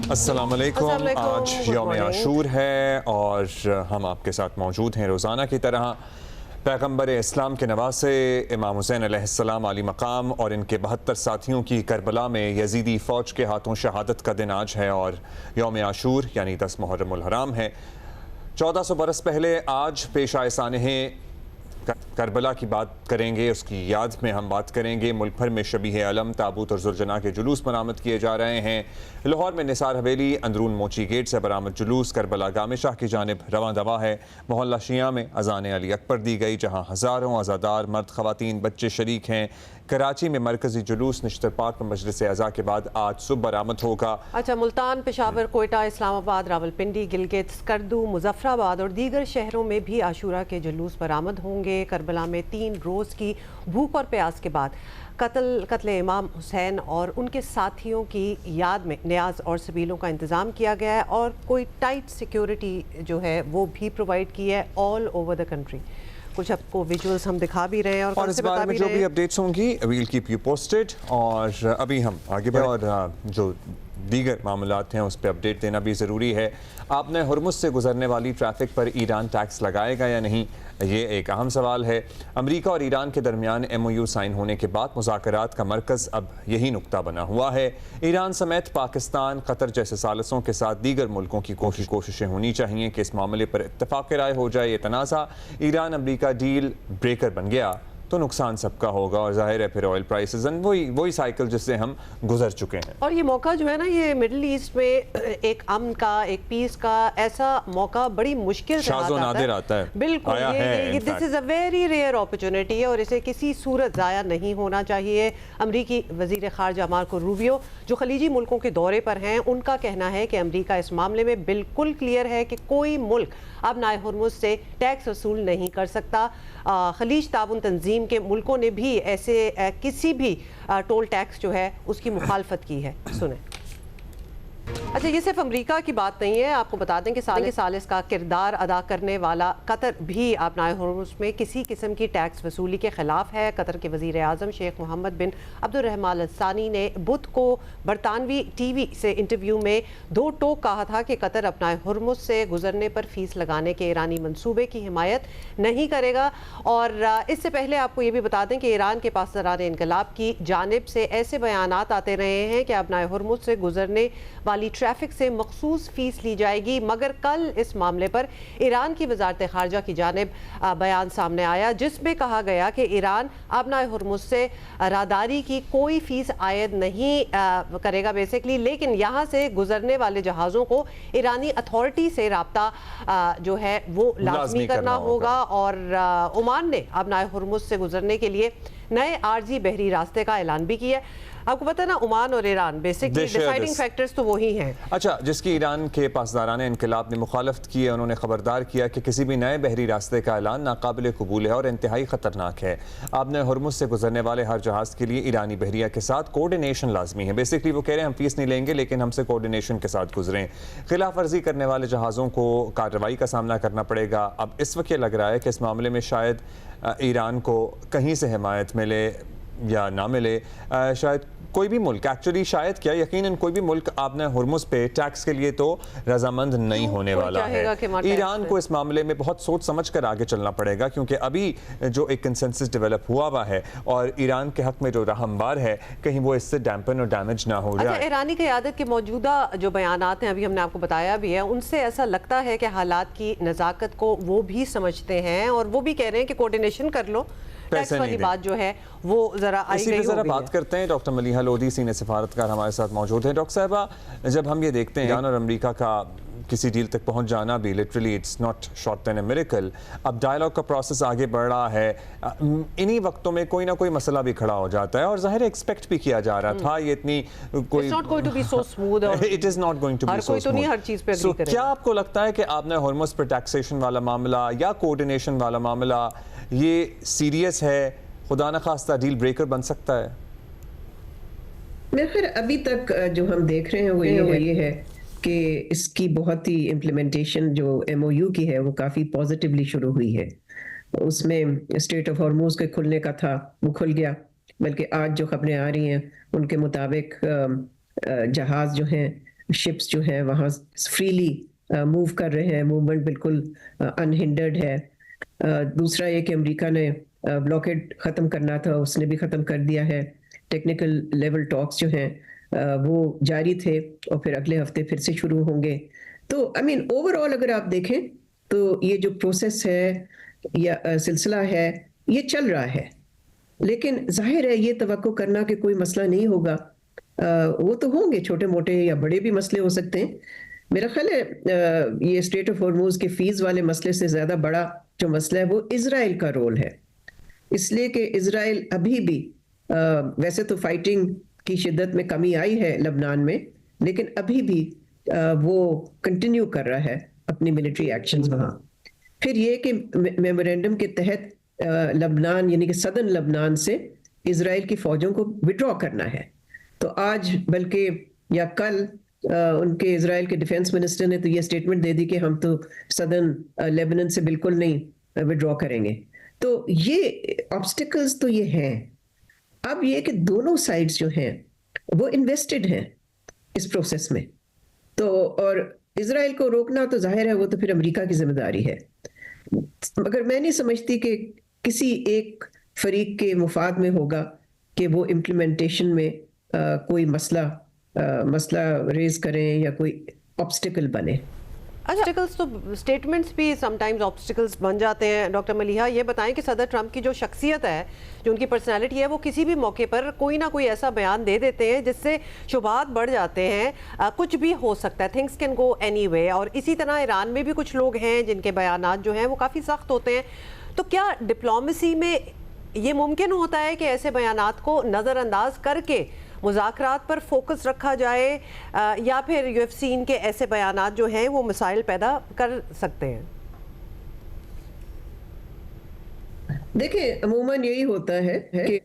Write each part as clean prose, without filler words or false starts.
अस्सलामुअलैकुम। आज यौम आशूर है और हम आपके साथ मौजूद हैं रोज़ाना की तरह। पैगम्बर इस्लाम के नवासे इमाम हुसैन अलैहिस्सलाम आली मकाम और इनके 72 साथियों की करबला में यजीदी फ़ौज के हाथों शहादत का दिन आज है और यौम आशूर यानी 10 मुहर्रमुल हराम है। 1400 बरस पहले आज पेश आए सानहे करबला की बात करेंगे, उसकी याद में हम बात करेंगे। मुल्क भर में शबीह अलम, ताबूत और जुर्जना के जुलूस बरामद किए जा रहे हैं। लाहौर में निसार हवेली अंदरून मोची गेट से बरामद जुलूस करबला गामे शाह की जानिब रवां दवा है। मोहल्ला शिया में अजान अली अकबर दी गई, जहाँ हज़ारों अज़ादार मर्द ख़वातीन बच्चे शरीक हैं। कराची में मरकजी जुलूस निश्तर पाक में मजलिस अज़ा के बाद आज सुबह बरामद होगा। अच्छा, मुल्तान, पेशावर, कोयटा, इस्लामाबाद, रावलपिंडी, गिलगित, स्कर्दू, मुजफ्फराबाद और दीगर शहरों में भी आशूरा के जुलूस बरामद होंगे। करबला में 3 रोज़ की भूख और प्यास के बाद कत्ल इमाम हुसैन और उनके साथियों की याद में न्याज और सबीलों का इंतज़ाम किया गया है और कोई टाइट सिक्योरिटी जो है वो भी प्रोवाइड की है ऑल ओवर द कंट्री। कुछ आपको विजुअल्स हम दिखा भी रहे हैं और इस बारे में जो भी अपडेट्स होंगी वील कीप यू पोस्टेड। और अभी हम आगे बढ़े और जो दीगर मामलात हैं उस पर अपडेट देना भी ज़रूरी है। आपने हुर्मुज़ से गुजरने वाली ट्रैफिक पर ईरान टैक्स लगाएगा या नहीं, ये एक अहम सवाल है। अमेरिका और ईरान के दरमियान MOU साइन होने के बाद मुज़ाकरात का मरकज़ अब यही नुक्ता बना हुआ है। ईरान समेत पाकिस्तान, कतर जैसे सालसों के साथ दीगर मुल्कों की कोशिशें होनी चाहिए कि इस मामले पर इत्तफाक़ राय हो जाए। ये तनाज़ा ईरान अमेरिका डील ब्रेकर बन गया तो नुकसान सबका होगा और जाहिर है फिर ऑयल प्राइसेस वही साइकिल जिससे हम गुजर चुके हैं। और ये मौका जो है ना, ये मिडिल ईस्ट में एक अमन का, एक पीस का ऐसा मौका बड़ी मुश्किल से आता है। बिल्कुल, ये this is a very rare opportunity है और इसे किसी सूरत ज़ाया नहीं होना चाहिए। अमरीकी वज़ीर ख़ारजा मार्को रूबियो जो खलीजी मुल्कों के दौरे पर हैं, उनका कहना है कि अमरीका इस मामले में बिल्कुल क्लियर है कि कोई मुल्क अब नाए हुर्मुज़ से टैक्स वसूल नहीं कर सकता। खलीज ताउन तंजीम के मुल्कों ने भी ऐसे किसी भी टोल टैक्स जो है उसकी मुखालफत की है। सुने। अच्छा, ये सिर्फ अमेरिका की बात नहीं है, आपको बता दें कि सालिस का किरदार अदा करने वाला कतर भी अब नाए हुर्मुज़ में किसी किस्म की टैक्स वसूली के खिलाफ है। कतर के वज़ीर आज़म शेख मोहम्मद बिन अब्दुर्रहमान अल सानी ने बुध को बरतानवी TV से इंटरव्यू में दो टोक कहा था कि कतर अब नाए हुर्मुज़ से गुजरने पर फीस लगाने के ईरानी मनसूबे की हिमायत नहीं करेगा। और इससे पहले आपको ये भी बता दें कि ईरान के पासदारान इनकलाब की जानिब से ऐसे बयानात आते रहे हैं कि अब नाए हुर्मुज़ से गुजरने वाली ट्रैफिक से मखसूस फीस ली जाएगी, मगर कल इस मामले पर ईरान की वजारत खारजा की जानिब बयान सामने आया जिसमें कहा गया कि ईरान अब नाए हुर्मुज़ से राहदारी की कोई फीस आयद नहीं करेगा बेसिकली, लेकिन यहाँ से गुजरने वाले जहाज़ों को ईरानी अथॉरिटी से रब्ता जो है वो लाजमी करना होगा। और ओमान ने अब नाए हुर्मुज़ से गुजरने के लिए नए आर्जी बहरी रास्ते का ऐलान भी किया है। आपको पता ना, ओमान और ईरान बेसिकली डिसाइडिंग फैक्टर्स तो वही हैं। अच्छा, जिसकी ईरान के पासदारान इनकलाब ने मुखालफत की है, उन्होंने खबरदार किया कि किसी भी नए बहरी रास्ते का ऐलान नाकाबिल कबूल है और इंतहाई ख़तरनाक है। आपने हुर्मुज़ से गुजरने वाले हर जहाज़ के लिए ईरानी बहरिया के साथ कोऑर्डिनेशन लाजमी है। बेसिकली वो कह रहे हैं हम फीस नहीं लेंगे लेकिन हमसे कोऑर्डिनेशन के साथ गुजरें। खिलाफ वर्जी करने वाले जहाज़ों को कार्रवाई का सामना करना पड़ेगा। अब इस वक्त ये लग रहा है कि इस मामले में शायद ईरान को कहीं से हिमायत मिले या ना मिले। शायद कोई भी मुल्क एक्चुअली शायद क्या यकीनन कोई भी मुल्क आपने हुर्मुज़ पे टैक्स के लिए तो रजामंद नहीं होने वाला है। ईरान को इस मामले में बहुत सोच समझ कर आगे चलना पड़ेगा क्योंकि अभी जो एक कंसेंसस डेवलप हुआ है और ईरान के हक में जो रहमवार है कहीं वो इससे डैम्पन और डैमेज ना हो जाए। ईरानी क़यादत के मौजूदा जो बयानात हैं, अभी हमने आपको बताया भी है, उनसे ऐसा लगता है कि हालात की नज़ाकत को वो भी समझते हैं और वो भी कह रहे हैं कि कोऑर्डिनेशन कर लो। टैक्स वाली बात जो है वो जरा इसी पे जरा बात करते हैं। डॉक्टर मलीहा लोधी सीनियर सिफारतकार हमारे साथ मौजूद हैं। डॉक्टर साहबा, जब हम ये देखते हैं ईरान और अमेरिका का किसी डील तक पहुंच जाना भी literally it's not short than a miracle. अब डायलॉग का प्रोसेस आगे बढ़ रहा है, इन्हीं वक्तों में कोई ना कोई मसला भी खड़ा हो जाता है और जाहिर एक्सपेक्ट भी किया जा रहा था ये इतनी कोई it is not going to be so smooth और it is not going to be so smooth. हर चीज पे एग्री करेगा। क्या आपको लगता है कि आपने हुर्मुज़ पर टैक्सेशन वाला मामला या कोऑर्डिनेशन वाला मामला ये सीरियस है, खुदा न खास्ता डील ब्रेकर बन सकता है? मैं फिर अभी तक जो हम देख रहे हैं वो ये है कि इसकी बहुत ही इम्प्लीमेंटेशन जो MOU की है वो काफ़ी पॉजिटिवली शुरू हुई है। उसमें स्ट्रेट ऑफ हॉर्मुज़ के खुलने का था, वो खुल गया, बल्कि आज जो खबरें आ रही हैं उनके मुताबिक जहाज़ जो हैं शिप्स जो हैं वहाँ फ्रीली मूव कर रहे हैं, मूवमेंट बिल्कुल अनहिंडर्ड है। दूसरा ये कि अमेरिका ने ब्लॉकेड ख़त्म करना था, उसने भी ख़त्म कर दिया है। टेक्निकल लेवल टॉक्स जो हैं वो जारी थे और फिर अगले हफ्ते फिर से शुरू होंगे। तो आई मीन ओवरऑल अगर आप देखें तो ये जो प्रोसेस है या सिलसिला है ये चल रहा है, लेकिन जाहिर है ये तवक्को करना कि कोई मसला नहीं होगा, वो तो होंगे, छोटे मोटे या बड़े भी मसले हो सकते हैं। मेरा ख्याल है ये स्ट्रेट ऑफ हॉर्मुज़ के फीस वाले मसले से ज़्यादा बड़ा जो मसला है वो इजराइल का रोल है, इसलिए कि इजराइल अभी भी वैसे तो फाइटिंग की शिद्दत में कमी आई है लबनान में, लेकिन अभी भी वो कंटिन्यू कर रहा है अपनी मिलिट्री एक्शंस वहाँ। फिर ये कि मेमोरेंडम के तहत लबनान यानी कि सदर्न लबनान से इजराइल की फौजों को विड्रॉ करना है। तो आज बल्कि या कल उनके इजराइल के डिफेंस मिनिस्टर ने तो ये स्टेटमेंट दे दी कि हम तो सदर्न लेबनान से बिल्कुल नहीं विड्रॉ करेंगे। तो ये ऑब्स्टिकल्स तो ये हैं। अब ये कि दोनों साइड्स जो हैं वो इन्वेस्टेड हैं इस प्रोसेस में, तो और इजराइल को रोकना तो जाहिर है वो तो फिर अमेरिका की जिम्मेदारी है। मगर मैं नहीं समझती कि किसी एक फरीक के मुफाद में होगा कि वो इम्प्लीमेंटेशन में कोई मसला रेज करें या कोई ऑब्स्टिकल बने। ऑब्स्टिकल्स तो स्टेटमेंट्स भी समटाइम्स ऑब्स्टिकल्स बन जाते हैं। डॉक्टर मलिहा ये बताएं कि सदर ट्रंप की जो शख्सियत है, जो उनकी पर्सनालिटी है, वो किसी भी मौके पर कोई ना कोई ऐसा बयान दे देते हैं जिससे शुबहात बढ़ जाते हैं, कुछ भी हो सकता है, थिंग्स कैन गो एनीवे। और इसी तरह ईरान में भी कुछ लोग हैं जिनके बयानात जो हैं वो काफ़ी सख्त होते हैं। तो क्या डिप्लोमेसी में ये मुमकिन होता है कि ऐसे बयानात को नज़रअंदाज करके मुज़ाकरात पर फोकस रखा जाए, या फिर यूएफसी के ऐसे बयानात जो हैं वो मिसाइल पैदा कर सकते हैं? देखिए अमूमन यही होता है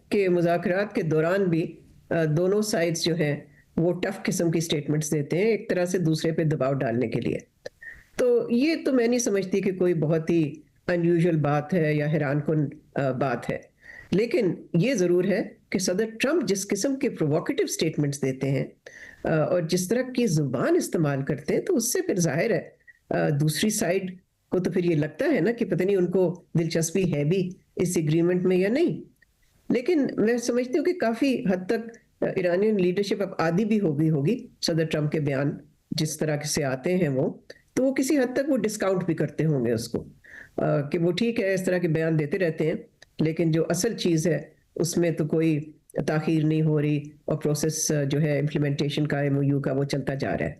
कि मुज़ाकरात के दौरान भी दोनों साइड्स जो हैं वो टफ किस्म की स्टेटमेंट्स देते हैं एक तरह से दूसरे पे दबाव डालने के लिए। तो ये तो मैं नहीं समझती कि कोई बहुत ही अनयूजुअल बात है या हैरानकुन बात है, लेकिन ये ज़रूर है कि सदर ट्रंप जिस किस्म के प्रोवोकेटिव स्टेटमेंट्स देते हैं और जिस तरह की ज़ुबान इस्तेमाल करते हैं, तो उससे फिर जाहिर है दूसरी साइड को तो फिर ये लगता है ना कि पता नहीं उनको दिलचस्पी है भी इस एग्रीमेंट में या नहीं। लेकिन मैं समझती हूँ कि काफ़ी हद तक ईरानियन लीडरशिप अब आदी भी हो गई होगी सदर ट्रंप के बयान जिस तरह से आते हैं वो, तो वो किसी हद तक वो डिस्काउंट भी करते होंगे उसको कि वो ठीक है इस तरह के बयान देते रहते हैं, लेकिन जो असल चीज़ है उसमें तो कोई ताख़ीर नहीं हो रही और प्रोसेस जो है इम्प्लीमेंटेशन का MOU का वो चलता जा रहा है।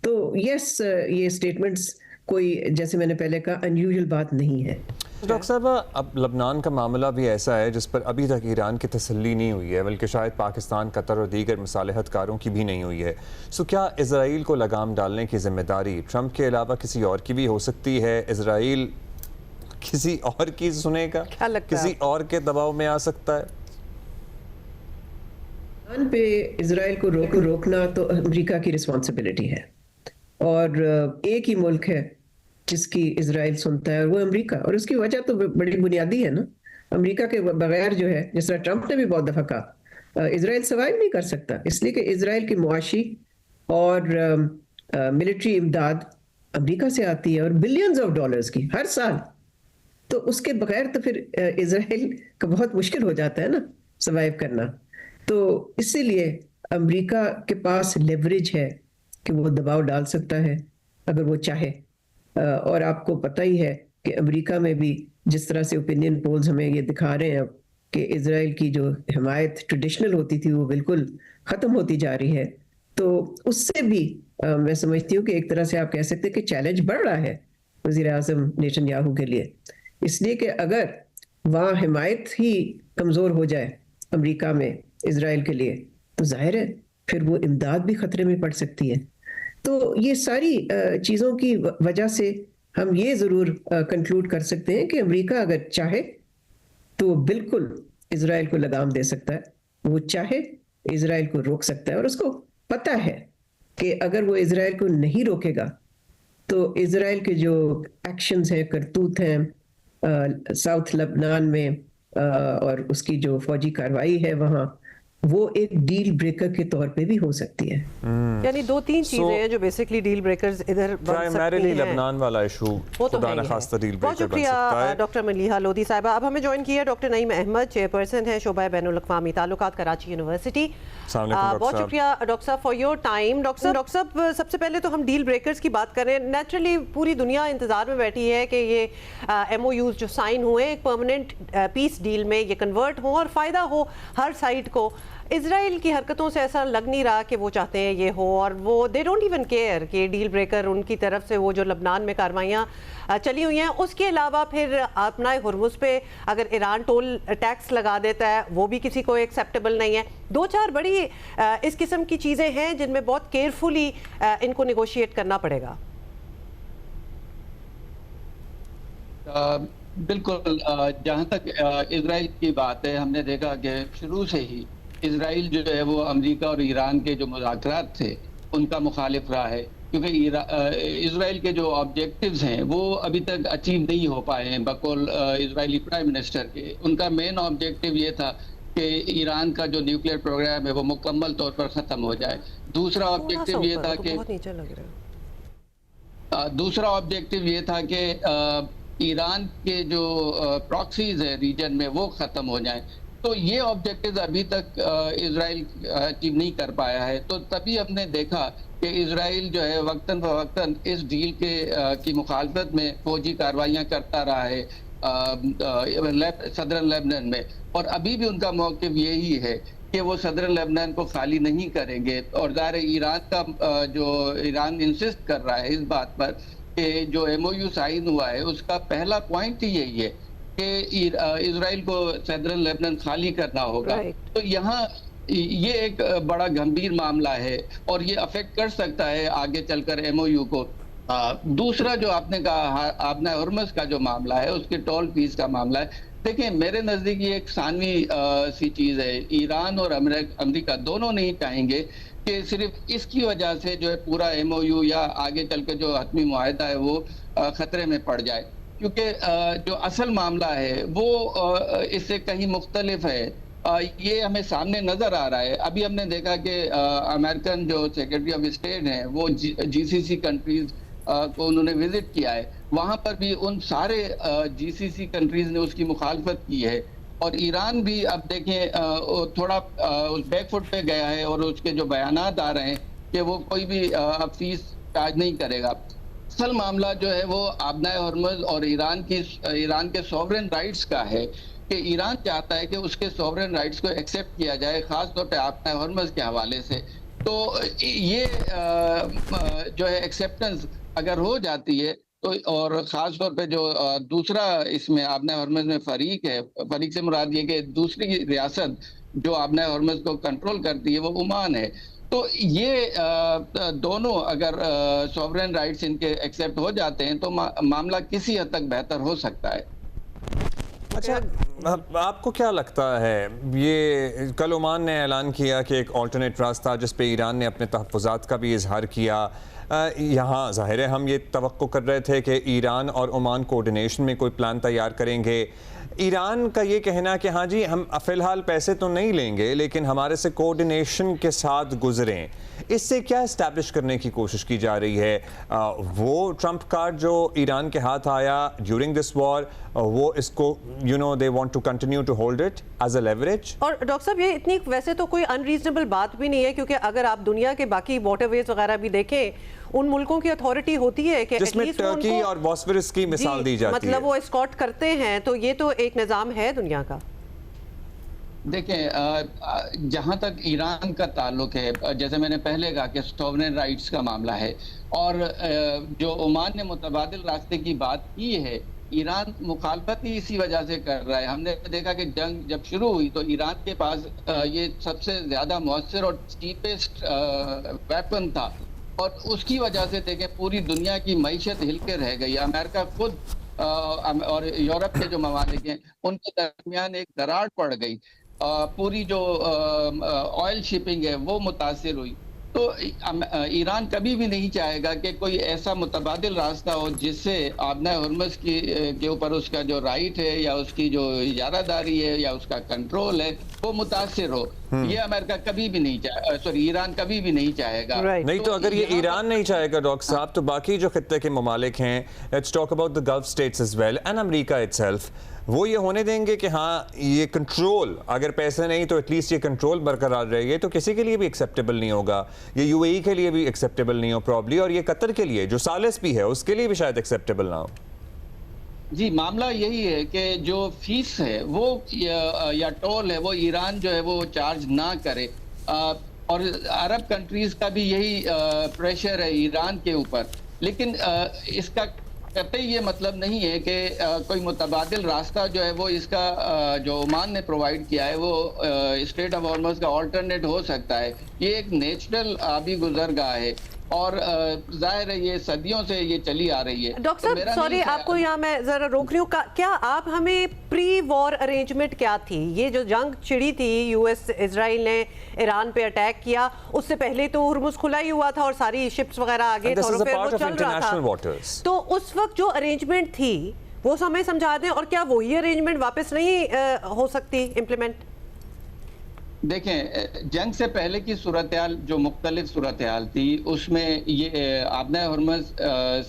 तो यस ये स्टेटमेंट्स कोई जैसे मैंने पहले कहा अनयूजुअल बात नहीं है। डॉक्टर साहब अब लबनान का मामला भी ऐसा है जिस पर अभी तक ईरान की तसल्ली नहीं हुई है, बल्कि शायद पाकिस्तान, कतर और दीगर मुसालहतकारों की भी नहीं हुई है। सो क्या इसराइल को लगाम डालने की जिम्मेदारी ट्रंप के अलावा किसी और की भी हो सकती है? इसराइल किसी और की सुनेगा? किसी और के दबाव में आ सकता है? ईरान पे इसराइल को रोकना तो अमेरिका की रिस्पॉन्सिबिलिटी है, और एक ही मुल्क है जिसकी इसराइल सुनता है वो अमेरिका, और उसकी वजह तो बड़ी बुनियादी है ना। अमेरिका के बगैर जो है, जिस तरह ट्रंप ने भी बहुत दफ़ा कहा, इसराइल सर्वाइव नहीं कर सकता, इसलिए कि इसराइल की मुआशी और मिलिट्री इमदाद अमेरिका से आती है और बिलियंस ऑफ डॉलर्स की हर साल। तो उसके बगैर तो फिर इसराइल का बहुत मुश्किल हो जाता है ना सर्वाइव करना। तो इसीलिए अमेरिका के पास लेवरेज है कि वो दबाव डाल सकता है अगर वो चाहे। और आपको पता ही है कि अमेरिका में भी जिस तरह से ओपिनियन पोल्स हमें ये दिखा रहे हैं कि इसराइल की जो हिमायत ट्रेडिशनल होती थी वो बिल्कुल ख़त्म होती जा रही है। तो उससे भी मैं समझती हूँ कि एक तरह से आप कह सकते हैं कि चैलेंज बढ़ रहा है वज़ीर-ए-आज़म नेतन्याहू के लिए, इसलिए कि अगर वहाँ हिमायत ही कमज़ोर हो जाए अमेरिका में इसराइल के लिए, तो जाहिर है फिर वो इमदाद भी ख़तरे में पड़ सकती है। तो ये सारी चीज़ों की वजह से हम ये ज़रूर कंक्लूड कर सकते हैं कि अमेरिका अगर चाहे तो वो बिल्कुल इसराइल को लगाम दे सकता है, वो चाहे इसराइल को रोक सकता है, और उसको पता है कि अगर वो इसराइल को नहीं रोकेगा तो इसराइल के जो एक्शंस हैं, करतूत हैं साउथ लबनान में और उसकी जो फौजी कार्रवाई है वहाँ, वो एक डील ब्रेकर के तौर पे भी हो सकती है। यानी 2-3 चीजें हैं जो बेसिकली डील ब्रेकर्स इधर बन सकती हैं। लेबनान वाला इशू वो तो है। बहुत शुक्रिया डॉक्टर मलीहा लोधी साहिबा। अब हमें ज्वाइन किया डॉक्टर नईम अहमद, चेयरपर्सन है शोबा बैनुल-अक़वामी ताल्लुकात कराची यूनिवर्सिटी। बहुत शुक्रिया डॉक्टर साहब फॉर योर टाइम। डॉक्टर साहब सबसे पहले तो हम डील ब्रेकर्स की बात करें। नेचुरली पूरी दुनिया इंतजार में बैठी है कि ये MOUs जो साइन हुए एक परमानेंट पीस डील में ये कन्वर्ट हो और फ़ायदा हो हर साइड को। इजराइल की हरकतों से ऐसा लग नहीं रहा कि वो चाहते हैं ये हो, और वो दे डोंट इवन केयर कि डील ब्रेकर उनकी तरफ से वो जो लबनान में कार्रवाइयाँ चली हुई हैं। उसके अलावा फिर अपना हुर्मुज़ पे अगर ईरान टोल टैक्स लगा देता है वो भी किसी को एक्सेप्टेबल नहीं है। 2-4 बड़ी इस किस्म की चीज़ें हैं जिनमें बहुत केयरफुली इनको निगोशिएट करना पड़ेगा। बिल्कुल, जहाँ तक इजराइल की बात है, हमने देखा कि शुरू से ही इजराइल जो है वो अमेरिका और ईरान के जो मुज़ाकरात थे उनका मुखालिफ रहा है, क्योंकि इजराइल के जो ऑब्जेक्टिव्स हैं वो अभी तक अचीव नहीं हो पाए हैं। बकौल इजरायली प्राइम मिनिस्टर के, उनका मेन ऑब्जेक्टिव ये था कि ईरान का जो न्यूक्लियर प्रोग्राम है वो मुकम्मल तौर पर ख़त्म हो जाए। दूसरा ऑब्जेक्टिव ये था कि ईरान के जो प्रॉक्सीज है रीजन में वो ख़त्म हो जाए। तो ये ऑब्जेक्टिव अभी तक इजराइल अचीव नहीं कर पाया है। तो तभी हमने देखा कि इजराइल जो है वक्तन फवक्तन इस डील की मुखालफत में फौजी कार्रवाइयाँ करता रहा है सदरन लेबनान में, और अभी भी उनका मौक़िफ़ यही है कि वो सदरन लेबनान को खाली नहीं करेंगे। और ज़ाहिर ईरान का जो ईरान इंसिस्ट कर रहा है इस बात पर कि जो MOU साइन हुआ है उसका पहला पॉइंट ही यही है कि इजराइल को सदरन लेबनान खाली करना होगा। तो यहाँ ये एक बड़ा गंभीर मामला है और ये अफेक्ट कर सकता है आगे चलकर MOU को। दूसरा जो आपने कहा आपने हुर्मुज़ का जो मामला है, उसके टोल फीस का मामला है, देखिए मेरे नज़दीक ये एक सानवी सी चीज़ है। ईरान और अमेरिका दोनों नहीं चाहेंगे कि सिर्फ इसकी वजह से जो है पूरा MOU या आगे चल के जो हतमी मुआहदा है वो ख़तरे में पड़ जाए, क्योंकि जो असल मामला है वो इससे कहीं मुख्तलिफ है। ये हमें सामने नज़र आ रहा है। अभी हमने देखा कि अमेरिकन जो सेक्रेटरी ऑफ स्टेट हैं वो GCC कंट्रीज़ को उन्होंने विजिट किया है। वहाँ पर भी उन सारे GCC कंट्रीज़ ने उसकी मुखालफत की है, और ईरान भी अब देखें थोड़ा उस बैकफुट पे गया है और उसके जो बयानात आ रहे हैं कि वो कोई भी फीस चार्ज नहीं करेगा। असल मामला जो है वो आबनाए हुर्मुज़ और ईरान के सॉवरेन राइट्स का है कि ईरान चाहता है कि उसके सॉवरेन राइट्स को एक्सेप्ट किया जाए, ख़ास तौर पे आबनाए हुर्मुज़ के हवाले से। तो ये जो है एक्सेप्टेंस अगर हो जाती है तो, और ख़ास तौर पे जो दूसरा इसमें आबनाए हुर्मुज़ में फ़रीक है, फ़रीक से मुराद ये कि दूसरी रियासत जो आबनाए हुर्मुज़ को कंट्रोल करती है वो ओमान है। तो ये दोनों अगर सॉवरेन राइट्स इनके एक्सेप्ट हो जाते हैं तो मामला किसी हद तक बेहतर हो सकता है। अच्छा, आपको क्या लगता है, ये कल ओमान ने ऐलान किया कि एक ऑल्टरनेट रास्ता जिस पे ईरान ने अपने तहफ़्फ़ुज़ात का भी इजहार किया, यहाँ ज़ाहिर है हम ये तवक्को कर रहे थे कि ईरान और ओमान कोऑर्डिनेशन में कोई प्लान तैयार करेंगे। ईरान का ये कहना कि हाँ जी हम फ़िलहाल पैसे तो नहीं लेंगे लेकिन हमारे से कोऑर्डिनेशन के साथ गुजरें, इससे क्या इस्टेब्लिश करने की कोशिश की जा रही है? वो ट्रम्प कार्ड जो ईरान के हाथ आया ड्यूरिंग दिस वॉर, वो इसको they want to continue to hold it as a leverage. और डॉक्टर साहब ये इतनी वैसे तो कोई अनरीजनेबल बात भी नहीं है, क्योंकि अगर आप दुनिया के बाकी वाटरवेज वगैरह भी देखें, उन मुल्कों की अथॉरिटी होती है कि जिसमें टर्की और बॉस्फोरस की मिसाल दी जाती है, मतलब वो एस्कॉर्ट करते हैं। तो ये तो एक निज़ाम है दुनिया का। देखें, जहाँ तक ईरान का ताल्लुक है, जैसे मैंने पहले कहा कि सॉवरेन राइट्स का मामला है, और जो ओमान ने मुतबादिल रास्ते की बात की है, ईरान मुखालफत ही इसी वजह से कर रहा है। हमने देखा कि जंग जब शुरू हुई तो ईरान के पास ये सबसे ज़्यादा मौसर और चीपेस्ट वेपन था, और उसकी वजह से देखें पूरी दुनिया की मईशत हिल के रह गई। अमेरिका खुद और यूरोप के जो ममालिक हैं उनके दरमियान एक दरार पड़ गई, पूरी जो ऑयल शिपिंग है वो मुतासिर हुई। तो ईरान कभी भी नहीं चाहेगा कि कोई ऐसा मुतबादिल रास्ता हो जिससे आबना हुर्मुज़ के ऊपर उसका जो राइट है या उसकी जो इजारादारी है या उसका कंट्रोल है वो मुतासिर हो। ये अमेरिका कभी भी नहीं सॉरी ईरान कभी भी नहीं चाहेगा। नहीं तो अगर ये ईरान नहीं चाहेगा डॉक्टर साहब, तो बाकी जो खित्ते के ममालिक हैं, let's talk about the Gulf states as well and America itself, वो ये होने देंगे कि हाँ ये कंट्रोल, अगर पैसे नहीं तो एटलीस्ट ये कंट्रोल बरकरार रहेगी, तो किसी के लिए भी एक्सेप्टेबल नहीं होगा। ये यूएई के लिए भी एक्सेप्टेबल नहीं हो प्रॉब्ली, और ये कतर के लिए जो सालिस भी है उसके लिए भी शायद एक्सेप्टेबल ना हो। जी, मामला यही है कि जो फीस है वो या टोल है वो ईरान जो है वो चार्ज ना करे, और अरब कंट्रीज का भी यही प्रेशर है ईरान के ऊपर। लेकिन इसका कतई ये मतलब नहीं है कि कोई मुतबादिल रास्ता जो है वो इसका जो ओमान ने प्रोवाइड किया है वो स्ट्रेट ऑफ हॉर्मुज़ का ऑल्टरनेट हो सकता है। ये एक नेचुरल आबी गुजरगाह है और जाहिर है ये सदियों से ये चली आ रही है। डॉक्टर साहब सॉरी आपको यहाँ मैं जरा रोक रही हूँ, क्या आप हमें प्री वॉर अरेंजमेंट क्या थी? ये जो जंग छिड़ी थी, यूएस इजराइल ने ईरान पे अटैक किया, उससे पहले तो हुर्मुज़ खुला ही हुआ था और सारी शिप्स वगैरह आगे वो चल रहा था। तो उस वक्त जो अरेंजमेंट थी वो हमें समझा दें, और क्या वही अरेंजमेंट वापस नहीं हो सकती इम्प्लीमेंट? देखें, जंग से पहले की सूरत हाल जो मुख्तलिफ सूरत हाल थी उसमें ये आबना हुर्मुज़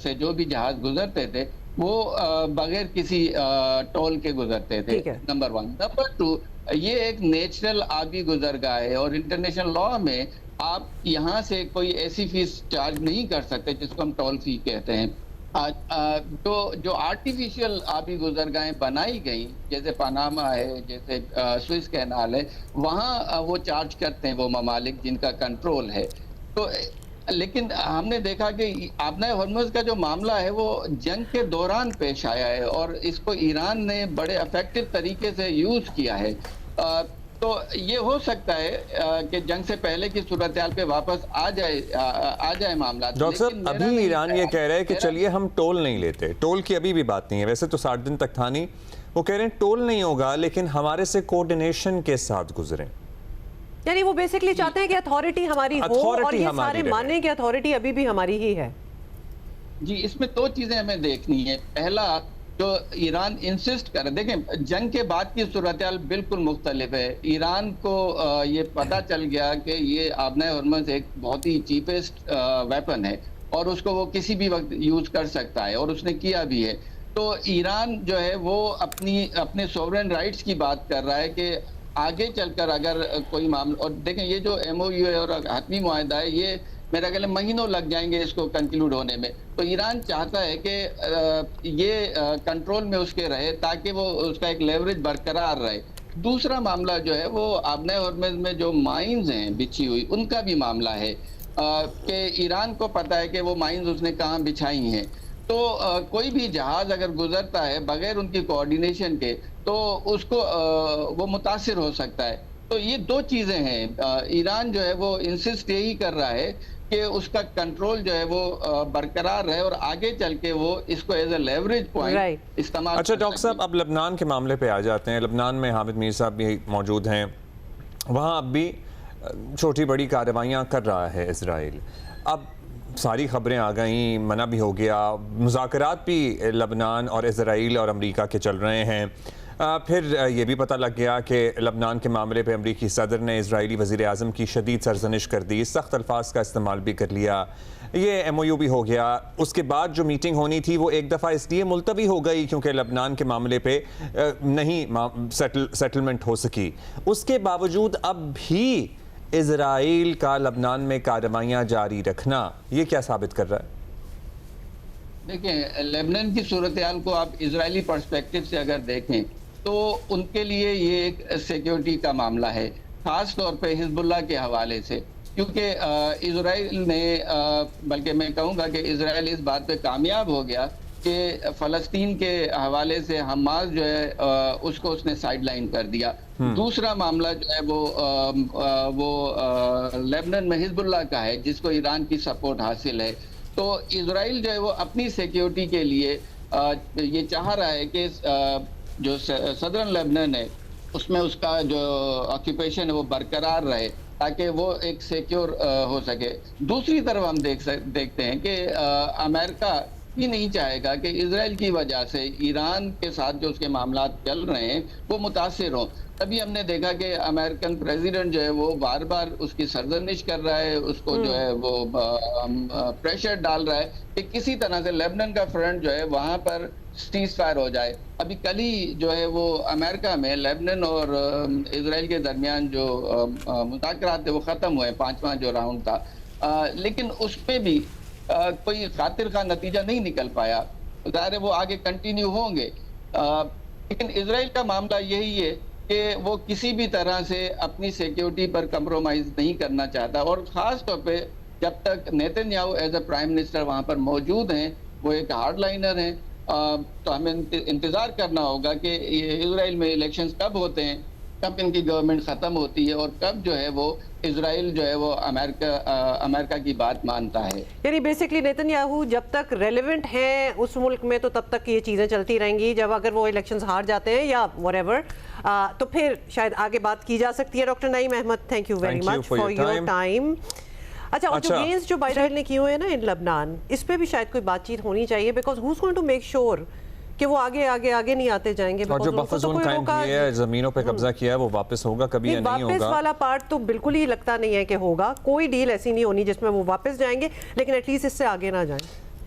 से जो भी जहाज गुजरते थे वो बगैर किसी टोल के गुजरते थे, नंबर 1। नंबर 2, ये एक नेचुरल आबी गुजरगाह है और इंटरनेशनल लॉ में आप यहाँ से कोई ऐसी फीस चार्ज नहीं कर सकते जिसको हम टोल फी कहते हैं। जो आर्टिफिशियल आबी गुजरगाहें बनाई गई, जैसे पनामा है, जैसे स्विस कैनाल है, वहाँ वो चार्ज करते हैं वो ममालिक जिनका कंट्रोल है। तो लेकिन हमने देखा कि आबना हुर्मुज़ का जो मामला है वो जंग के दौरान पेश आया है और इसको ईरान ने बड़े इफेक्टिव तरीके से यूज किया है। तो ये हो सकता है कि जंग से पहले की सूरत हाल पे वापस आ जाए मामला। डॉक्टर साहब, अभी ईरान ये कह रहे हैं कि चलिए हम टोल नहीं लेते, टोल की अभी भी बात नहीं है, वैसे तो 60 दिन तक था नहीं, वो कह रहे हैं टोल नहीं होगा लेकिन हमारे से कोऑर्डिनेशन के साथ गुजरें। यानी वो बेसिकली चाहते हैं कि अथॉरिटी हमारी हो और ये सारे माने कि अथॉरिटी अभी भी हमारी ही है। जी, इसमें 2 चीजें हमें देखनी है। पहला, जो ईरान इंसिस्ट कर, देखें जंग के बाद की सूरत हाल बिल्कुल मुख्तलिफ है। ईरान को ये पता चल गया कि ये आबना हुर्मुज़ एक बहुत ही चीपेस्ट वेपन है और उसको वो किसी भी वक्त यूज कर सकता है और उसने किया भी है। तो ईरान जो है वो अपने सोवरेन राइट्स की बात कर रहा है कि आगे चलकर अगर कोई मामला, और देखें ये जो MOU है और हतमी मुआहदा है ये मेरा ख्याल महीनों लग जाएंगे इसको कंक्लूड होने में। तो ईरान चाहता है कि ये कंट्रोल में उसके रहे ताकि वो उसका एक लेवरेज बरकरार रहे। दूसरा मामला जो है वो आबना हुर्मुज़ में जो माइंस हैं बिछी हुई उनका भी मामला है कि ईरान को पता है कि वो माइंस उसने कहाँ बिछाई हैं। तो कोई भी जहाज अगर गुजरता है बगैर उनकी कोऑर्डिनेशन के तो उसको वो मुतासिर हो सकता है। तो ये 2 चीजें हैं। ईरान जो है वो इंसिस्ट यही कर रहा है कि उसका कंट्रोल जो है वो बरकरार रहे और आगे चल के वो इसको एज ए लेवरेज पॉइंट इस्तेमाल। अच्छा डॉक्टर साहब, अब लबनान के मामले पे आ जाते हैं। लबनान में हामिद मीर साहब भी मौजूद हैं, वहाँ अब भी छोटी बड़ी कार्रवाइयाँ कर रहा है इजराइल। अब सारी खबरें आ गई, मना भी हो गया, मुज़ाकरात भी लबनान और इजराइल और अमरीका के चल रहे हैं। फिर ये भी पता लग गया कि लबनान के मामले पे अमरीकी सदर ने इजरायली वज़ीर आज़म की शदीद सरजनिश कर दी, सख्त अल्फाज का इस्तेमाल भी कर लिया। ये MOU भी हो गया। उसके बाद जो मीटिंग होनी थी वो एक दफ़ा इसलिए मुलतवी हो गई क्योंकि लबनान के मामले पे नहीं सेटलमेंट हो सकी। उसके बावजूद अब भी इजराइल का लबनान में कार्रवाइयाँ जारी रखना, ये क्या साबित कर रहा है? देखिए, लेबनान की सूरत हाल को आप इजरायली पर्सपेक्टिव से अगर देखें तो उनके लिए ये एक सिक्योरिटी का मामला है, खास तौर पे हिजबुल्लाह के हवाले से, क्योंकि इजराइल ने बल्कि मैं कहूँगा कि इजराइल इस बात पे कामयाब हो गया कि फ़लस्तीन के हवाले से हमास जो है उसको उसने साइडलाइन कर दिया। दूसरा मामला जो है वो लेबनान में हिजबुल्लाह का है जिसको ईरान की सपोर्ट हासिल है। तो इजराइल जो है वो अपनी सिक्योरिटी के लिए ये चाह रहा है कि जो सदर्न लेबनान है उसमें उसका जो ऑक्यूपेशन है वो बरकरार रहे ताकि वो एक सिक्योर हो सके। दूसरी तरफ हम देखते हैं कि अमेरिका ही नहीं चाहेगा कि इजराइल की वजह से ईरान के साथ जो उसके मामला चल रहे हैं वो मुतासिर हों। तभी हमने देखा कि अमेरिकन प्रेसिडेंट जो है वो बार बार उसकी सरजनिश कर रहा है, उसको जो है वो प्रेशर डाल रहा है कि किसी तरह से लेबनान का फ्रंट जो है वहां पर सीज फायर हो जाए। अभी कल ही जो है वो अमेरिका में लेबनान और इजराइल के दरमियान जो मुज़ाकरात थे वो ख़त्म हुए, 5वां जो राउंड था, लेकिन उसमें भी कोई खातिर का नतीजा नहीं निकल पाया। ज़ाहिर है वो आगे कंटिन्यू होंगे, लेकिन इजराइल का मामला यही है कि वो किसी भी तरह से अपनी सिक्योरिटी पर कंप्रोमाइज़ नहीं करना चाहता, और ख़ास तौर पे जब तक Netanyahu as a prime minister वहाँ पर मौजूद हैं, वो एक हार्ड लाइनर हैं, तो हमें इंतज़ार करना होगा कि इजराइल में इलेक्शंस कब होते हैं, कब इनकी गवर्नमेंट ख़त्म होती है, और कब जो है वो इजराइल जो है वो अमेरिका की बात मानता है। यानी बेसिकली नेतन्याहू जब तक रेलेवेंट हैं उस मुल्क में तो तब तक ये चीज़ें चलती रहेंगी। जब अगर वो इलेक्शंस हार जाते हैं या व्हाटएवर, तो फिर शायद आगे बात की जा सकती है। Doctor Naeem Ahmad, thank you very much for your time. अच्छा, और जो गेम्स जो बाइडेन ने किए हुए हैं ना इन लेबनान, इस पे भी शायद कोई बातचीत होनी चाहिए, because who is going to make sure कि वो आगे नहीं आते जाएंगे। और जो बफर जोन कायम किया है, जमीनों पे कब्जा किया है, वो वापस होगा कभी या नहीं होगा? वापस वाला पार्ट तो बिल्कुल ही लगता नहीं है कि होगा। कोई डील ऐसी नहीं होनी जिसमें वो वापस जाएंगे, लेकिन एटलीस्ट इससे आगे ना जाएं।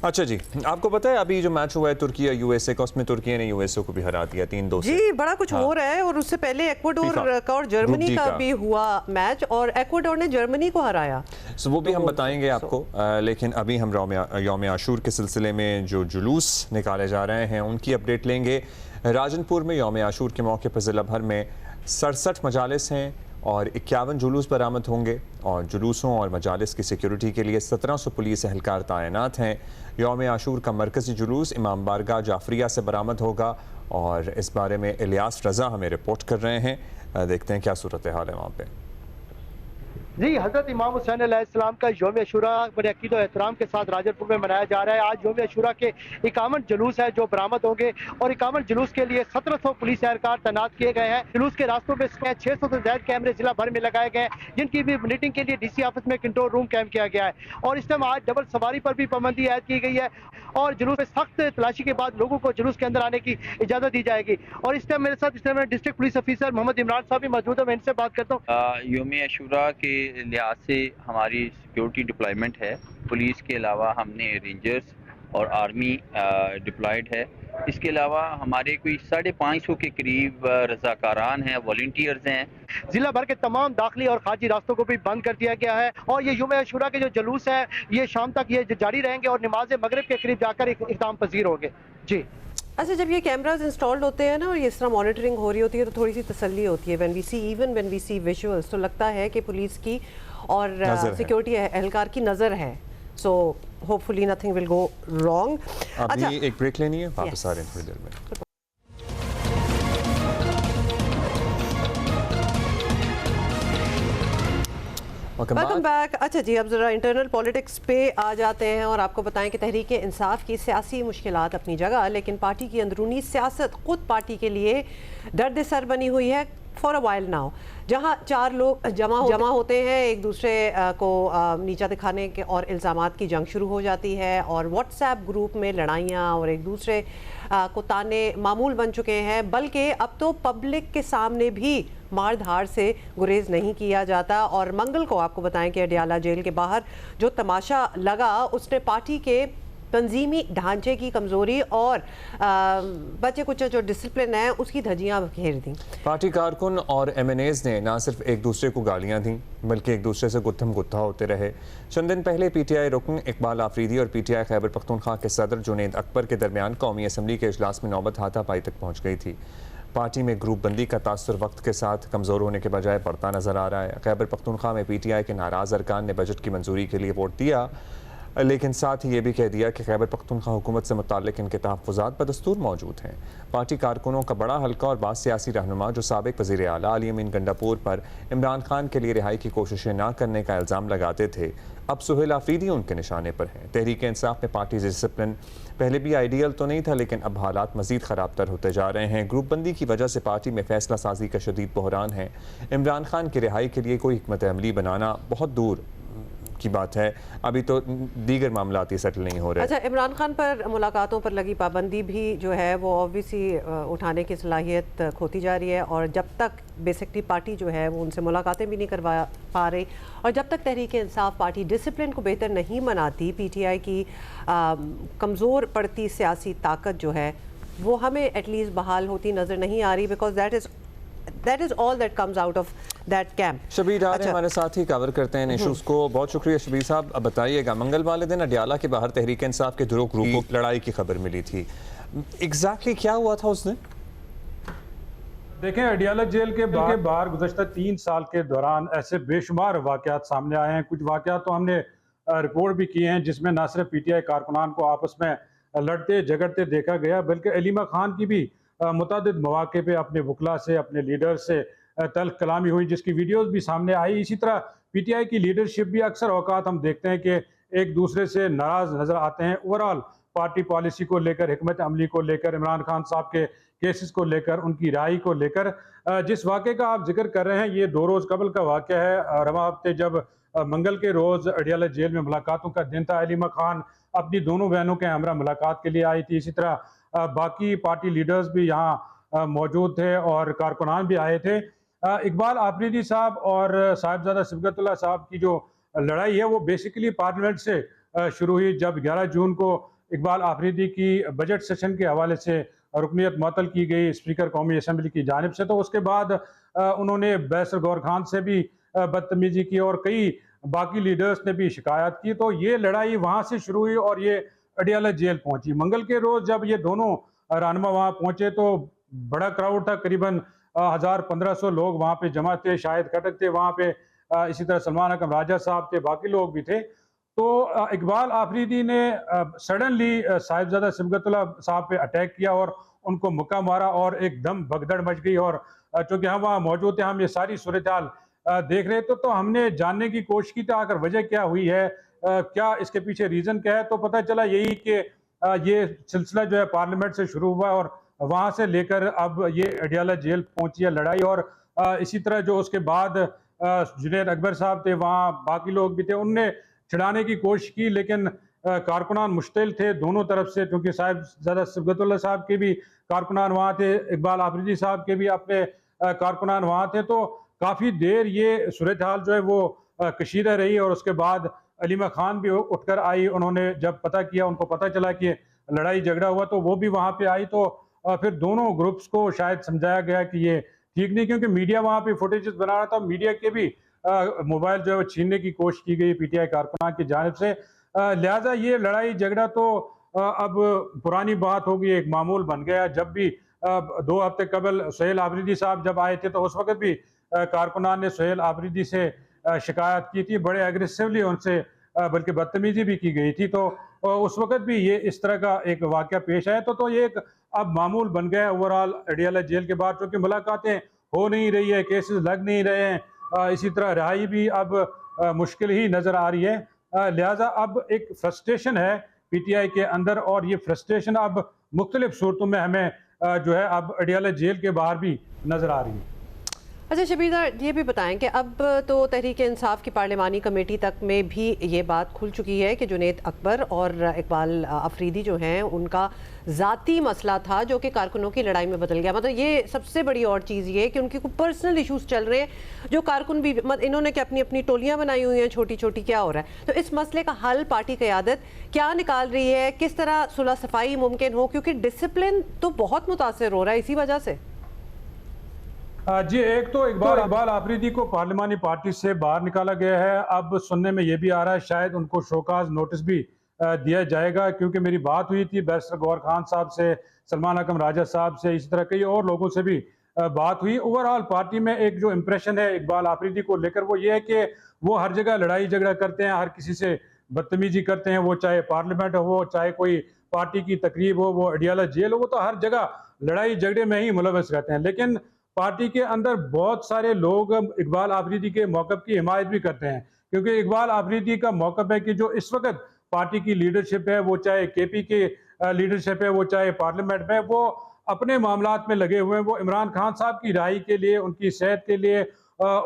अच्छा जी, आपको पता है अभी जो मैच हुआ है तुर्की यूएसए का, उसमें तुर्की ने यूएसए को भी हरा दिया 3-2 से। जी, बड़ा कुछ हो रहा है। और उससे पहले इक्वाडोर का और जर्मनी का भी हुआ मैच, और इक्वाडोर ने जर्मनी को हराया। सो वो भी हम बताएंगे आपको, लेकिन अभी हम यौम आशूर के सिलसिले में जो जुलूस निकाले जा रहे हैं उनकी अपडेट लेंगे। राजनपुर में यौम आशूर के मौके पर ज़िला भर में 67 मजालिस हैं और 51 जुलूस बरामद होंगे, और जुलूसों और मजालिस की सिक्योरिटी के लिए 1700 पुलिस एहलकार तैनात हैं। यौम आशूर का मरकज़ी जुलूस इमाम बारगाह जाफरिया से बरामद होगा, और इस बारे में इलियास रज़ा हमें रिपोर्ट कर रहे हैं। देखते हैं क्या सूरत हाल है वहाँ पे। जी, हज़रत इमाम हुसैन अलैहिस्सलाम का यौम अशूरा बड़े अकीद और एहतराम के साथ राजनपुर में मनाया जा रहा है। आज यौम अशूरा के 51 जुलूस है जो बरामद होंगे, और 51 जुलूस के लिए 1700 पुलिस एहलकार तैनात किए गए हैं। जुलूस के रास्तों में 600 से ज्यादा कैमरे जिला भर में लगाए गए हैं, जिनकी भी मॉनिटरिंग के लिए डीसी ऑफिस में कंट्रोल रूम कायम किया गया है। और इस टाइम आज डबल सवारी पर भी पाबंदी आयद की गई है, और जुलूस में सख्त तलाशी के बाद लोगों को जुलूस के अंदर आने की इजाजत दी जाएगी। और इस टाइम मेरे साथ district police officer Mohammad Imran साहब भी मौजूद है, मैं इनसे बात करता हूँ। यौम अशूरा के लिहाज से हमारी सिक्योरिटी डिप्लॉयमेंट है। पुलिस के अलावा हमने रेंजर्स और आर्मी डिप्लॉयड है। इसके अलावा हमारे कोई 550 के करीब रज़ाकारान हैं, वॉलंटियर्स हैं। जिला भर के तमाम दाखिली और खारजी रास्तों को भी बंद कर दिया गया है, और ये यौम अशूरा के जो जुलूस है ये शाम तक ये जारी रहेंगे, और नमाज मगरिब के करीब जाकर इख्तिताम पजीर होंगे। जी, अच्छा, जब ये कैमरास इंस्टॉल्ड होते हैं ना और ये इस तरह मॉनिटरिंग हो रही होती है तो थोड़ी सी तसल्ली होती है। व्हेन वी सी विजुअल्स, तो लगता है कि पुलिस की और सिक्योरिटी एहलकार की नज़र है। So hopefully nothing will go wrong. अच्छा, एक ब्रेक लेनी है, वापस आ रहे हैं थोड़ी देर में। Welcome back. अच्छा जी, अब ज़रा इंटरनल पॉलिटिक्स पे आ जाते हैं और आपको बताएं कि तहरीक इंसाफ की सियासी मुश्किलात अपनी जगह, लेकिन पार्टी की अंदरूनी सियासत खुद पार्टी के लिए दर्द सर बनी हुई है फॉर अ वाइल नाउ। जहां 4 लोग जमा होते हैं, एक दूसरे को नीचा दिखाने के और इल्ज़ामात की जंग शुरू हो जाती है, और व्हाट्सएप ग्रुप में लड़ाइयाँ और एक दूसरे को ताने मामूल बन चुके हैं। बल्कि अब तो पब्लिक के सामने भी मार धाड़ से गुरेज नहीं किया जाता। और मंगल को आपको बताएं कि अडियाला जेल के बाहर जो तमाशा लगा, उसने पार्टी के तंजीमी ढांचे की कमजोरी और बच्चे कुछ जो डिसिप्लिन है उसकी धज्जियां घेर दी। पार्टी कारकुन और MNAs ने न सिर्फ एक दूसरे को गालियां दी बल्कि एक दूसरे से गुत्थम गुत्था होते रहे। चंद दिन पहले PTI रुकन इकबाल आफरीदी और PTI खैबर पख्तूनख्वा के सदर जुनैद अकबर के दरमियान कौमी असम्बली के इजलास में नौबत हाथापाई तक पहुँच गई थी। पार्टी में ग्रुप बंदी का तासुर वक्त के साथ कमज़ोर होने के बजाय बढ़ता नजर आ रहा है। खैबर पख्तूनख्वा में PTI के नाराज़ अरकान ने बजट की मंजूरी के लिए वोट दिया, लेकिन साथ ही ये भी कह दिया कि खैबर पख्तूनख्वा हुकूमत से मुताल्लिक इनके तहफ़्फ़ुज़ात बदस्तूर मौजूद हैं। पार्टी कारकुनों का बड़ा हल्का और बास सियासी रहनुमा जो साबिक वज़ीर आला अली अमीन गंडापुर पर इमरान खान के लिए रिहाई की कोशिशें न करने का इल्ज़ाम लगाते थे, अब सुहेल आफरीदी उनके निशाने पर हैं। तहरीक इंसाफ में पार्टी डिसिप्लिन पहले भी आइडियल तो नहीं था, लेकिन अब हालात मज़ीद ख़राब तर होते जा रहे हैं। ग्रुप बंदी की वजह से पार्टी में फैसला साजी का शदीद बहरान है। इमरान खान की रिहाई के लिए कोई हिकमत अमली बनाना बहुत दूर की बात है, अभी तो दीगर मामलाती सेटल नहीं हो रहे। अच्छा, इमरान खान पर मुलाकातों पर लगी पाबंदी भी जो है वो ऑब्वियसली उठाने की सलाहियत खोती जा रही है, और जब तक बेसिकली पार्टी जो है वो उनसे मुलाकातें भी नहीं करवा पा रही, और जब तक तहरीक इंसाफ पार्टी डिसिप्लिन को बेहतर नहीं मनाती, पीटीआई की कमज़ोर पड़ती सियासी ताकत जो है वो हमें एटलीस्ट बहाल होती नज़र नहीं आ रही, because that is all that comes out of that camp. Shabbir हमारे साथ ही कवर करते हैं इशूज़ को। बहुत शुक्रिया शबीर साहब। अब बताइएगा, मंगल वाले दिन अडियाला के बाहर तहरीक इंसाफ के दुरुक ग्रुप को लड़ाई की खबर मिली थी, एग्जैक्टली क्या हुआ था उस दिन? देखें, अडियाला जेल के बाहर गुज़श्ता 3 साल के दौरान ऐसे बेशुमार वाक़यात सामने आए हैं। कुछ वाक़यात तो हमने रिपोर्ट भी किए हैं जिसमें न सिर्फ पीटीआई कारकुनान को आपस में लड़ते झगड़ते देखा गया, बल्कि अलीमा खान की भी मुतादिद मौके पे अपने वकला से, अपने लीडर से तल्ख कलामी हुई, जिसकी वीडियोस भी सामने आई। इसी तरह पीटीआई की लीडरशिप भी अक्सर औकात हम देखते हैं कि एक दूसरे से नाराज़ नज़र आते हैं। ओवरऑल पार्टी पॉलिसी को लेकर, हिकमत अमली को लेकर, इमरान खान साहब के केसेस को लेकर, उनकी राय को लेकर। जिस वाक़े का आप जिक्र कर रहे हैं ये 2 रोज़ कबल का वाक़या है। रवां हफ्ते जब मंगल के रोज़ अडियाला जेल में मुलाकातों का दिन था, अलीमा खान अपनी दोनों बहनों के हमरा मुलाकात के लिए आई थी। इसी तरह बाकी पार्टी लीडर्स भी यहाँ मौजूद थे और कारकुनान भी आए थे। इकबाल आफरीदी साहब और साहिबजादा सिबगतुल्लाह साहब की जो लड़ाई है वो बेसिकली पार्लियामेंट से शुरू हुई, जब 11 जून को इकबाल आफरीदी की बजट सेशन के हवाले से रुकनीत मुअत्तल की गई स्पीकर कौमी असम्बली की जानिब से। तो उसके बाद उन्होंने बैरिस्टर गौहर खान से भी बदतमीजी की और कई बाकी लीडर्स ने भी शिकायत की। तो ये लड़ाई वहाँ से शुरू हुई और ये अडियाला जेल पहुंची। मंगल के रोज जब ये दोनों रहनुमा वहाँ पहुंचे तो बड़ा क्राउड था, करीबन 1000-1500 लोग वहाँ पे जमा थे, शाहिद खटक थे वहाँ पे, इसी तरह सलमान अकरम राजा साहब थे, बाकी लोग भी थे। तो इकबाल आफरीदी ने सडनली साहिबजादा सिबगतुल्लाह साहब पे अटैक किया और उनको मुक्का मारा और एकदम भगदड़ मच गई। और चूँकि हम वहाँ मौजूद थे, हम ये सारी सूरत हाल देख रहे थे, तो हमने जानने की कोशिश की थी आखिर वजह क्या हुई है, क्या इसके पीछे रीज़न क्या है। तो पता चला यही कि ये सिलसिला जो है पार्लियामेंट से शुरू हुआ और वहाँ से लेकर अब ये अडियाला जेल पहुंची है लड़ाई। और इसी तरह जो उसके बाद जुनैद अकबर साहब थे, वहाँ बाकी लोग भी थे, उनने छिड़ाने की कोशिश की, लेकिन कारकुनान मुश्तिल थे दोनों तरफ से, क्योंकि साहिबजादा सिबगतुल्लाह साहब के भी कारकुनान वहाँ थे, इकबाल आफरीदी साहब के भी अपने कारकुनान वहाँ थे। तो काफ़ी देर ये सूरत हाल जो है वो कशीदा रही और उसके बाद अलीमा खान भी उठकर आई। उन्होंने जब पता किया, उनको पता चला कि लड़ाई झगड़ा हुआ, तो वो भी वहाँ पे आई। तो फिर दोनों ग्रुप्स को शायद समझाया गया कि ये ठीक नहीं, क्योंकि मीडिया वहाँ पे फुटेजेस बना रहा था, मीडिया के भी मोबाइल जो है छीनने की कोशिश की गई पीटीआई कारकुनान की जानिब से। लिहाजा ये लड़ाई झगड़ा तो अब पुरानी बात हो गई, एक मामूल बन गया। जब भी 2 हफ्ते कबल सुहेल आफरीदी साहब जब आए थे तो उस वक्त भी कारकुनान ने सुहेल आफरीदी से शिकायत की थी, बड़े एग्रेसिवली उनसे बल्कि बदतमीजी भी की गई थी। तो उस वक्त भी ये इस तरह का एक वाक़या पेश आया। तो ये एक अब मामूल बन गया ओवरऑल अडियाला जेल के बाद, क्योंकि मुलाकातें हो नहीं रही है, केसेस लग नहीं रहे हैं, इसी तरह रिहाई भी अब मुश्किल ही नज़र आ रही है। लिहाजा अब एक फ्रस्ट्रेशन है पीटीआई के अंदर और ये फ्रस्ट्रेशन अब मुख्तलिफ सूरतों में हमें जो है अब अडियाला जेल के बाहर भी नज़र आ रही है। अच्छा शबीर, ये भी बताएं कि अब तो तहरीक इंसाफ की पार्लिमानी कमेटी तक में भी ये बात खुल चुकी है कि जुनैद अकबर और इकबाल आफरीदी जो हैं उनका ज़ाती मसला था जो कि कारकुनों की लड़ाई में बदल गया। मतलब ये सबसे बड़ी और चीज़ ये कि उनके कुछ पर्सनल इश्यूज चल रहे हैं, जो कारकुन भी इन्होंने क्या अपनी अपनी टोलियाँ बनाई हुई हैं छोटी छोटी, क्या हो रहा है। तो इस मसले का हल पार्टी क़यादत क्या निकाल रही है, किस तरह सुलह सफाई मुमकिन हो, क्योंकि डिसिप्लिन तो बहुत मुतासर हो रहा है इसी वजह से। जी, एक तो इकबाल आफरीदी को पार्लिमानी पार्टी से बाहर निकाला गया है। अब सुनने में ये भी आ रहा है शायद उनको शोकाज नोटिस भी दिया जाएगा, क्योंकि मेरी बात हुई थी बैरिस्टर गौहर खान साहब से, सलमान अकरम राजा साहब से, इसी तरह कई और लोगों से भी बात हुई। ओवरऑल पार्टी में एक जो इम्प्रेशन है इकबाल आफरीदी को लेकर वो ये है कि वो हर जगह लड़ाई झगड़ा करते हैं, हर किसी से बदतमीजी करते हैं, वो चाहे पार्लियामेंट हो, चाहे कोई पार्टी की तकरीब हो, वो अडियाला जेल हो, वो तो हर जगह लड़ाई झगड़े में ही मुलव्वस रहते हैं। लेकिन पार्टी के अंदर बहुत सारे लोग इकबाल आफरीदी के मौक़िफ़ की हिमायत भी करते हैं, क्योंकि इकबाल आफरीदी का मौक़िफ़ है कि जो इस वक्त पार्टी की लीडरशिप है, वो चाहे केपी के लीडरशिप है, वो चाहे पार्लियामेंट में, वो अपने मामलात में लगे हुए हैं। वो इमरान खान साहब की राय के लिए, उनकी सेहत के लिए,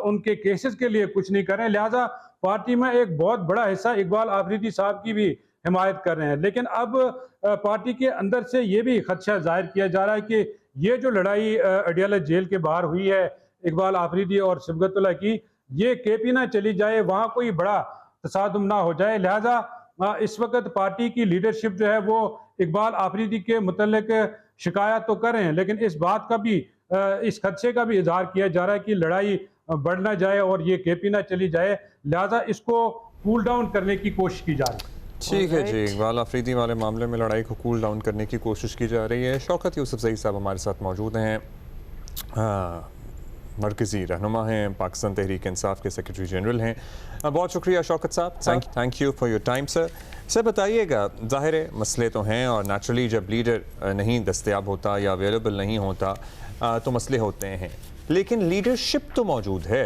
उनके केसेस के लिए कुछ नहीं कर रहे हैं। लिहाजा पार्टी में एक बहुत बड़ा हिस्सा इकबाल आफरीदी साहब की भी हिमायत कर रहे हैं। लेकिन अब पार्टी के अंदर से ये भी खदशा जाहिर किया जा रहा है कि ये जो लड़ाई अडियाला जेल के बाहर हुई है इकबाल आफरीदी और सिबगतुल्लाह की, ये केपी ना चली जाए, वहाँ कोई बड़ा तसादुम ना हो जाए। लिहाजा इस वक्त पार्टी की लीडरशिप जो है वो इकबाल आफरीदी के मुतल्लिक शिकायत तो कर रहे हैं, लेकिन इस बात का भी, इस खदशे का भी इजहार किया जा रहा है कि लड़ाई बढ़ ना जाए और ये केपी ना चली जाए। लिहाजा इसको कूल डाउन करने की कोशिश की जा रही है। ठीक है जी, इकबाल आफरीदी वाले मामले में लड़ाई को कूल डाउन करने की कोशिश की जा रही है। शौकत यूसुफजई साहब हमारे साथ मौजूद हैं, मरकज़ी रहनुमा हैं, पाकिस्तान तहरीक इंसाफ के सेक्रेटरी जनरल हैं। बहुत शुक्रिया शौकत साहब, thank you for your time sir. Sir बताइएगा, ज़ाहिर है मसले तो हैं और नेचुरली जब लीडर नहीं दस्तयाब होता या अवेलेबल नहीं होता तो मसले होते हैं, लेकिन लीडरशिप तो मौजूद है।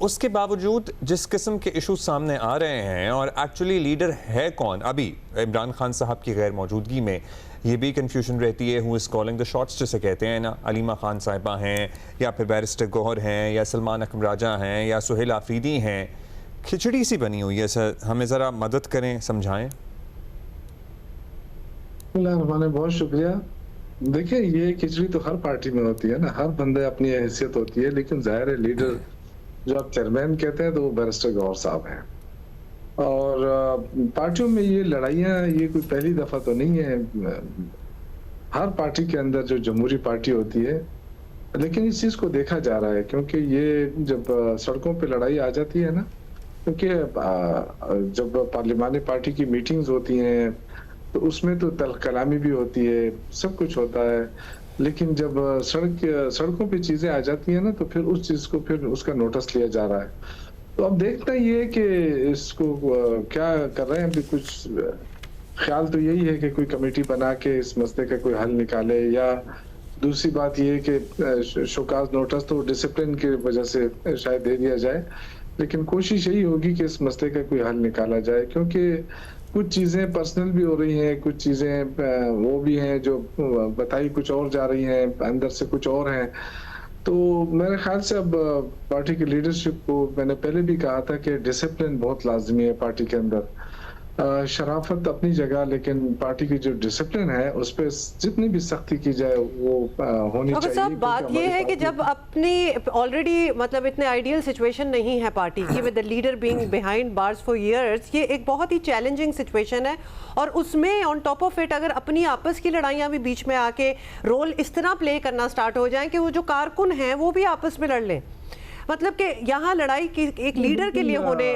उसके बावजूद जिस किस्म के इशू सामने आ रहे हैं और एक्चुअली लीडर है कौन, अभी इमरान खान साहब की गैर मौजूदगी में ये भी कन्फ्यूजन रहती है, who is calling the shots जिसे कहते हैं ना। अलीमा खान साहिबा हैं या फिर बैरिस्टर गौहर हैं या सलमान अकरम राजा हैं या सुहेल आफरीदी हैं। खिचड़ी सी बनी हुई है सर, हमें ज़रा मदद करें, समझाएं। बहुत शुक्रिया। देखिए, ये खिचड़ी तो हर पार्टी में होती है ना, हर बंदे अपनी हैसियत होती है, लेकिन जाहिर है लीडर जो आप चेयरमैन कहते हैं तो वो बैरिस्टर गौहर साहब हैं। और पार्टियों में ये लड़ाइयाँ ये कोई पहली दफा तो नहीं है, हर पार्टी के अंदर जो जमहूरी पार्टी होती है, लेकिन इस चीज को देखा जा रहा है क्योंकि ये जब सड़कों पे लड़ाई आ जाती है ना, क्योंकि जब पार्लिमानी पार्टी की मीटिंग्स होती हैं तो उसमें तो तल्ख कलामी भी होती है, सब कुछ होता है, लेकिन जब सड़कों पे चीजें आ जाती हैं ना तो फिर उस चीज को फिर उसका नोटिस लिया जा रहा है। तो अब देखना ये है कि इसको क्या कर रहे हैं। अभी कुछ ख्याल तो यही है कि कोई कमेटी बना के इस मसले का कोई हल निकाले, या दूसरी बात ये है कि शोकाज नोटिस तो डिसिप्लिन की वजह से शायद दे दिया जाए, लेकिन कोशिश यही होगी कि इस मसले का कोई हल निकाला जाए, क्योंकि कुछ चीज़ें पर्सनल भी हो रही हैं, कुछ चीज़ें वो भी हैं जो बताई कुछ और जा रही हैं, अंदर से कुछ और हैं। तो मेरे ख्याल से अब पार्टी की लीडरशिप को, मैंने पहले भी कहा था कि डिसिप्लिन बहुत लाजमी है पार्टी के अंदर। शराफत अपनी जगह, लेकिन पार्टी की जो डिसिप्लिन है उस पर जितनी भी सख्ती की जाए वो होनी चाहिए। साहब, बात ये है कि जब अपनी ऑलरेडी मतलब इतने आइडियल सिचुएशन नहीं है पार्टी की, with the leader being behind bars for years, ये एक बहुत ही चैलेंजिंग सिचुएशन है। और उसमें ऑन टॉप ऑफ इट अगर अपनी आपस की लड़ाइयाँ भी बीच में आके रोल इस तरह प्ले करना स्टार्ट हो जाए कि वो जो कारकुन हैं वो भी आपस में लड़ लें, मतलब कि यहाँ लड़ाई की एक लीडर के लिए होने,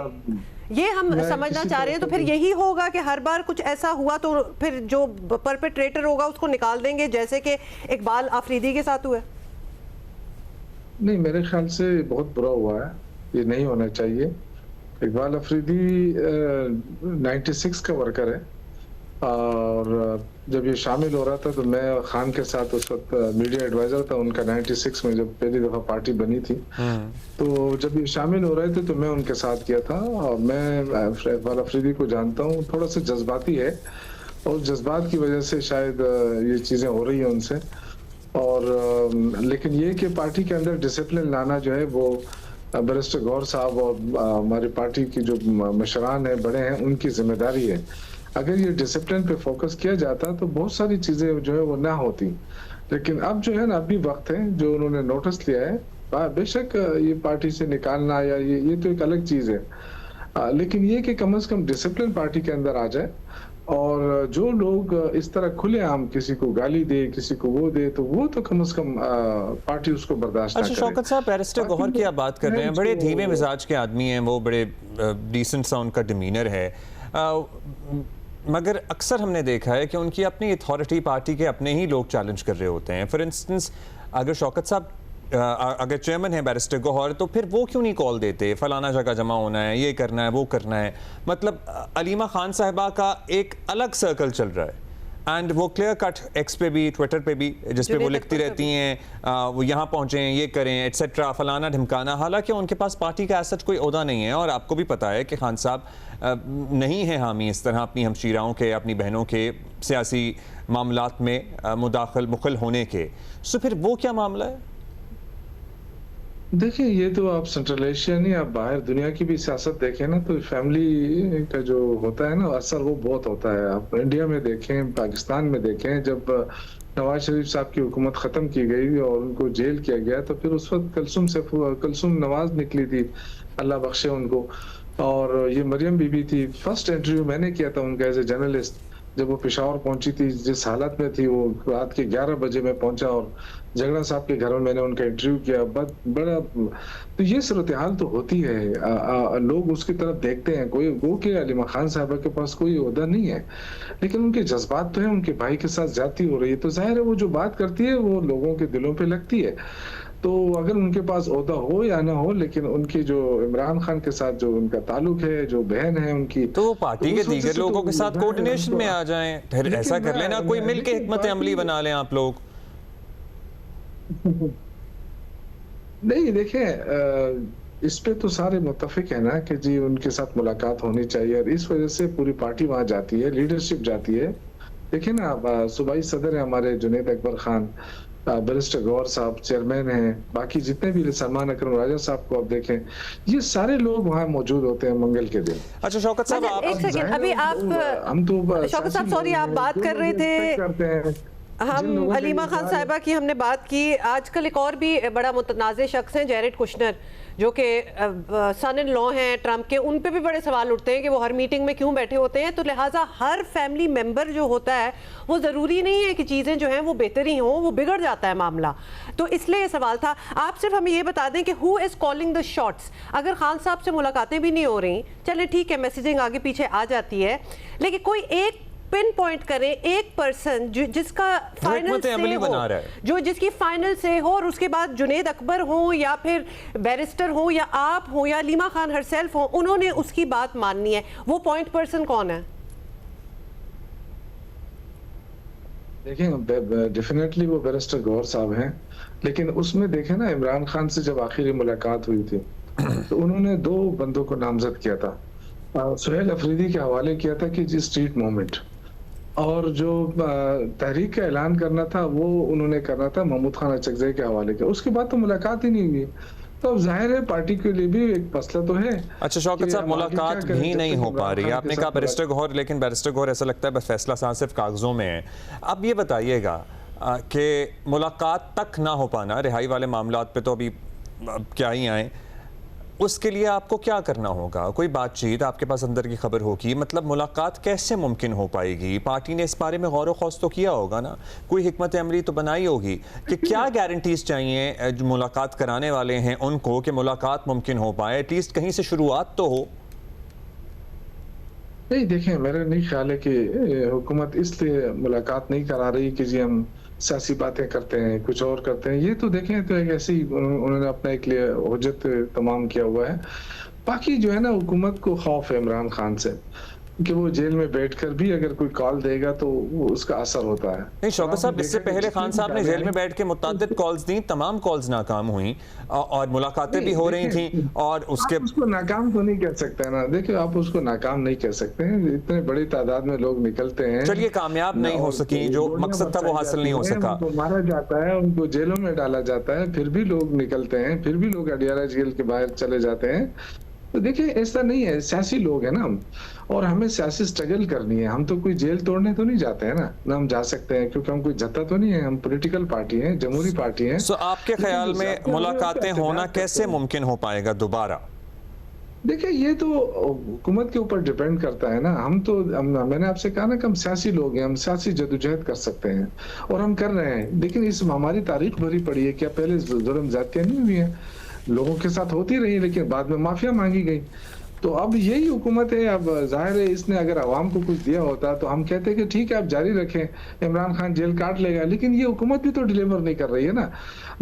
ये हम समझना चाह रहे हैं। तो फिर यही होगा कि हर बार कुछ ऐसा हुआ तो फिर जो परपेट्रेटर होगा उसको निकाल देंगे, जैसे कि इकबाल आफरीदी के साथ हुआ है। नहीं, मेरे ख्याल से बहुत बुरा हुआ है, ये नहीं होना चाहिए। इकबाल आफरीदी 96 का वर्कर है और जब ये शामिल हो रहा था तो मैं खान के साथ उस वक्त मीडिया एडवाइजर था उनका 96 में, जब पहली दफा पार्टी बनी थी। तो जब ये शामिल हो रहे थे तो मैं उनके साथ किया था और मैं इकबाल आफरीदी को जानता हूँ, थोड़ा सा जज्बाती है और जज्बात की वजह से शायद ये चीज़ें हो रही हैं उनसे। और लेकिन ये कि पार्टी के अंदर डिसिप्लिन लाना जो है वो बैरिस्टर गौहर साहब और हमारी पार्टी की जो मशरान है, बड़े हैं, उनकी जिम्मेदारी है। अगर ये डिसिप्लिन पे फोकस किया जाता तो बहुत सारी चीजें जो है वो ना होती, लेकिन अब जो है ना, अभी वक्त है, जो उन्होंने नोटिस लिया है, बेशक ये पार्टी से निकालना या ये तो एक अलग चीज है, लेकिन ये कि कम से कम डिसिप्लिन पार्टी के अंदर आ जाए और जो लोग इस तरह खुलेआम किसी को गाली दे, किसी को वो दे, तो वो तो कम से कम पार्टी उसको बर्दाश्त ना करे। अच्छा शौकत साहब, बैरिस्टर गौहर की आप बात कर रहे हैं, बड़े धीमे मिजाज के आदमी हैं वो, बड़े डिसेंट सा उनका डिमीनर है, मगर अक्सर हमने देखा है कि उनकी अपनी अथॉरिटी पार्टी के अपने ही लोग चैलेंज कर रहे होते हैं। फॉर इंस्टेंस, अगर शौकत साहब अगर चेयरमैन है बैरिस्टर गौहर, तो फिर वो क्यों नहीं कॉल देते, फलाना जगह जमा होना है, ये करना है, वो करना है। मतलब अलीमा खान साहिबा का एक अलग सर्कल चल रहा है एंड वो क्लियर कट एक्स पे भी, ट्विटर पे भी, जिस पे वो लिखती रहती हैं वो यहाँ पहुँचे हैं, ये करें एटसेट्रा, फलाना ढिमकाना। हालांकि उनके पास पार्टी का ऐसा कोई ओहदा नहीं है और आपको भी पता है कि खान साहब नहीं है हामी इस तरह अपनी हमशीराओं के, अपनी बहनों के सियासी मामलात में मुखल होने के। सो फिर वो क्या मामला है? देखिए, ये तो आप सेंट्रल एशिया नहीं, आप बाहर दुनिया की भी सियासत देखें ना, तो फैमिली का जो होता है ना असर, वो बहुत होता है। आप इंडिया में देखें, पाकिस्तान में देखें, जब नवाज शरीफ साहब की हुकूमत खत्म की गई और उनको जेल किया गया, तो फिर उस वक्त कलसुम नवाज निकली थी, अल्लाह बख्शे उनको, और ये मरियम बीबी थी। फर्स्ट इंटरव्यू मैंने किया था उनका एज ए जर्नलिस्ट, जब वो पेशावर पहुंची थी, जिस हालत में थी वो, रात के 11 बजे मैं पहुंचा और झगड़ा साहब के घर में मैंने उनका इंटरव्यू किया। बड़ा तो ये सूरत हाल तो होती है, लोग उसकी तरफ देखते हैं। कोई वो कि अलीमा खान साहबा के पास कोई ओहदा नहीं है, लेकिन उनके जज्बात तो है, उनके भाई के साथ ज्यादती हो रही है, तो जाहिर है वो जो बात करती है वो लोगों के दिलों पे लगती है। तो अगर उनके पास ओहदा हो या ना हो, लेकिन उनकी जो इमरान खान के साथ जो उनका ताल्लुक है, जो बहन है उनकी, तो वो पार्टी के दीगर लोगों के साथ कोऑर्डिनेशन में आ जाएं, फिर ऐसा कर लेना, कोई मिलके हिकमत अमली बना लें आप लोग। नहीं देखें, इस पे तो सारे मुत्तफिक है ना कि जी उनके साथ मुलाकात होनी चाहिए, और इस वजह से पूरी पार्टी वहां जाती है, लीडरशिप जाती है। देखिए ना, सूबाई सदर है हमारे जुनैद अकबर खान, बैरिस्टर गौहर साहब चेयरमैन हैं, बाकी जितने भी, सलमान अकरम राजा साहब को आप देखें, ये सारे लोग वहाँ मौजूद होते हैं मंगल के दिन। अच्छा शौकत साहब, आप एक सेकंड, अभी आप हम तो शौकत साहब सॉरी, आप बात कर रहे थे, हम अलीमा खान साहिबा की हमने बात की। आजकल एक और भी बड़ा मुतनाज़ शख्स हैं, जैरेड कुशनर, जो कि सन इन लॉ हैं ट्रंप के, उन पे भी बड़े सवाल उठते हैं कि वो हर मीटिंग में क्यों बैठे होते हैं। तो लिहाजा हर फैमिली मेंबर जो होता है वो ज़रूरी नहीं है कि चीज़ें जो हैं वो बेहतर ही हों, वो बिगड़ जाता है मामला। तो इसलिए ये सवाल था। आप सिर्फ हमें ये बता दें कि who is calling the shots. अगर खान साहब से मुलाकातें भी नहीं हो रही, चले ठीक है, मैसेजिंग आगे पीछे आ जाती है, लेकिन कोई एक पिन पॉइंट करें, एक पर्सन जिसका फाइनल से हो, जो जिसकी फाइनल से हो, और उसके बाद जुनैद अकबर हो या फिर बैरिस्टर हो या आप हो या अलीमा खान हरसेल्फ हो, उन्होंने उसकी बात माननी है, वो पॉइंट पर्सन कौन है? देखिए, डेफिनेटली वो बैरिस्टर गौहर साहब हैं, लेकिन उसमें देखें ना, इमरान खान से जब आखिरी मुलाकात हुई थी तो उन्होंने 2 बंदों को नामजद किया था। सुहेल अफरीदी के हवाले किया था कि जी स्ट्रीट मूवमेंट, और जो तहरीक का ऐलान करना था वो उन्होंने करना था महमूद खान अचकज़ई के हवाले किया। उसके बाद तो मुलाकात ही नहीं हुई, तो अब जाहिर है पार्टी के लिए भी एक मसला तो है। अच्छा शौकत साहब, मुलाकात भी नहीं हो पा रही है, आपने कहा बैरिस्टर गौहर, लेकिन बैरिस्टर गौहर ऐसा लगता है बस फैसला साथ सिर्फ कागजों में है। अब ये बताइएगा कि मुलाकात तक ना हो पाना, रिहाई वाले मामलात पे तो अभी क्या ही आए, उसके लिए आपको क्या करना होगा? कोई बातचीत आपके पास अंदर की खबर होगी, मतलब मुलाकात कैसे मुमकिन हो पाएगी? पार्टी ने इस बारे में गौर व खौस तो किया होगा ना, कोई हिकमत अमली तो बनाई होगी कि क्या गारंटीज चाहिए जो मुलाकात कराने वाले हैं उनको कि मुलाकात मुमकिन हो पाए, एटलीस्ट कहीं से शुरुआत तो हो। नहीं देखें, मेरा नहीं ख्याल है कि हुकूमत इसलिए मुलाकात नहीं करा रही कि जी हम सियासी बातें करते हैं, कुछ और करते हैं। ये तो देखें तो एक ऐसी उन्होंने अपना एक लिए हुज्जत तमाम किया हुआ है। बाकी जो है ना, हुकूमत को खौफ है इमरान खान से कि वो जेल में बैठकर भी अगर कोई कॉल देगा तो वो उसका असर होता है। नहीं शौकत साहब, इससे पहले खान साहब ने जेल में बैठ के मुतअद्दिद कॉल्स दी, तमाम कॉल्स नाकाम हुई और मुलाकातें भी हो रही थी, और उसके उसको नाकाम तो नहीं कह सकते ना। देखिए, आप उसको नाकाम नहीं कह सकते हैं, इतने बड़ी तादाद में लोग निकलते हैं। चलिए, कामयाब नहीं हो सकी, जो मकसद था वो हासिल नहीं हो सका, उनको मारा जाता है, उनको जेलों में डाला जाता है, फिर भी लोग निकलते हैं, फिर भी लोग अडियाला जेल के बाहर चले जाते हैं। तो देखिए, ऐसा नहीं है, सियासी लोग हैं ना हम, और हमें सियासी स्ट्रगल करनी है। हम तो कोई जेल तोड़ने तो नहीं जाते हैं ना हम जा सकते हैं, क्योंकि हम कोई जत्था तो नहीं है, हम पॉलिटिकल पार्टी हैं, जमहूरी पार्टी हैं। सो आपके ख्याल में मुलाकातें होना कैसे मुमकिन हो पाएगा दोबारा? देखिए, ये तो हुकूमत के ऊपर डिपेंड करता है ना। मैंने आपसे कहा ना कि हम सियासी लोग हैं, हम सियासी जदोजहद कर सकते हैं और हम कर रहे हैं। लेकिन इस हमारी तारीख भरी पड़ी है, क्या पहले जुल्म ज्यादतियां नहीं हुई है? लोगों के साथ होती रही, लेकिन बाद में माफिया मांगी गई। तो अब यही हुकूमत है। अब जाहिर है इसने अगर आवाम को कुछ दिया होता तो हम कहते कि ठीक है आप जारी रखें, इमरान खान जेल काट लेगा, लेकिन ये हुकूमत भी तो डिलीवर नहीं कर रही है ना।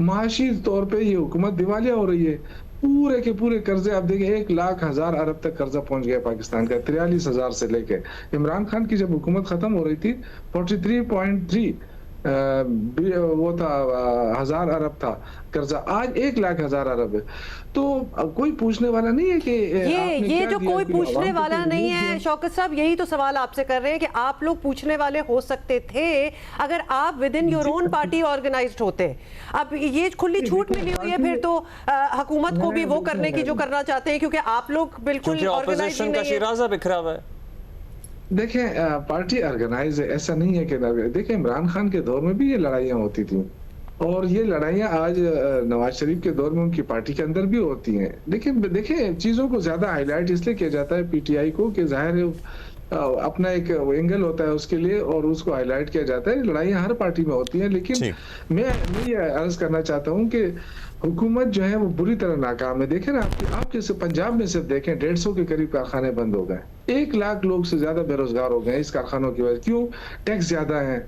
माशी तौर पे ये हुकूमत दिवालिया हो रही है। पूरे के पूरे कर्जे आप देखिए 1,00,000 अरब तक कर्जा पहुंच गया पाकिस्तान का, 43,000 से लेके। इमरान खान की जब हुकूमत खत्म हो रही थी 43.3 वो था हजार अरब था कर्जा, आज 1,00,000 अरब है। तो अब कोई पूछने वाला नहीं है कि ये जो कोई पूछने वाला नहीं है शौकत साहब, यही तो सवाल आपसे कर रहे हैं कि आप लोग पूछने वाले हो सकते थे अगर आप within your own party organised होते। अब ये खुली छूट मिली हुई है, फिर तो हुकूमत को भी वो करने की जो करना चाहते हैं, क्योंकि आप लोग बिल्कुल ऑर्गेनाइजेशन का शिराजा बिखरा हुआ है। देखें पार्टी ऑर्गेनाइज है, ऐसा नहीं है कि देखें इमरान खान के दौर में भी ये लड़ाइयाँ होती थी और ये लड़ाइयाँ आज नवाज शरीफ के दौर में उनकी पार्टी के अंदर भी होती हैं। लेकिन देखें चीज़ों को ज़्यादा हाईलाइट इसलिए किया जाता है पीटीआई को कि जाहिर है अपना एक एंगल होता है उसके लिए और उसको हाईलाइट किया जाता है। लड़ाइयाँ हर पार्टी में होती हैं, लेकिन मैं ये अर्ज करना चाहता हूँ कि हुकूमत जो है वो बुरी तरह नाकाम है। देखें ना आप जैसे पंजाब में सिर्फ देखें 150 के करीब कारखाने बंद हो गए, 1,00,000 लोग से ज्यादा बेरोजगार हो गए इस कारखानों की वजह। क्यों? टैक्स ज्यादा है,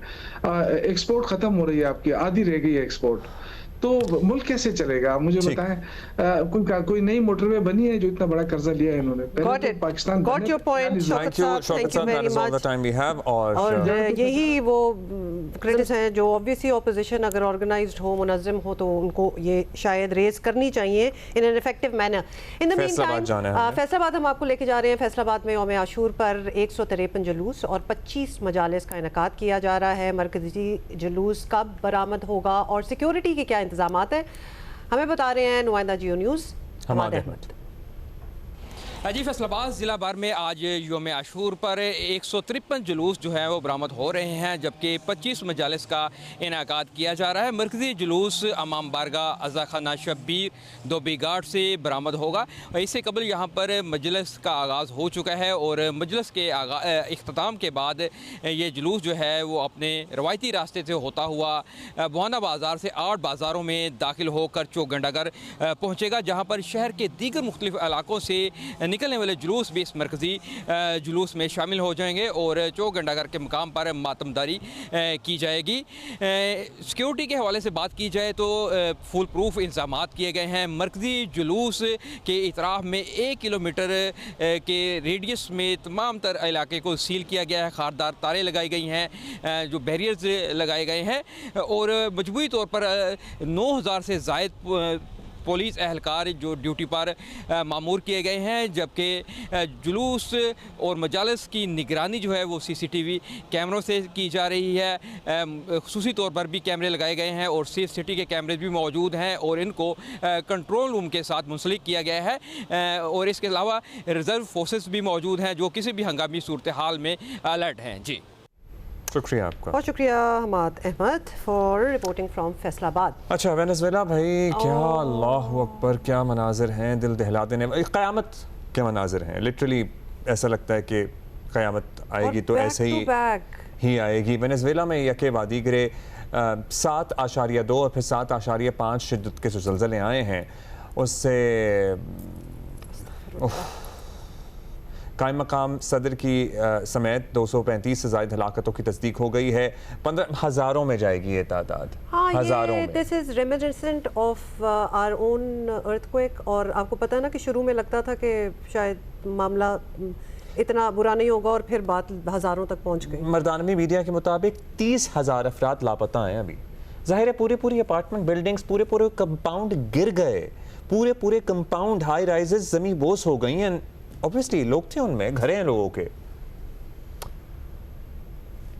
एक्सपोर्ट खत्म हो रही है, आपकी आधी रह गई है एक्सपोर्ट। तो मुल्क कैसे चलेगा? मुझे बताएं कोई नई मोटरवे बनी है जो इतना बड़ा कर्जा लिया है इन्होंने? तो पाकिस्तान और यही वो क्रेडिट्स हैं जो ऑब्वियसली ऑपोजिशन अगर ऑर्गेनाइज्ड हो, मुनज़्ज़म हो, तो उनको ये शायद रेज करनी चाहिए in an effective manner. In the mean time Faisalabad हम आपको लेके जा रहे हैं। फैसलाबाद में यौम आशूर पर 153 जुलूस और 25 मजालिस का इनेकाद किया जा रहा है। मरकजी जुलूस कब बरामद होगा और सिक्योरिटी के क्या इंतजामात हैं, हमें बता रहे हैं नुमाइंदा जियो न्यूज़ हमाद अहमद। जी फैसलाबाद ज़िला भर में आज यौम आशूर पर 153 जुलूस जो है वो बरामद हो रहे हैं, जबकि 25 मजालिस का इनेकाद किया जा रहा है। मरकज़ी जुलूस अमाम बारगाह अज़ा खाना शब्बीर दोबी घाट से बरामद होगा। इससे कबल यहाँ पर मजलिस का आगाज़ हो चुका है और मजलिस के इख्तिताम के बाद ये जुलूस जो है वो अपने रवायती रास्ते से होता हुआ बुहाना बाज़ार से 8 बाज़ारों में दाखिल होकर चौक घंटाघर पहुँचेगा, जहाँ पर शहर के दीगर मुख्तलिफ इलाकों से निकलने वाले जुलूस भी इस मरकज़ी जुलूस में शामिल हो जाएंगे और चौक घंटाघर के मुकाम पर मातमदारी की जाएगी। सिक्योरिटी के हवाले से बात की जाए तो फुल प्रूफ इंतजामात किए गए हैं। मरकज़ी जुलूस के इतराफ़ में 1 किलोमीटर के रेडियस में तमाम तर इलाके को सील किया गया है। खारदार तारें लगाई गई हैं, जो बैरियर्स लगाए गए हैं और मजबूरी तौर पर 9,000 से ज़ायद पुलिस एहलकार जो ड्यूटी पर मामूर किए गए हैं, जबकि जुलूस और मजालिस की निगरानी जो है वो CCTV कैमरों से की जा रही है। ख़ुसूसी तौर पर भी कैमरे लगाए गए हैं और सेफ सिटी के कैमरे भी मौजूद हैं और इनको कंट्रोल रूम के साथ मुंसलिक किया गया है और इसके अलावा रिज़र्व फोर्सेस भी मौजूद हैं जो किसी भी हंगामी सूरत हाल में अलर्ट हैं। जी शुक्रिया आपका। बहुत शुक्रिया Hammad Ahmad for reporting from Faisalabad. अच्छा वेनेज़ुएला भाई, क्या अल्लाह अकबर, क्या मनाजिर हैं, दिल दहला देने वाले, क़यामत के मनाजिर हैं। लिटरली ऐसा लगता है कि क़यामत आएगी तो ऐसे ही आएगी। वेनेज़ुएला में यके वादी गिरे 7.2 और फिर 7.5 शिद्दत के जो ज़लज़ले आए हैं उससे कायम मकाम सदर की समेत 235 से ज़ायद हलाकतों की तस्दीक हो गई है। 15 हज़ारों में जाएगी ये तादाद, हज़ारों में। This is reminiscent of our own earthquake. और आपको पता है ना कि शुरू में लगता था कि शायद मामला इतना बुरा नहीं होगा और फिर बात हज़ारों तक पहुँच गई। मर्दानवी मीडिया के मुताबिक 30,000 अफराद लापता हैं अभी। ज़ाहिर है पूरी अपार्टमेंट बिल्डिंग्स, पूरे कंपाउंड गिर गए, पूरे कंपाउंड हाई राइजेस ज़मीन बोस हो गई हैं। ऑब्वियसली लोग थे उनमें, घरे हैं लोगों के।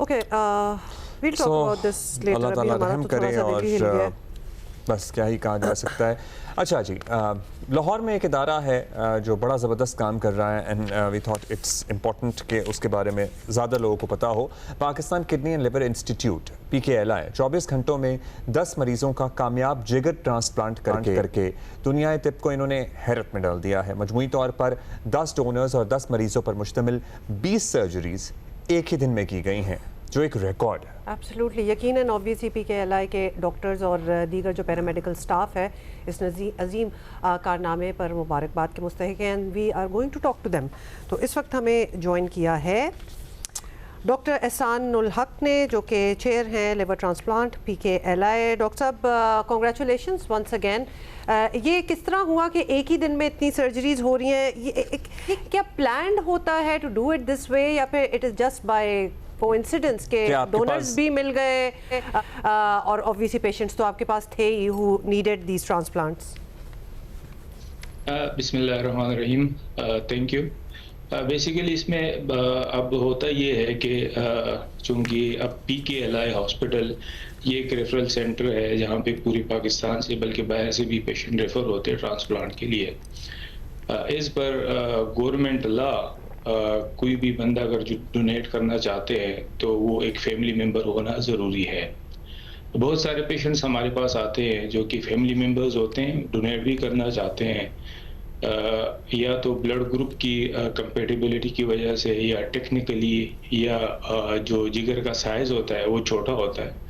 Okay, we'll talk about this later। अल्लाह ताला रहम करे और बस क्या ही कहा जा सकता है। अच्छा जी, लाहौर में एक इदारा है जो बड़ा ज़बरदस्त काम कर रहा है and we thought it's important कि उसके बारे में ज़्यादा लोगों को पता हो। Pakistan kidney and liver institute PKLI 24 घंटों में 10 मरीज़ों का कामयाब जिगर ट्रांसप्लांट करके दुनिया तिब को इन्होंने हैरत में डाल दिया है। मजमूई तौर पर 10 डोनर्स और 10 मरीज़ों पर मुश्तमिल 20 सर्जरीज़ एक ही दिन में की गई हैं। जो एक रिकॉर्ड है। एब्सोल्युटली, यकीनन ऑब्वियसली PKLI के डॉक्टर्स और दीगर जो पैरामेडिकल स्टाफ है इस अजीम कारनामे पर मुबारकबाद के मुस्तहिक हैं, and we are going to talk to them. तो इस वक्त हमें ज्वाइन किया है डॉक्टर एहसान उल हक ने, जो कि चेयर हैं लिवर ट्रांसप्लांट PKLI। डॉक्टर साहब, कॉन्ग्रेचुलेशंस वंस अगेन। ये किस तरह हुआ कि एक ही दिन में इतनी सर्जरीज हो रही हैं? ये क्या प्लान्ड होता है to do it this way, या फिर it is just by coincidence के डोनर्स भी मिल गए और ऑब्वियसली पेशेंट्स तो आपके पास थे he who needed these transplants? बिस्मिल्लाहिर्रहमानिर्रहीम, थैंक यू। बेसिकली इसमें अब होता ये है कि चूँकि अब PKLI हॉस्पिटल ये एक रेफरल सेंटर है जहाँ पे पूरी पाकिस्तान से बल्कि बाहर से भी पेशेंट रेफ़र होते हैं ट्रांसप्लांट के लिए। इस पर गवर्नमेंट लॉ कोई भी बंदा अगर जो डोनेट करना चाहते हैं तो वो एक फैमिली मेम्बर होना ज़रूरी है। बहुत सारे पेशेंट्स हमारे पास आते हैं जो कि फैमिली मेम्बर्स होते हैं, डोनेट भी करना चाहते हैं, या तो ब्लड ग्रुप की कंपेटिबिलिटी की वजह से, या टेक्निकली, या जो जिगर का साइज़ होता है वो छोटा होता है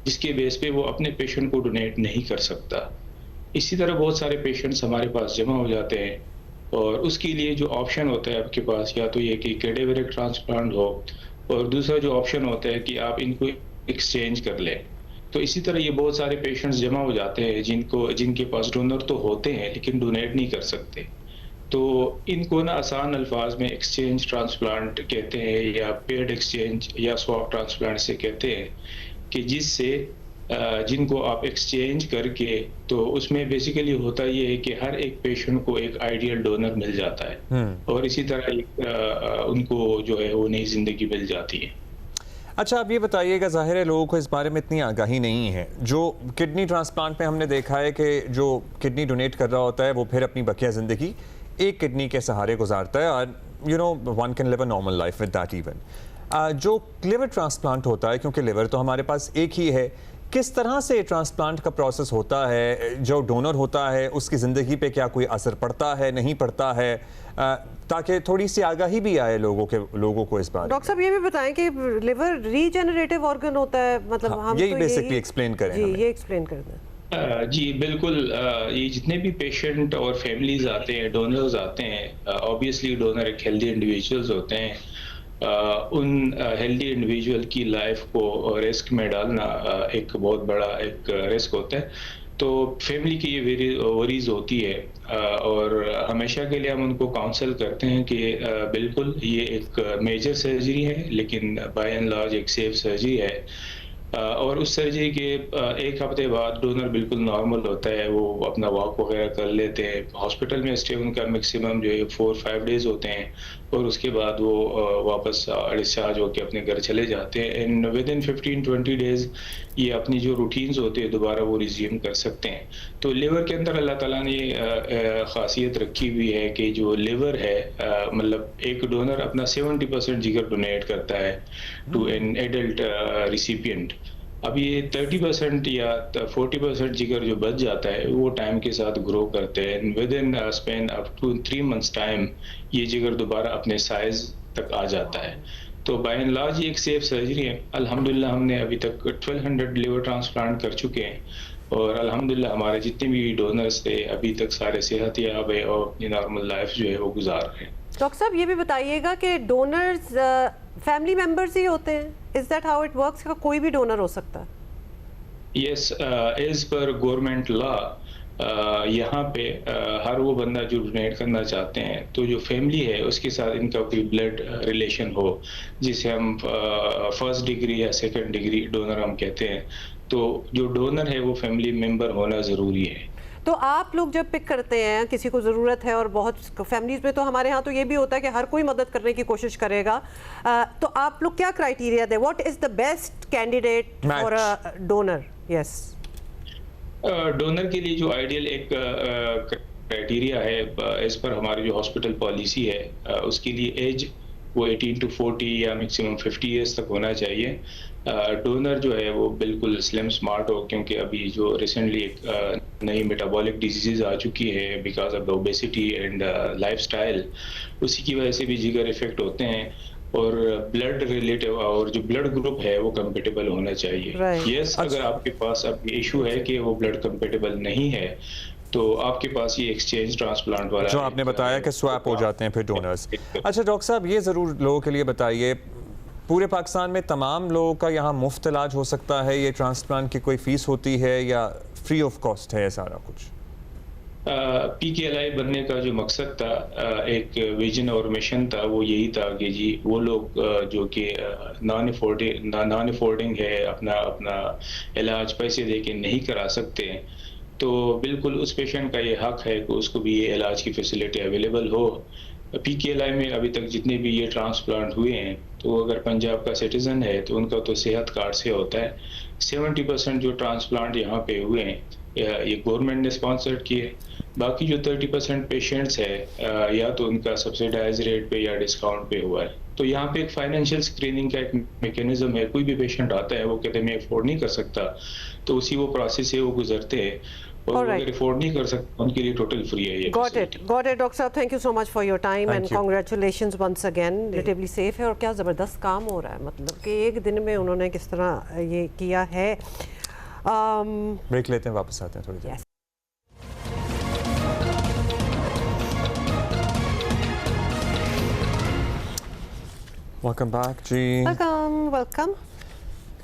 जिसके बेस पे वो अपने पेशेंट को डोनेट नहीं कर सकता। इसी तरह बहुत सारे पेशेंट्स हमारे पास जमा हो जाते हैं और उसके लिए जो ऑप्शन होता है आपके पास, या तो ये कि कैडेवरिक ट्रांसप्लांट हो, और दूसरा जो ऑप्शन होता है कि आप इनको एक्सचेंज कर लें। तो इसी तरह ये बहुत सारे पेशेंट्स जमा हो जाते हैं जिनके पास डोनर तो होते हैं लेकिन डोनेट नहीं कर सकते। तो इनको ना आसान अल्फाज में एक्सचेंज ट्रांसप्लांट कहते हैं, या पेड एक्सचेंज या स्वैप ट्रांसप्लांट से कहते हैं, कि जिससे जिनको आप एक्सचेंज करके, तो उसमें बेसिकली होता ये है कि हर एक पेशेंट को एक आइडियल डोनर मिल जाता है और इसी तरह उनको जो है वो नई जिंदगी मिल जाती है। अच्छा, अब ये बताइएगा, ज़ाहिर है लोगों को इस बारे में इतनी आगाही नहीं है। जो किडनी ट्रांसप्लांट में हमने देखा है कि जो किडनी डोनेट कर रहा होता है वो फिर अपनी बकिया ज़िंदगी एक किडनी के सहारे गुजारता है, और you know one can live a normal life with that even. जो लिवर ट्रांसप्लांट होता है, क्योंकि लिवर तो हमारे पास एक ही है, किस तरह से ट्रांसप्लांट का प्रोसेस होता है? जो डोनर होता है उसकी ज़िंदगी पे क्या कोई असर पड़ता है, नहीं पड़ता है, ताकि थोड़ी सी आगाही भी आए लोगों को इस बारे। डॉक्टर साहब, ये भी बताएं कि लिवर रीजेनरेटिव ऑर्गन होता है, मतलब हम यही तो बेसिकली एक्सप्लेन करें। जी, ये एक्सप्लेन कर दें। जी बिल्कुल, ये जितने भी पेशेंट और फैमिलीज आते हैं, डोनर्स आते हैं, ऑब्वियसली डोनर एक हेल्दी इंडिविजुअल्स होते हैं। उन हेल्दी इंडिविजुअल की लाइफ को रिस्क में डालना एक बहुत बड़ा एक रिस्क होता है। तो फैमिली की ये वरीज होती है, और हमेशा के लिए हम उनको काउंसल करते हैं कि बिल्कुल ये एक मेजर सर्जरी है लेकिन बाय एंड लार्ज एक सेफ सर्जरी है, और उस सर्जरी के एक हफ्ते बाद डोनर बिल्कुल नॉर्मल होता है, वो अपना वॉक वगैरह कर लेते हैं। हॉस्पिटल में स्टे उनका मैक्सिमम जो है 4-5 डेज होते हैं, और उसके बाद वो वापस डिस्चार्ज होकर अपने घर चले जाते हैं। एंड विद इन 15-20 डेज ये अपनी जो रूटीन्स होती है दोबारा वो रिज्यूम कर सकते हैं। तो लिवर के अंदर अल्लाह ताला ने खासियत रखी हुई है कि जो लिवर है, मतलब एक डोनर अपना 70% जिगर डोनेट करता है टू एन एडल्ट रिसिपिएंट। अब ये 30% या 40% जिगर जो बच जाता है वो टाइम के साथ ग्रो करते हैं। Within span up to 3 months time ये जिगर दोबारा अपने साइज तक आ जाता है। तो बाय एंड लार्ज ये एक सेफ सर्जरी है। अल्हम्दुलिल्लाह हमने अभी तक 1200 लिवर ट्रांसप्लांट कर चुके हैं, और अल्हम्दुलिल्लाह हमारे जितने भी डोनर्स थे अभी तक सारे सेहतयाब है और अपनी नॉर्मल लाइफ जो है वो गुजार रहे हैं। डॉक्टर साहब, ये भी बताइएगा कि डोनर्स फैमिली मेंबर्स ही होते हैं? Is that how it works? का कोई भी डोनर हो सकता है? Yes, as per government law यहाँ पे हर वो बंदा जो डोनेट करना चाहते हैं, तो जो फैमिली है उसके साथ इनका कोई ब्लड रिलेशन हो, जिसे हम फर्स्ट डिग्री या सेकंड डिग्री डोनर हम कहते हैं, तो जो डोनर है वो फैमिली मेंबर होना ज़रूरी है। तो आप लोग जब पिक करते हैं, किसी को ज़रूरत है, और बहुत फैमिलीज में तो हमारे यहाँ तो ये भी होता है कि हर कोई मदद करने की कोशिश करेगा, तो आप लोग क्या क्राइटेरिया दें? What is the best candidate for a donor? Yes, donor के लिए जो आइडियल एक क्राइटेरिया है, इस पर हमारी जो हॉस्पिटल पॉलिसी है उसके लिए एज वो 18 to 40 या मैक्सिमम 50 ईयर्स तक होना चाहिए। डोनर जो है वो बिल्कुल स्लिम स्मार्ट हो, क्योंकि अभी जो रिसेंटली एक नई मेटाबॉलिक डिजीज़ आ चुकी है because of the obesity and lifestyle, उसी की वजह से भी जिगर इफेक्ट होते हैं। और ब्लड रिलेटिव और जो ब्लड ग्रुप है वो कंपेटेबल होना चाहिए। यस, अगर आपके पास अब इशू है कि वो ब्लड कंपेटेबल नहीं है तो आपके पास ये एक्सचेंज ट्रांसप्लांट वाला जो आपने बताया कि स्वैप हो जाते हैं फिर डोनर्स। अच्छा डॉक्टर साहब, ये ज़रूर लोगों के लिए बताइए, पूरे पाकिस्तान में तमाम लोगों का यहाँ मुफ्त इलाज हो सकता है? ये ट्रांसप्लांट की कोई फ़ीस होती है या फ्री ऑफ कॉस्ट है सारा कुछ? PKLI बनने का जो मकसद था, एक विजन और मिशन था, वो यही था कि जी वो लोग जो कि नॉन अफोर्डिंग है, अपना इलाज पैसे दे के नहीं करा सकते हैं, तो बिल्कुल उस पेशेंट का ये हक है कि उसको भी ये इलाज की फैसिलिटी अवेलेबल हो। PKLI में अभी तक जितने भी ये ट्रांसप्लांट हुए हैं, तो अगर पंजाब का सिटीज़न है तो उनका तो सेहत कार्ड से होता है। 70% जो ट्रांसप्लांट यहाँ पे हुए हैं ये गवर्नमेंट ने स्पॉन्सर्ड किए। बाकी जो 30% पेशेंट्स है या तो उनका सब्सिडाइज रेट पे या डिस्काउंट पे हुआ है। तो यहाँ पे एक फाइनेंशियल स्क्रीनिंग का एक मैकेनिज्म है। कोई भी पेशेंट आता है, वो कहते हैं मैं अफोर्ड नहीं कर सकता, तो उसी वो प्रोसेस से वो गुजरते हैं, और अगर अफोर्ड नहीं कर सकते उनके लिए टोटल फ्री है ये। Got it, डॉक्टर साहब, thank you so much for your time and congratulations once again. Relatively safe है और क्या ज़बरदस्त काम हो रहा है, मतलब कि एक दिन में उन्होंने किस तरह ये किया है। ब्रेक लेते हैं, वापस आते हैं थोड़ी देर। वेलकम बैक जी। वेलकम।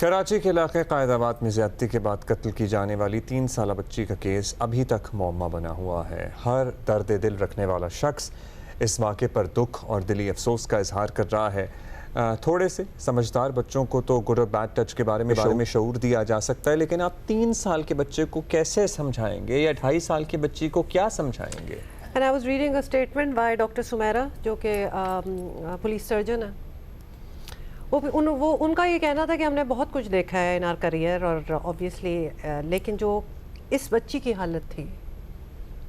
कराची के इलाके कायदाबाद में ज़्यादती के बाद कत्ल की जाने वाली 3 साला बच्ची का केस अभी तक मौमा बना हुआ है। हर दर्द दिल रखने वाला शख्स इस वाक़े पर दुख और दिली अफसोस का इजहार कर रहा है। थोड़े से समझदार बच्चों को तो गुड और बैड टच के बारे में शऊर दिया जा सकता है, लेकिन आप 3 साल के बच्चे को कैसे समझाएंगे या 2.5 साल की बच्ची को क्या समझाएंगे? And I was reading a statement by doctor Sumera, जो कि पुलिस सर्जन है। वो उनका ये कहना था कि हमने बहुत कुछ देखा है इन आवर करियर और ऑब्वियसली, लेकिन जो इस बच्ची की हालत थी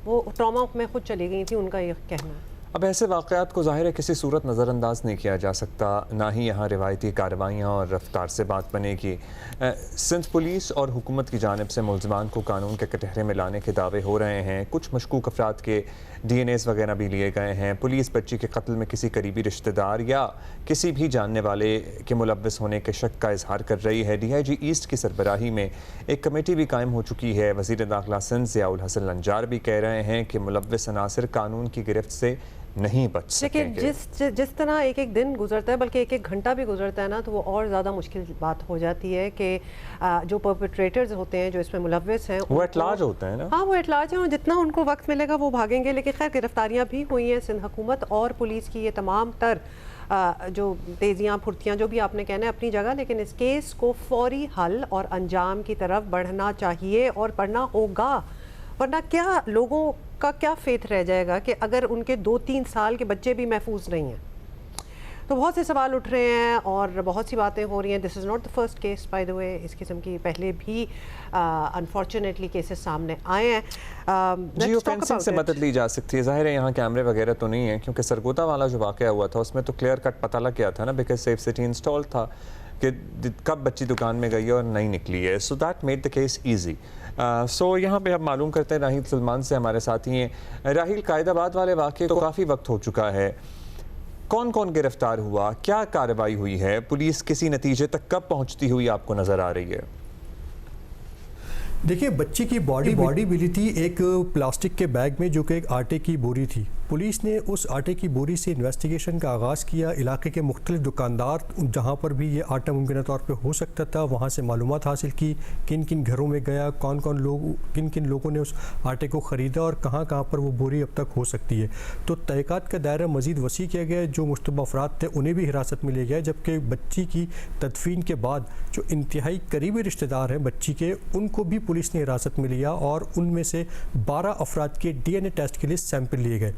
वो ट्रॉमा में खुद चली गई थी, उनका ये कहना है। अब ऐसे वाक़यात को ज़ाहिर है किसी सूरत नज़रअंदाज नहीं किया जा सकता, ना ही यहाँ रिवायती कार्रवाइयाँ और रफ्तार से बात बनेगी। सिंध पुलिस और हुकूमत की जानिब से मुल्ज़िमान को कानून के कटहरे में लाने के दावे हो रहे हैं। कुछ मशकूक अफराद के DNAs वगैरह भी लिए गए हैं। पुलिस बच्ची के कत्ल में किसी करीबी रिश्तेदार या किसी भी जानने वाले के मुलव्वस होने के शक का इजहार कर रही है। DIG ईस्ट की सरबराही में एक कमेटी भी कायम हो चुकी है। वज़ीर दाखिला सिंध ज़ियाउल हसन लंजार भी कह रहे हैं कि मुलव्वस अनासिर कानून की गिरफ्त से नहीं बच सकेंगे। लेकिन जिस तरह एक एक दिन गुजरता है, बल्कि एक एक घंटा भी गुजरता है ना, तो वो और ज़्यादा मुश्किल बात हो जाती है कि जो परपेट्रेटर्स होते हैं, जो इसमें मुलव्वस हैं, वो एट लार्ज होते हैं ना। हाँ, वो एट लार्ज हैं और जितना उनको वक्त मिलेगा वो भागेंगे। लेकिन खैर गिरफ्तारियाँ भी हुई हैं। सिंध हुकूमत और पुलिस की ये तमाम तर जो तेज़ियाँ फुर्तियाँ जो भी आपने कहना है अपनी जगह, लेकिन इस केस को फौरी हल और अंजाम की तरफ बढ़ना चाहिए और बढ़ना होगा, वरना क्या लोगों का क्या फेथ रह जाएगा कि अगर उनके 2-3 साल के बच्चे भी महफूज नहीं हैं। तो बहुत से सवाल उठ रहे हैं और बहुत सी बातें हो रही हैं। This is not the first case by the way, इस किस्म की पहले भी अनफॉर्चुनेटली केसेस सामने आए हैं। जियो फेंसिंग से मदद ली जा सकती है। ज़ाहिर है यहाँ कैमरे वगैरह तो नहीं है, क्योंकि सरगोदा वाला जो वाक़या हुआ था उसमें तो क्लियर कट पता लग गया था ना, बिकॉज सेफ सिटी इंस्टॉल था कि कब बच्ची दुकान में गई और नहीं निकली है। So that made the case easy. So यहाँ पे अब मालूम करते हैं राहील सलमान से, हमारे साथी हैं। राहील, कायदाबाद वाले वाक़े को काफ़ी वक्त हो चुका है, कौन कौन गिरफ्तार हुआ, क्या कार्रवाई हुई है, पुलिस किसी नतीजे तक कब पहुँचती हुई आपको नज़र आ रही है? देखिए, बच्ची की बॉडी मिली थी एक प्लास्टिक के बैग में, जो कि एक आटे की बोरी थी। पुलिस ने उस आटे की बोरी से इन्वेस्टिगेशन का आगाज़ किया। इलाके के मुख्तलिफ दुकानदार जहां पर भी ये आटा मुमकिन तौर पे हो सकता था, वहां से मालूमात हासिल की, किन किन घरों में गया, कौन कौन लोग, किन किन लोगों ने उस आटे को ख़रीदा और कहां कहां पर वो बोरी अब तक हो सकती है। तो तहक़ीक़ात का दायरा मज़ीद वसी किया गया। जो मुश्तबा अफराद थे उन्हें भी हिरासत में लिया गया, जबकि बच्ची की तदफीन के बाद जो इंतहाई करीबी रिश्तेदार हैं बच्ची के, उनको भी पुलिस ने हिरासत में लिया और उनमें से 12 अफराद के DNA टेस्ट के लिए सैंपल लिए गए।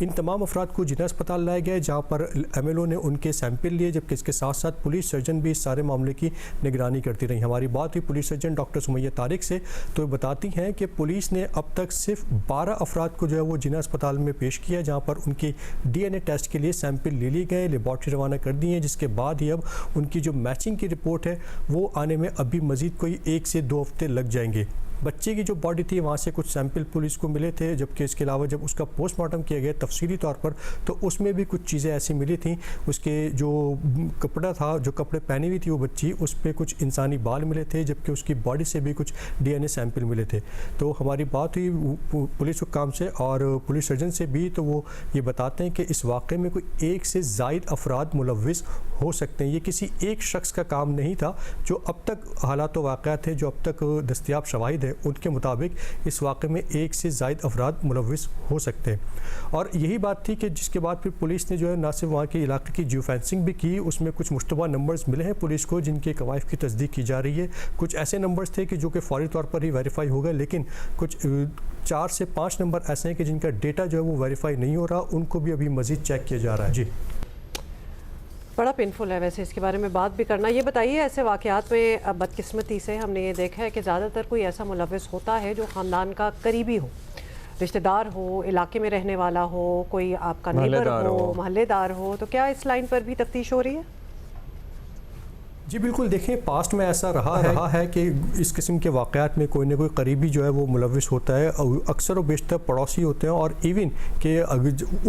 इन तमाम अफराद को जिला अस्पताल लाया गया, जहाँ पर MLO ने उनके सैंपल लिए, जबकि इसके साथ साथ पुलिस सर्जन भी इस सारे मामले की निगरानी करती रही। हमारी बात हुई police surgeon doctor Sumaiya Tariq से, तो बताती हैं कि पुलिस ने अब तक सिर्फ 12 अफराद को जो है वो जिला अस्पताल में पेश किया, जहाँ पर उनके DNA टेस्ट के लिए सैंपल ले लिए गए, लेबॉर्ट्री रवाना कर दी है, जिसके बाद ही अब उनकी जो मैचिंग की रिपोर्ट है वो आने में अभी मज़ीद कोई 1 से 2 हफ्ते लग जाएंगे। बच्चे की जो बॉडी थी वहाँ से कुछ सैंपल पुलिस को मिले थे, जबकि इसके अलावा जब उसका पोस्टमार्टम किया गया तफसीली तौर पर तो उसमें भी कुछ चीज़ें ऐसी मिली थी। उसके जो कपड़ा था, जो कपड़े पहनी हुई थी वो बच्ची, उस पर कुछ इंसानी बाल मिले थे, जबकि उसकी बॉडी से भी कुछ DNA सैंपल मिले थे। तो हमारी बात हुई पुलिस हुक्काम से और पुलिस सर्जन से भी, तो वो ये बताते हैं कि इस वाक़े में कोई एक से ज़ायद अफराद मुलव्विस हो सकते हैं। ये किसी एक शख्स का काम नहीं था। जो अब तक हालात व वाक़यात थे, जो अब तक दस्तयाब शवाहिद है, उनके मुताबिक इस वाक़े में एक से ज़ायद अफराद मुलव्विस हो सकते हैं। और यही बात थी कि जिसके बाद फिर पुलिस ने जो है ना सिर्फ वहाँ के इलाके की जियो फेंसिंग भी की, उसमें कुछ मुश्तबा नंबर्स मिले हैं पुलिस को जिनके कवायद की तस्दीक की जा रही है। कुछ ऐसे नंबर्स थे कि जो कि फौरी तौर पर ही वेरीफाई हो गए, लेकिन कुछ 4 से 5 नंबर ऐसे हैं कि जिनका डेटा जो है वो वेरीफाई नहीं हो रहा, उनको भी अभी मज़ीद चेक किया जा रहा है। जी, बड़ा पेनफुल है वैसे इसके बारे में बात भी करना। ये बताइए, ऐसे वाक़यात में बदकिस्मती से हमने ये देखा है कि ज़्यादातर कोई ऐसा मुलव्विस होता है जो ख़ानदान का करीबी हो, रिश्तेदार हो, इलाके में रहने वाला हो, कोई आपका नेबर हो, महल्लेदार हो। तो क्या इस लाइन पर भी तफ्तीश हो रही है? जी बिल्कुल, देखें पास्ट में ऐसा रहा है कि इस किस्म के वाक़यात में कोई ना कोई करीबी जो है वो मुलव्विस होता है। अक्सर व बेशतर पड़ोसी होते हैं, और इवन कि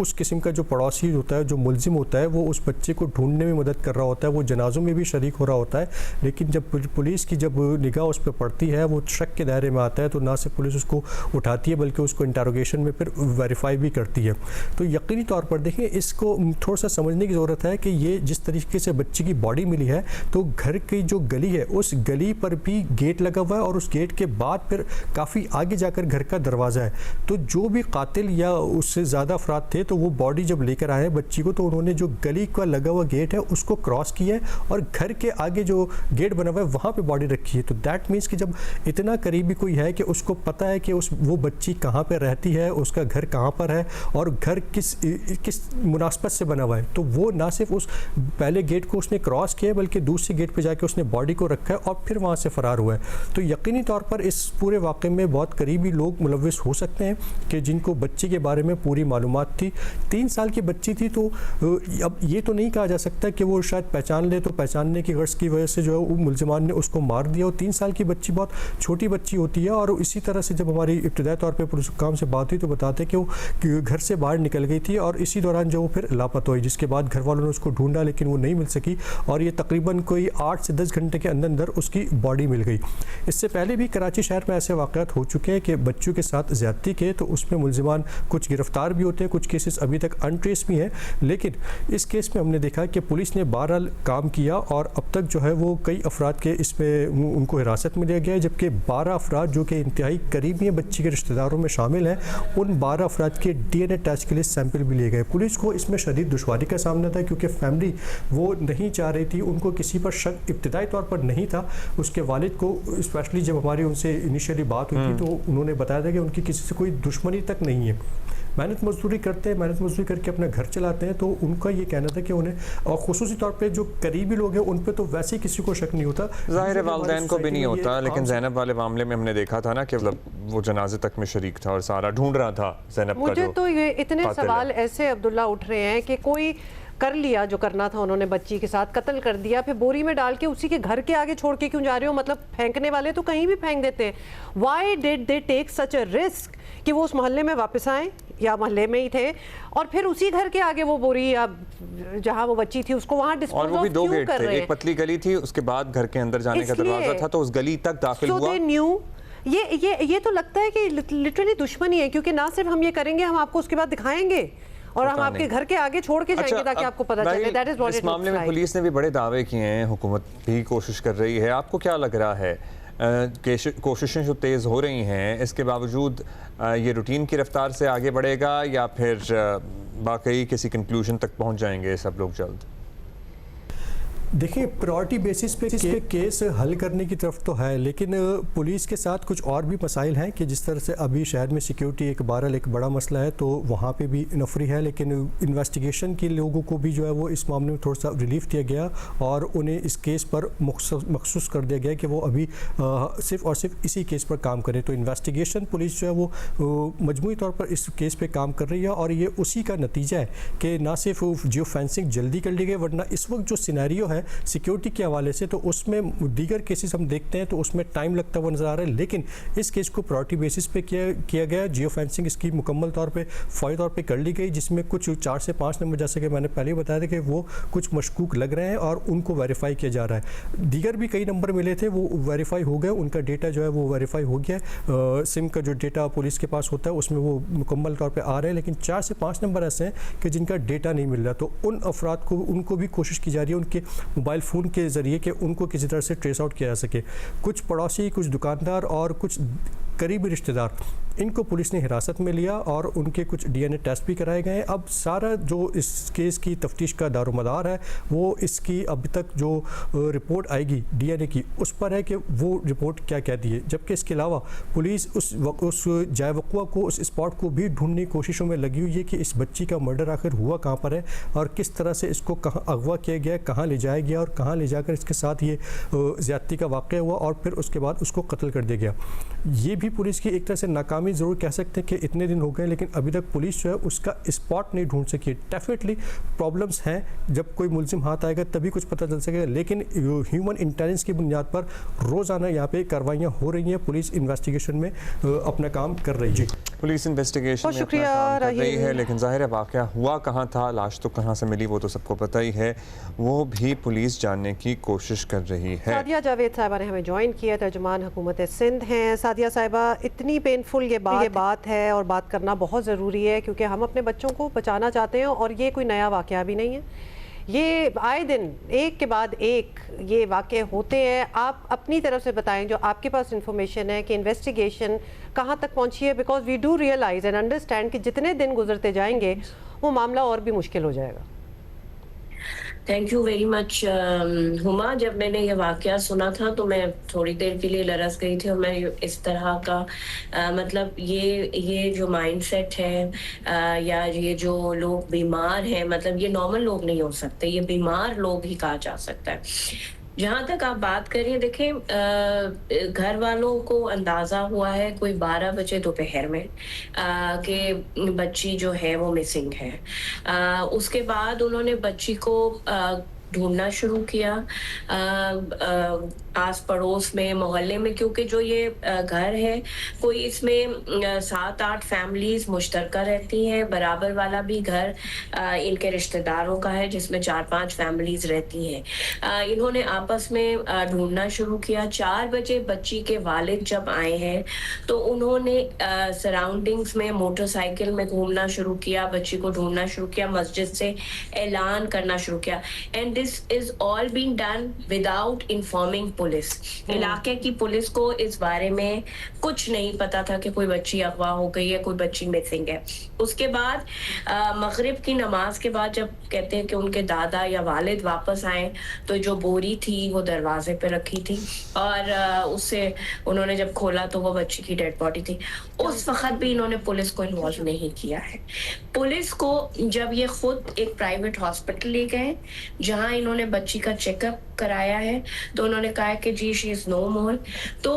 उस किस्म का जो पड़ोसी होता है, जो मुलजिम होता है, वो उस बच्चे को ढूंढने में मदद कर रहा होता है, वो जनाजों में भी शरीक हो रहा होता है। लेकिन जब पुलिस की जब निगाह उस पर पड़ती है, वो शक के दायरे में आता है, तो ना सिर्फ पुलिस उसको उठाती है बल्कि उसको इंटरोगेशन में फिर वेरीफाई भी करती है। तो यकीनी तौर पर देखें, इसको थोड़ा सा समझने की ज़रूरत है कि ये जिस तरीके से बच्चे की बॉडी मिली है, तो घर की जो गली है उस गली पर भी गेट लगा हुआ है, और उस गेट के बाद फिर काफ़ी आगे जाकर घर का दरवाज़ा है। तो जो भी कातिल या उससे ज़्यादा अफराद थे, तो वो बॉडी जब लेकर आए बच्ची को, तो उन्होंने जो गली का लगा हुआ गेट है उसको क्रॉस किया है, और घर के आगे जो गेट बना हुआ है वहाँ पे बॉडी रखी है। तो दैट मीन्स कि जब इतना करीबी कोई है कि उसको पता है कि वो बच्ची कहाँ पर रहती है, उसका घर कहाँ पर है, और घर किस मुनासबत से बना हुआ है, तो वो ना सिर्फ उस पहले गेट को उसने क्रॉस किया बल्कि दूसरे गेट पर कि उसने बॉडी को रखा है और फिर वहाँ से फ़रार हुआ है। तो यकीनी तौर पर इस पूरे वाक़े में बहुत करीबी लोग मुलव्विस हो सकते हैं कि जिनको बच्चे के बारे में पूरी मालूमात थी। 3 साल की बच्ची थी, तो अब ये तो नहीं कहा जा सकता कि वो शायद पहचान ले, तो पहचानने की गर्ज की वजह से जो है मुलजिमान ने उसको मार दिया। और 3 साल की बच्ची बहुत छोटी बच्ची होती है, और इसी तरह से जब हमारी इब्तिदाई तौर पर पुलिस हुक्काम से बात हुई तो बताते कि वो घर से बाहर निकल गई थी, और इसी दौरान जो वो फिर लापता हुई, जिसके बाद घर वालों ने उसको ढूंढा लेकिन वो नहीं मिल सकी, और ये तकरीबन कोई 8 से 10 घंटे के अंदर उसकी बॉडी मिल गई। इससे पहले भी कराची शहर में ऐसे वाक़यात हो चुके हैं कि बच्चों के साथ ज़्यादती के, तो उसमें मुलजिमान कुछ गिरफ्तार भी होते हैं, कुछ केसेस अभी तक अनट्रेस भी हैं। लेकिन इस केस में हमने देखा कि पुलिस ने बहरहाल काम किया, और अब तक जो है वो कई अफराद के इसमें उनको हिरासत में लिया गया है, जबकि 12 अफराद जो कि इंतहाई करीबी हैं बच्ची के रिश्तेदारों में शामिल हैं, उन 12 अफराद के DNA टेस्ट के लिए सैंपल भी लिए गए। पुलिस को इसमें शदीद दुश्वारी का सामना था, क्योंकि फैमिली वो नहीं चाह रही थी, उनको किसी पर शक इब्तिदाई तौर पर नहीं था। उसके वालिद को स्पेशली जब हमारी उनसे इनिशियली बात हुई थी, तो उन्होंने बताया था कि उनकी किसी से कोई दुश्मनी तक नहीं है, मेहनत मजदूरी करते हैं, मेहनत मजदूरी करके अपना घर चलाते हैं। तो उनका ये कहना था कि उन्हें, और खुसूसी तौर पे जो करीबी लोग हैं उन पे तो वैसे ही किसी को शक नहीं होता, ज़ाहिर वालिदैन को भी नहीं होता। लेकिन ज़ैनब वाले मामले में हमने देखा था ना कि वो जनाजे तक में शरीक था और सारा ढूंढ रहा था ज़ैनब का। मुझे तो ये इतने सवाल ऐसे अब्दुल्ला उठ रहे हैं कि कोई कर लिया जो करना था उन्होंने, बच्ची के साथ कत्ल कर दिया, फिर बोरी में डाल के उसी के घर के आगे छोड़ के क्यों जा रहे हो? मतलब फेंकने वाले तो कहीं भी फेंक देते हैं। Why did they take such a risk कि वो उस मोहल्ले में वापस आए, या मोहल्ले में ही थे, और फिर उसी घर के आगे वो बोरी या जहां वो बच्ची थी उसको वहां डिस्पोज ऑफ क्यों कर रहे हैं? एक पतली गली थी, उसके बाद घर के अंदर जाने का दरवाजा था, तो उस गली तक दाखिल हुआ। They knew. ये तो लगता है कि लिटरली दुश्मनी है, क्योंकि ना सिर्फ हम ये करेंगे, हम आपको उसके बाद दिखाएंगे और हम आपके घर के आगे छोड़ के जाएंगे ताकि आपको पता चले। That is what it looks like. इस मामले में पुलिस ने भी बड़े दावे किए हैं, हुकूमत भी कोशिश कर रही है। आपको क्या लग रहा है, कोशिशें जो तेज़ हो रही हैं, इसके बावजूद ये रूटीन की रफ्तार से आगे बढ़ेगा, या फिर वाकई किसी कंक्लूजन तक पहुंच जाएंगे सब लोग जल्द? देखिए, प्रायोरिटी बेसिस पे केस हल करने की तरफ तो है, लेकिन पुलिस के साथ कुछ और भी मसाइल हैं कि जिस तरह से अभी शहर में सिक्योरिटी एक बड़ा मसला है, तो वहाँ पे भी नफरी है। लेकिन इन्वेस्टिगेशन के लोगों को भी जो है वो इस मामले में थोड़ा सा रिलीफ दिया गया, और उन्हें इस केस पर मखसूस कर दिया गया कि वो अभी सिर्फ और सिर्फ इसी केस पर काम करें। तो इन्वेस्टिगेशन पुलिस जो है वो मजमूई तौर पर इस केस पर काम कर रही है, और ये उसी का नतीजा है कि ना सिर्फ जियो फेंसिंग जल्दी कर ली गई, वरना इस वक्त जो सिनेरियो है है सिक्योरिटी के हवाले से, तो उसमें दीगर केसेस हम देखते हैं तो उसमें टाइम लगता हुआ नजर आ रहा है, लेकिन इस केस को प्रायोरिटी बेसिस पे किया गया। जियो फेंसिंग इसकी मुकम्मल तौर पे फौरी तौर पे कर ली गई, जिसमें कुछ 4 से 5 नंबर, जैसे कि मैंने पहले बताया था कि वो कुछ मशकूक लग रहे हैं और उनको वेरीफाई किया जा रहा है। दीगर भी कई नंबर मिले थे, वो वेरीफाई हो गए, उनका डेटा जो है वो वेरीफाई हो गया। सिम का जो डेटा पुलिस के पास होता है उसमें वो मुकम्मल तौर पे आ रहे हैं, लेकिन 4 से 5 नंबर ऐसे हैं कि जिनका डेटा नहीं मिल रहा। तो उन अफराद को, उनको भी कोशिश की जा रही है उनके मोबाइल फ़ोन के ज़रिए कि उनको किसी तरह से ट्रेस आउट किया जा सके। कुछ पड़ोसी, कुछ दुकानदार और कुछ करीबी रिश्तेदार, इनको पुलिस ने हिरासत में लिया और उनके कुछ डीएनए टेस्ट भी कराए गए हैं। अब सारा जो इस केस की तफ्तीश का दारोमदार है वो इसकी अभी तक जो रिपोर्ट आएगी डीएनए की उस पर है कि वो रिपोर्ट क्या कहती है। जबकि इसके अलावा पुलिस उस जाए वक़्वा को, उस स्पॉट को भी ढूंढने की कोशिशों में लगी हुई है कि इस बच्ची का मर्डर आखिर हुआ कहाँ पर है और किस तरह से इसको कहाँ अगवा किया गया, कहाँ ले जाया गया और कहाँ ले जाकर इसके साथ ये ज़्यादती का वाक़या हुआ और फिर उसके बाद उसको कत्ल कर दिया गया। ये भी पुलिस की एक तरह से नाकामी ज़रूर कह सकते हैं कि इतने दिन हो गए लेकिन अभी तक पुलिस जो है उसका स्पॉट नहीं ढूंढ सकी। डेफिनेटली प्रॉब्लम्स हैं, जब कोई मुलजिम हाथ आएगा तभी कुछ पता चल सकेगा, लेकिन ह्यूमन इंटेलिजेंस की बुनियाद पर रोज़ाना यहाँ पे कार्रवाइयाँ हो रही हैं। पुलिस इन्वेस्टिगेशन में अपना काम कर रही है। पुलिस इन्वेस्टिगेशन में अपना काम कर रही है, लेकिन जाहिर है वाक़या हुआ कहाँ था, लाश तो कहाँ से मिली वो तो सबको पता ही है, वो भी पुलिस जानने की कोशिश कर रही है। सादिया जावेद साहिबा ने हमें ज्वाइन किया, तर्जुमान हुकूमत सिंध हैं। सादिया साहिबा, इतनी पेनफुल ये बात है और बात करना बहुत ज़रूरी है क्योंकि हम अपने बच्चों को बचाना चाहते हैं और ये कोई नया वाक़या भी नहीं है। ये आए दिन एक के बाद एक ये वाक़े होते हैं। आप अपनी तरफ से बताएं जो आपके पास इंफॉर्मेशन है कि इन्वेस्टिगेशन कहाँ तक पहुँची है, because we do realise and understand कि जितने दिन गुजरते जाएंगे वो मामला और भी मुश्किल हो जाएगा। Thank you very much Huma. जब मैंने ये वाक़या सुना था तो मैं थोड़ी देर के लिए लरस गई थी और मैं इस तरह का मतलब ये जो माइंडसेट है या ये जो लोग बीमार हैं, मतलब ये नॉर्मल लोग नहीं हो सकते, ये बीमार लोग ही कहा जा सकता है। जहाँ तक आप बात करिए, देखें घर वालों को अंदाज़ा हुआ है कोई 12 बजे दोपहर में कि बच्ची जो है वो मिसिंग है। उसके बाद उन्होंने बच्ची को ढूंढना शुरू किया आस पड़ोस में, मोहल्ले में, क्योंकि जो ये घर है कोई इसमें 7-8 फैमिलीज मुश्तरका रहती हैं। बराबर वाला भी घर इनके रिश्तेदारों का है जिसमें 4-5 फैमिलीज रहती हैं। इन्होंने आपस में ढूंढना शुरू किया। 4 बजे बच्ची के वालिद जब आए हैं तो उन्होंने सराउंडिंग्स में मोटरसाइकिल में घूमना शुरू किया, बच्ची को ढूंढना शुरू किया, मस्जिद से ऐलान करना शुरू किया। And this is all being done without informing police. इलाके की पुलिस को इस बारे में कुछ नहीं पता था कि कोई बच्ची अगवा हो गई है, कोई बच्ची मिसिंग है। उसके बाद मगरिब की नमाज के बाद जब कहते हैं कि उनके दादा या वालिद वापस आए तो जो बोरी थी वो दरवाजे पे रखी थी और उससे उन्होंने जब खोला तो वो बच्ची की डेड बॉडी थी। उस वक्त भी इन्होंने पुलिस को इन्वॉल्व नहीं किया है। पुलिस को जब ये खुद एक प्राइवेट हॉस्पिटल ले गए जहां इन्होंने बच्ची का चेकअप कराया है तो उन्होंने कहा कि जी शी इज नो मोर। तो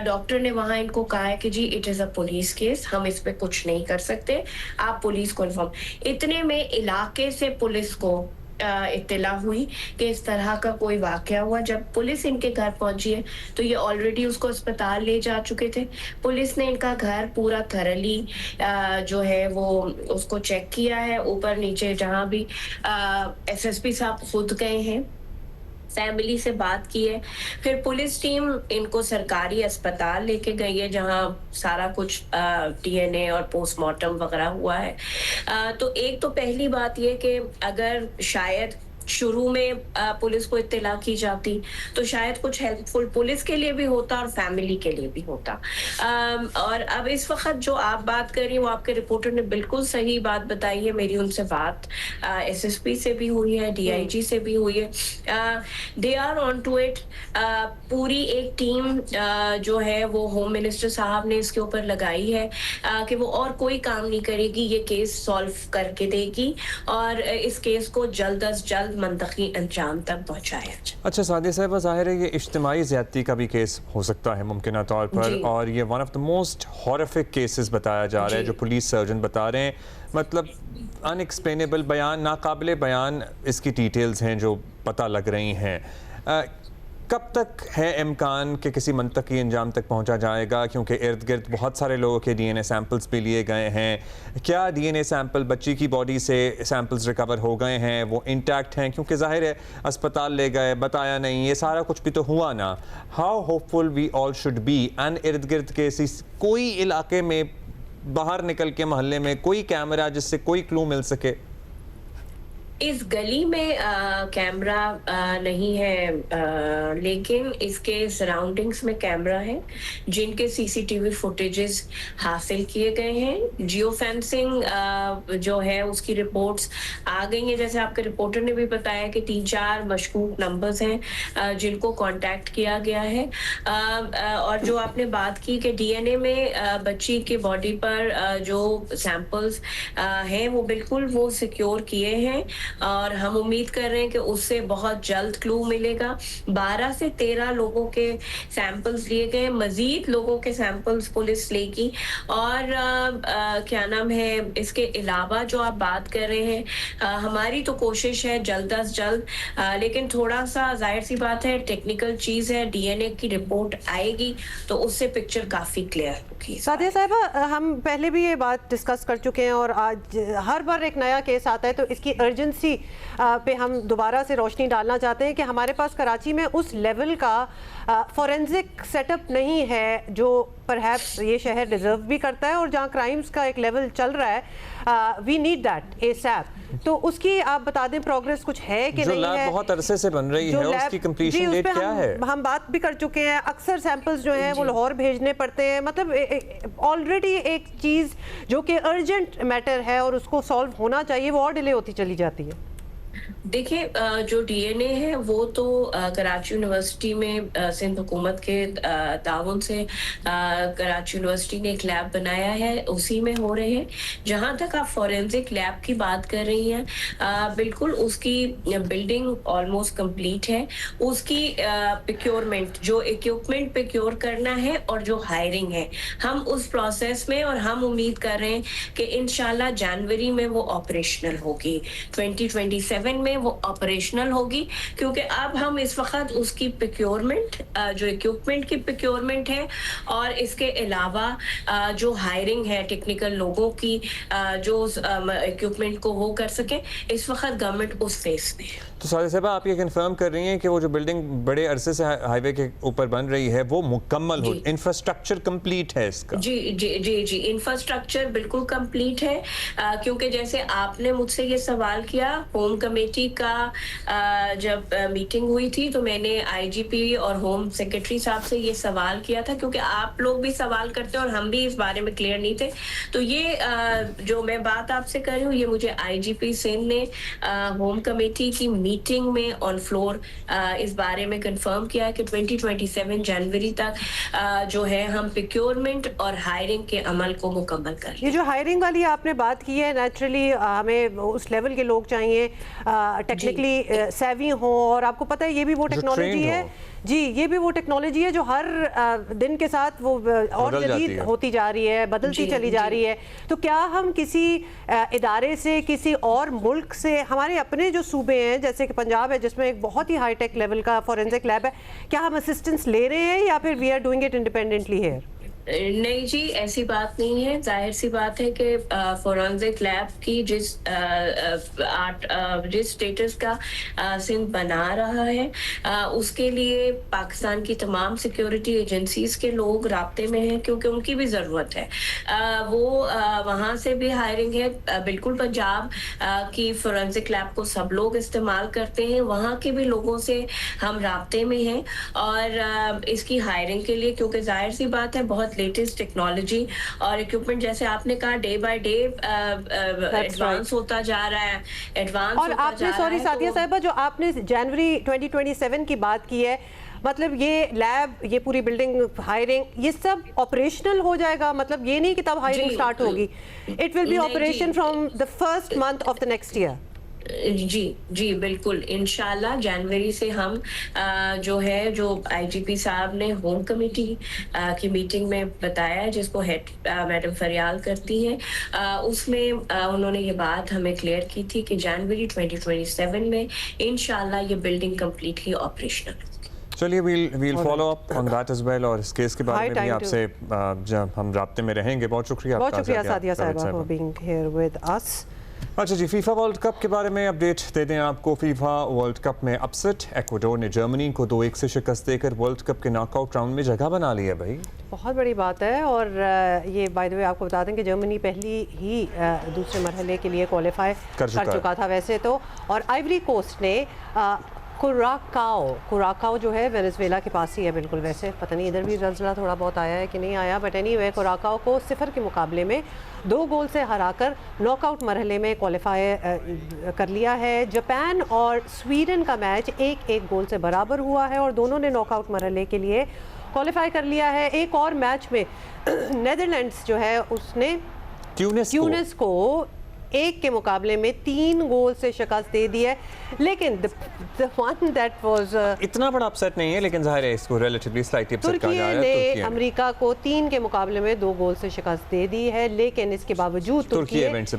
डॉक्टर ने वहां इनको कहा है कि जी it is a police case, हम इस पे कुछ नहीं कर सकते, आप पुलिस को इन्फॉर्म। इतने में इलाके से पुलिस को इत्तला हुई कि इस तरह का कोई वाकया हुआ। जब पुलिस इनके घर पहुंची है तो ये ऑलरेडी उसको अस्पताल ले जा चुके थे। पुलिस ने इनका घर पूरा थरली जो है वो उसको चेक किया है, ऊपर नीचे जहां भी एसएसपी साहब खुद गए हैं, फैमिली से बात की है। फिर पुलिस टीम इनको सरकारी अस्पताल लेके गई है जहां सारा कुछ डीएनए और पोस्टमार्टम वगैरह हुआ है। तो एक तो पहली बात ये कि अगर शायद शुरू में पुलिस को इत्तला की जाती तो शायद कुछ हेल्पफुल पुलिस के लिए भी होता और फैमिली के लिए भी होता। और अब इस वक्त जो आप बात कर रही हैं वो आपके रिपोर्टर ने बिल्कुल सही बात बताई है। मेरी उनसे बात एसएसपी से भी हुई है, डीआईजी से भी हुई है। They are on to it. पूरी एक टीम जो है वो होम मिनिस्टर साहब ने इसके ऊपर लगाई है कि वो और कोई काम नहीं करेगी, ये केस सॉल्व करके देगी और इस केस को जल्द अज जल्द मंतकी अंजाम तक पहुँचाया जाए। अच्छा सादिया साहिबा, ज़ाहिर है ये इज्तिमाई ज़्यादती का भी केस हो सकता है मुमकिन तौर पर, और ये one of the most horrific cases बताया जा रहा है जो पुलिस सर्जन बता रहे हैं। मतलब अनएक्सप्लेनेबल बयान, नाकाबिले बयान इसकी डिटेल्स हैं जो पता लग रही हैं। कब तक है इम्कान कि किसी मंतकी अंजाम तक पहुंचा जाएगा, क्योंकि इर्द गिर्द बहुत सारे लोगों के डीएनए सैंपल्स भी लिए गए हैं। क्या डीएनए सैंपल बच्ची की बॉडी से सैंपल्स रिकवर हो गए हैं, वो इंटैक्ट हैं? क्योंकि जाहिर है अस्पताल ले गए, बताया नहीं, ये सारा कुछ भी तो हुआ ना। How hopeful we all should be, and इर्द गिर्द के कोई इलाके में बाहर निकल के मोहल्ले में कोई कैमरा जिससे कोई क्लू मिल सके? इस गली में कैमरा नहीं है, लेकिन इसके सराउंडिंग्स में कैमरा है जिनके सीसीटीवी फुटेजेस हासिल किए गए हैं। जियो फेंसिंग जो है उसकी रिपोर्ट्स आ गई हैं। जैसे आपके रिपोर्टर ने भी बताया कि 3-4 मशकूक नंबर्स हैं जिनको कांटेक्ट किया गया है। और जो आपने बात की कि डीएनए में बच्ची के बॉडी पर जो सैंपल्स हैं वो बिल्कुल वो सिक्योर किए हैं और हम उम्मीद कर रहे हैं कि उससे बहुत जल्द क्लू मिलेगा। 12 से 13 लोगों के सैंपल्स लिए गए, मजीद लोगों के सैंपल्स पुलिस लेगी। और क्या नाम है, इसके अलावा जो आप बात कर रहे हैं, हमारी तो कोशिश है जल्द अज जल्द, लेकिन थोड़ा सा जाहिर सी बात है टेक्निकल चीज़ है, डीएनए की रिपोर्ट आएगी तो उससे पिक्चर काफ़ी क्लियर होगी। सादिया साहिबा, हम पहले भी ये बात डिस्कस कर चुके हैं और आज हर बार एक नया केस आता है तो इसकी अर्जेंसी पे हम दोबारा से रोशनी डालना चाहते हैं कि हमारे पास कराची में उस लेवल का फॉरेंसिक सेटअप नहीं है जो परहैप्स ये शहर डिजर्व भी करता है, और जहाँ क्राइम्स का एक लेवल चल रहा है, वी नीड दैट एसएप। तो उसकी आप बता दें प्रोग्रेस कुछ है कि नहीं है? बहुत अरसे से बन रही है, उसकी कंप्लीशन डेट क्या है? हम बात भी कर चुके हैं। अक्सर सैंपल्स जो हैं वो लाहौर भेजने पड़ते हैं। मतलब ऑलरेडी एक चीज़ जो कि अर्जेंट मैटर है और उसको सॉल्व होना चाहिए, वो और डिले होती चली जाती है। देखिए, जो डीएनए है वो तो कराची यूनिवर्सिटी में सिंध हुकूमत के ताउन से कराची यूनिवर्सिटी ने एक लैब बनाया है, उसी में हो रहे हैं। जहाँ तक आप फॉरेंसिक लैब की बात कर रही हैं, बिल्कुल उसकी बिल्डिंग ऑलमोस्ट कंप्लीट है। उसकी प्रोक्योरमेंट, जो इक्विपमेंट प्रोक्योर करना है और जो हायरिंग है, हम उस प्रोसेस में, और हम उम्मीद कर रहे हैं कि इंशाल्लाह जनवरी में वो ऑपरेशनल होगी, 2027 में वो ऑपरेशनल होगी। क्योंकि अब हम इस वक्त उसकी प्रोक्योरमेंट, जो इक्विपमेंट की प्रोक्योरमेंट है और इसके अलावा जो हायरिंग है टेक्निकल लोगों की जो इक्विपमेंट को वो कर सके, इस वक्त गवर्नमेंट उस फेस में है। तो सादिया साहिबा, आप ये कंफर्म कर रही हैं कि वो जो बिल्डिंग बड़े अरसे से हाईवे के ऊपर बन रही है वो मुकम्मल हो, इंफ्रास्ट्रक्चर कंप्लीट है इसका? जी जी जी जी, इंफ्रास्ट्रक्चर बिल्कुल कंप्लीट है। क्योंकि जैसे आपने मुझसे ये सवाल किया, होम कमेटी का जब मीटिंग हुई थी तो मैंने आईजीपी और होम सेक्रेटरी साहब से ये सवाल किया था, क्योंकि आप लोग भी सवाल करते हैं और हम भी इस बारे में क्लियर नहीं थे। तो ये जो मैं बात आपसे कर रही हूँ, ये मुझे आईजीपी सिंध ने होम कमेटी की मीटिंग में ऑन फ्लोर इस बारे में कंफर्म किया है कि 2027 जनवरी तक जो है हम प्रोक्योरमेंट और हायरिंग के अमल को मुकम्मल कर। ये जो हायरिंग वाली आपने बात की है, नेचुरली हमें उस लेवल के लोग चाहिए, टेक्निकली सेवी हो, और आपको पता है ये भी वो टेक्नोलॉजी है जी, ये भी वो टेक्नोलॉजी है जो हर दिन के साथ वो और जदीद होती जा रही है, बदलती चली जा रही है। तो क्या हम किसी इदारे से, किसी और मुल्क से, हमारे अपने जो सूबे हैं जैसे कि पंजाब है जिसमें एक बहुत ही हाईटेक लेवल का फॉरेंसिक लैब है, क्या हम असिस्टेंस ले रहे हैं या फिर we are doing it independently here? नहीं जी, ऐसी बात नहीं है। जाहिर सी बात है कि फोरेंसिक लैब की जिस स्टेटस का सिंध बना रहा है, उसके लिए पाकिस्तान की तमाम सिक्योरिटी एजेंसीज के लोग राब्ते में हैं, क्योंकि उनकी भी ज़रूरत है। वो वहाँ से भी हायरिंग है। बिल्कुल पंजाब की फोरेंसिक लैब को सब लोग इस्तेमाल करते हैं, वहाँ के भी लोगों से हम राब्ते में हैं और इसकी हायरिंग के लिए, क्योंकि जाहिर सी बात है बहुत लेटेस्ट टेक्नोलॉजी और इक्विपमेंट, जैसे आपने कहा, डे बाय डे एडवांस होता जा रहा है, एडवांस और आपने, सॉरी सादिया साहिबा, जो आपने जनवरी 2027 की बात की है, मतलब ये लैब, ये पूरी बिल्डिंग, हायरिंग, ये सब ऑपरेशनल हो जाएगा? मतलब ये नहीं कि तब हायरिंग स्टार्ट होगी, it will be operation from the first month of the next year? जी बिल्कुल, इंशाल्लाह जनवरी से हम जो आईजीपी साहब ने होम कमेटी की मीटिंग में बताया, जिसको हेड मैडम फरियाल करती हैं, उसमें उन्होंने ये बात हमें क्लियर की थी कि जनवरी 2027 में इंशाल्लाह ये बिल्डिंग कम्प्लीटली ऑपरेशनल। चलिए we'll follow up on that as well, और इस केस के बारे में भी आपसे जब हम राब्ते में रहेंगे। बहुत शुक्रिया सादिया साहिबा for being here with us. अच्छा जी, फीफा वर्ल्ड कप के बारे में अपडेट दे दें आपको। फीफा वर्ल्ड कप में अपसेट, एक्वाडोर ने जर्मनी को 2-1 से शिकस्त देकर वर्ल्ड कप के नॉकआउट राउंड में जगह बना ली है भाई। बहुत बड़ी बात है। और ये बाय द वे आपको बता दें कि जर्मनी पहली ही दूसरे मरहले के लिए क्वालिफाई कर चुका था वैसे तो। और आइवरी कोस्ट ने कुराकाओ जो है वेनेजुएला के पास ही है बिल्कुल। वैसे पता नहीं इधर भी जल्जला थोड़ा बहुत आया है कि नहीं आया, बट एनीवे कुराकाओ को 0 के मुकाबले में 2 गोल से हराकर नॉकआउट मरहले में क्वालिफाई कर लिया है। जापान और स्वीडन का मैच 1-1 गोल से बराबर हुआ है और दोनों ने नॉकआउट मरहले के लिए क्वालिफाई कर लिया है। एक और मैच में नेदरलैंड्स जो है उसने ट्यूनिस को 1 के मुकाबले में 3 गोल से शिकस्त दे दी है। लेकिन the one that was इतना बड़ा अपसेट नहीं है, लेकिन जाहिर है इसको रिलेटिवली स्लाइटली अपसेट कहा जा रहा है। तुर्की ने अमेरिका को 3 के मुकाबले में 2 गोल से शिकस्त दे दी है, लेकिन इसके बावजूद तुर्की इवेंट से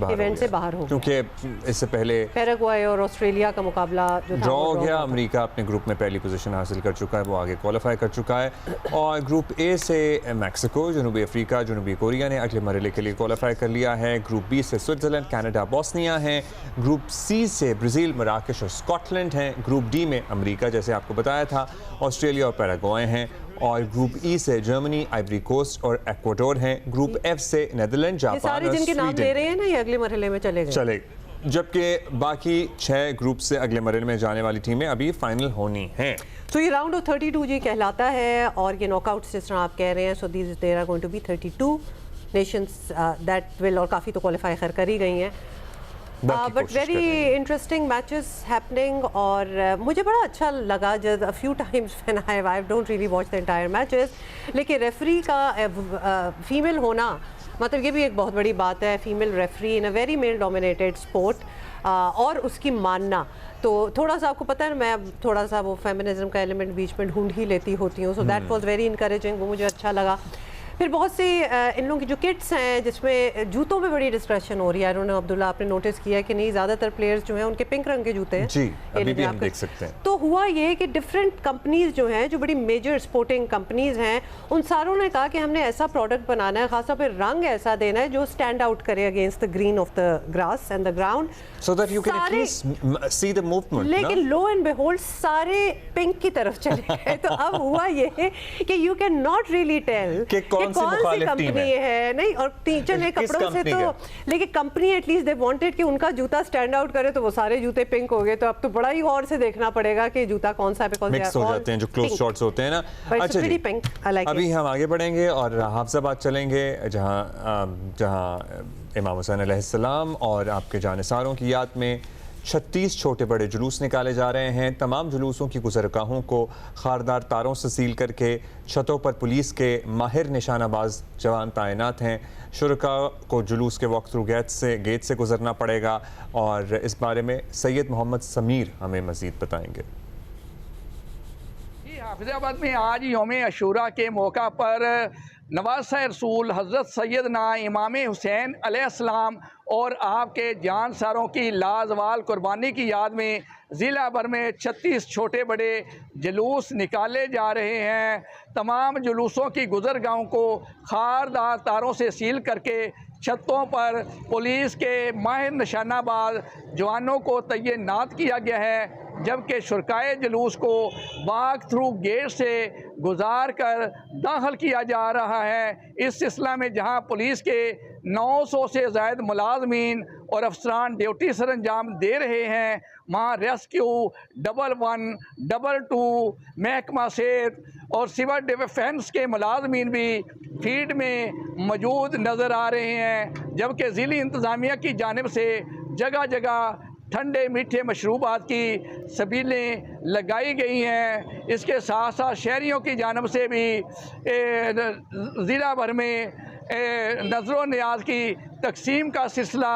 बाहर हो गया, क्योंकि इससे पहले पैराग्वे और ऑस्ट्रेलिया का मुकाबला जो था ड्रॉ हो गया। अमेरिका अपने ग्रुप में पहली पोजीशन हासिल कर चुका है, वो आगे क्वालिफाई कर चुका है। और ग्रुप ए से मैक्सिको, जनूबी अफ्रीका, जनूबी कोरिया ने अगले मरहले के लिए क्वालिफाई कर लिया है। ग्रुप बी से स्विट्जरलैंड, कनाडा, बोस्निया है। ग्रुप सी से ब्राज़ील, मराकश और स्कॉटलैंड हैं। ग्रुप डी में अमेरिका, जैसे आपको बताया था, ऑस्ट्रेलिया और पैराग्वे हैं। और ग्रुप ई से जर्मनी, आइवरी कोस्ट और एक्वाडोर हैं। ग्रुप एफ से नेदरलैंड, जापान और जिनके नाम ले रहे हैं ना, ये अगले मरहले में चले गए। जबकि बाकी 6 ग्रुप से अगले मरहले में जाने वाली टीमें अभी फाइनल होनी हैं। तो ये राउंड ऑफ 32 जी कहलाता है और ये नॉकआउट जिस तरह आप कह रहे हैं, so there are going to be 32 nations that will, और काफ़ी तो क्वालिफाई कर ही गई हैं। But very interesting matches happening. और मुझे बड़ा अच्छा लगा जब a few times when I don't really watch the entire matches, लेकिन रेफरी का फीमेल होना, मतलब ये भी एक बहुत बड़ी बात है। Female referee in a very male dominated sport, और उसकी मानना तो थोड़ा सा आपको पता है, मैं थोड़ा सा वो फेमिनिज्म का एलिमेंट बीच में ढूंढ ही लेती होती हूँ, so that was very encouraging, वो मुझे अच्छा लगा। फिर बहुत सी इन लोगों की जो किट्स हैं जिसमें जूतों में बड़ी डिस्कशन हो रही है। उन्होंने अब्दुल्ला आपने नोटिस किया है कि नहीं, ज़्यादातर प्लेयर्स जो हैं उनके पिंक रंग के जूते हैं। जी, अभी भी हम देख सकते हैं। तो हुआ ये कि डिफरेंट कंपनीज जो हैं, जो बड़ी मेजर स्पोर्टिंग कंपनीज हैं, उन सारों ने कहा कि हमने ऐसा प्रोडक्ट बनाना है, खासतौर पर रंग ऐसा देना है जो स्टैंड आउट करे against the green of the grass and the ground, so that you can at least see the movement. लेकिन लो एंड बिहोल्ड सारे पिंक की तरफ चले गए। तो अब हुआ ये कि you can not really tell कि कौन सी मुखालिफ कंपनी है नहीं, और टीचर ने कपड़ों से तो, लेकिन कंपनी एटलीस्ट दे वांटेड कि उनका जूता स्टैंड आउट करे, तो वो सारे जूते पिंक हो गए। तो अब तो बड़ा ही गौर से देखना पड़ेगा कि जूता कौन सा है, बिकॉज़ मिक्स हो जाते हैं जो क्लोज शॉट्स होते हैं ना। अच्छा जी, पिंक आई लाइक। अभी हम आगे बढ़ेंगे और हाफिजाबाद चलेंगे, जहां इमाम हुसैन अलैहिस्सलाम और आपके जानिसारों की याद में 36 छोटे बड़े जुलूस निकाले जा रहे हैं। तमाम जुलूसों की गुज़रगाहों को खारदार तारों से सील करके छतों पर पुलिस के माहिर निशानाबाज जवान तैनात हैं। शुरका को जुलूस के वक्त थ्रू गेट से गुजरना पड़ेगा, और इस बारे में सैयद मोहम्मद समीर हमें मज़ीद बताएंगे। हाफिजाबाद में आज यौम अशूरा के मौका पर नवाज़ रसूल हज़रत सैयदना इमाम हुसैन अलैहिस्सलाम और आपके जानसारों की लाजवाल कुर्बानी की याद में ज़िला भर में 36 छोटे बड़े जुलूस निकाले जा रहे हैं। तमाम जुलूसों की गुज़रगाहों को खारदार तारों से सील करके छतों पर पुलिस के माहिर निशानाबाज जवानों को तैनात किया गया है, जबकि शुरकाए जुलूस को वॉक थ्रू गेट से गुजार कर दाखिल किया जा रहा है। इस सिलसिला में जहां पुलिस के 900 से ज़ायद मुलाजमीन और अफसरान ड्यूटी सर अंजाम दे रहे हैं, वहाँ रेस्क्यू 111, 122, महकमा सेहत और सिविल डिफेंस के मुलाजमीन भी फील्ड में मौजूद नज़र आ रहे हैं। जबकि ज़िली इंतज़ामिया की जानिब से जगह जगह ठंडे मीठे मशरूबात की सबीलें लगाई गई हैं। इसके साथ साथ शहरियों की जानिब से भी ज़िला भर में नज़र व नियाज की तकसीम का सिलसिला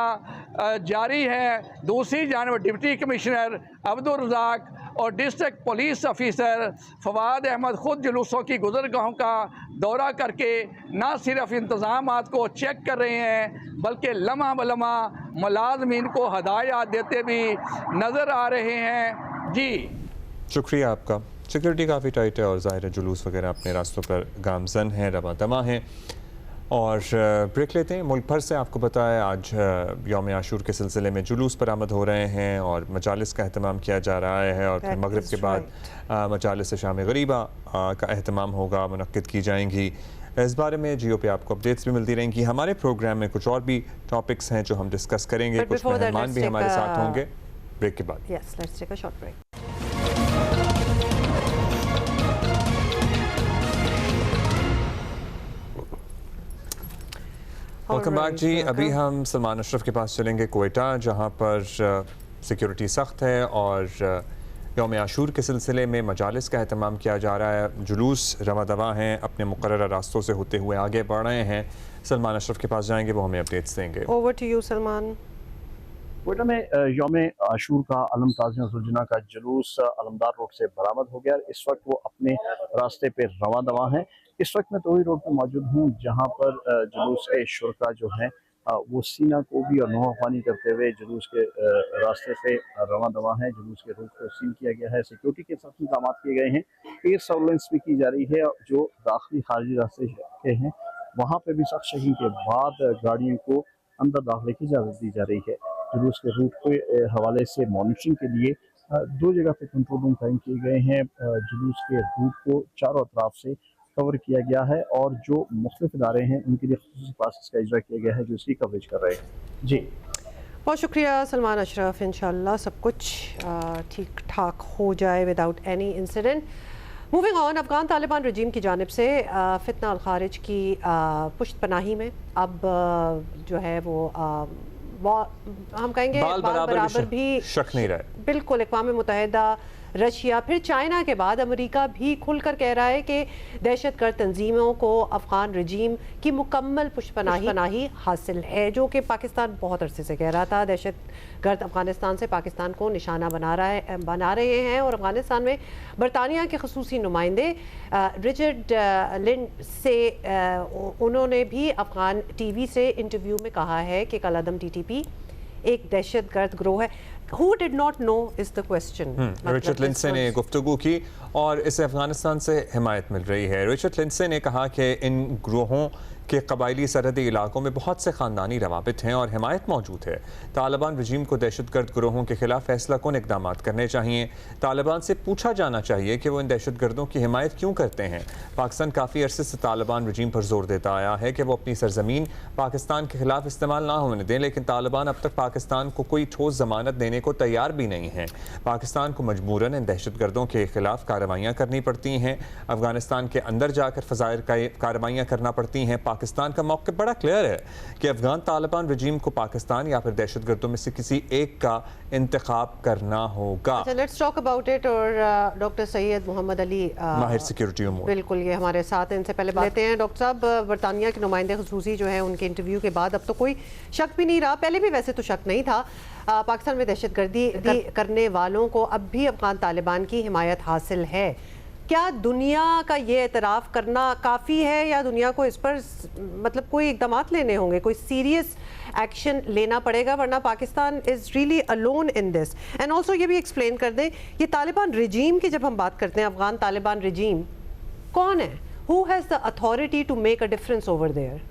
जारी है। दूसरी जानब डिप्टी कमिश्नर अब्दुल रज़ाक और district police officer Fawad Ahmad खुद जुलूसों की गुज़रगाहों का दौरा करके न सिर्फ इंतज़ामात को चेक कर रहे हैं बल्कि लम्हा बलम्हा मुलाज़मीन को हदायत देते भी नज़र आ रहे हैं। जी शुक्रिया आपका। सिक्योरिटी काफ़ी टाइट है और ज़ाहिर है जुलूस वगैरह अपने रास्तों पर गामजन हैं, रवा दमा हैं। और ब्रेक लेते हैं। मुल्क भर से आपको पता है आज यौम आशूर के सिलसिले में जुलूस बरामद हो रहे हैं और मजालिस का अहतमाम किया जा रहा है और फिर मगरिब के बाद मजालिस शाम गरीबा का अहतमाम होगा, मुनक्किद की जाएंगी। इस बारे में जियो पे आपको अपडेट्स भी मिलती रहेंगी। हमारे प्रोग्राम में कुछ और भी टॉपिक्स हैं जो हम डिस्कस करेंगे, कुछ मेहमान भी हमारे साथ होंगे ब्रेक के बाद। वेलकम बैक जी। अभी हम सलमान अशरफ के पास चलेंगे कोयटा, जहां पर सिक्योरिटी सख्त है और यौम आशूर के सिलसिले में मजालिस का अहतमाम किया जा रहा है। जुलूस रवा दवा हैं, अपने मुकर्रर रास्तों से होते हुए आगे बढ़ रहे हैं। सलमान अशरफ के पास जाएंगे, वो हमें अपडेट्स देंगे। Over to you Salman. Quetta में यौम आशूर का अलम ताज़िम सुलझना का जुलूस अलमदार रोड से बरामद हो गया। इस वक्त वो अपने रास्ते पे रवा दवा हैं। इस वक्त मैं तोही रोड पर मौजूद हूँ जहाँ पर जुलूस के शुरका जो हैं वो सीना को भी और नुआखानी करते हुए जुलूस के रास्ते पे रवा दवा हैं। जुलूस के रूट को सील किया गया है, सिक्योरिटी के साथ इंतजाम किए गए हैं, एयर सर्वेलेंस भी की जा रही है। जो दाखिली खारजी रास्ते के हैं वहाँ पे भी सख्त चेकिंग के बाद गाड़ियों को अंदर दाखिले की इजाज़त दी जा रही है। जुलूस के रूट के हवाले से मॉनिटरिंग के लिए 2 जगह पे कंट्रोल रूम कायम किए गए हैं। जुलूस के रूट को चारों तरफ से कवर किया गया है और जो मुख्तलिफ इदारे हैं उनके लिए खुसूसी पासेस का इजरा किया गया है जो इसकी कवरेज कर रहे हैं। जी बहुत शुक्रिया सलमान अशरफ। इंशाल्लाह सब कुछ ठीक ठाक हो जाए without any incident. Moving on, Afghan Taliban regime की जानिब से फितना अल खारिज की पुश्त पनाही में अब जो है वो हम कहेंगे बाल बराबर भी शक नहीं रहा। बिल्कुल, अक़वाम मुत्तहिदा, रशिया, फिर चाइना के बाद अमेरिका भी खुलकर कह रहा है कि दहशतगर्द तंजीमों को अफगान रजीम की मुकम्मल पुष्पनाही हासिल है, जो कि पाकिस्तान बहुत अरसे से कह रहा था। दहशतगर्द अफगानिस्तान से पाकिस्तान को निशाना बना रहे हैं और अफगानिस्तान में बरतानिया के खसूसी नुमाइंदे रिचर्ड लिंड से उन्होंने भी अफगान टीवी से इंटरव्यू में कहा है कि कलादम TTP एक दहशतगर्द गिरोह है। Who did not know is the question. Richard Lindsey ने गुफ्तगू की और इसे अफगानिस्तान से हिमायत मिल रही है। रिचर्ड लिंडसे ने कहा कि इन ग्रोहों के कबायली सरहदी इलाकों में बहुत से ख़ानदानी रवाबित हैं और हिमायत मौजूद है। तालिबान रजीम को दहशतगर्द गिरोहों के खिलाफ फैसला कौन इकदाम करने चाहिए। तालिबान से पूछा जाना चाहिए कि वो इन दहशतगर्दों की हिमायत क्यों करते हैं। पाकिस्तान काफ़ी अरसे से तालिबान रजीम पर जोर देता आया है कि वो अपनी सरजमीन पाकिस्तान के खिलाफ इस्तेमाल ना होने दें, लेकिन तालिबान अब तक पाकिस्तान को कोई ठोस जमानत देने को तैयार भी नहीं है। पाकिस्तान को मजबूरन इन दहशतगर्दों के खिलाफ कार्रवाइयाँ करनी पड़ती हैं, अफगानिस्तान के अंदर जाकर फ़ज़ाइल कार्रवाइयाँ करना पड़ती हैं। पाकिस्तान का मौक़िफ़ बड़ा क्लियर है कि अफगान तालिबान रजीम को पाकिस्तान या फिर दहशतगर्दों में से किसी एक का इंतखाब करना होगा। Let's talk about it. और डॉक्टर सैयद मोहम्मद अली माहिर सिक्योरिटी उमूर बिल्कुल ये हमारे साथ हैं। इनसे पहले बात लेते हैं। डॉक्टर साहब, बरतानिया के नुमाइंदे खसूसी जो है उनके इंटरव्यू के बाद अब तो कोई शक भी नहीं रहा, पहले भी वैसे तो शक नहीं था, पाकिस्तान में दहशतगर्दी करने वालों को अब भी अफगान तालिबान की हिमायत हासिल है। क्या दुनिया का ये एतराफ़ करना काफ़ी है या दुनिया को इस पर मतलब कोई इक़दाम लेने होंगे, कोई सीरियस एक्शन लेना पड़ेगा, वरना Pakistan is really alone in this. And also ये भी एक्सप्लेन कर दें, ये तालिबान रजीम की जब हम बात करते हैं, अफगान तालिबान रजीम कौन है? Who has the authority to make a difference over there?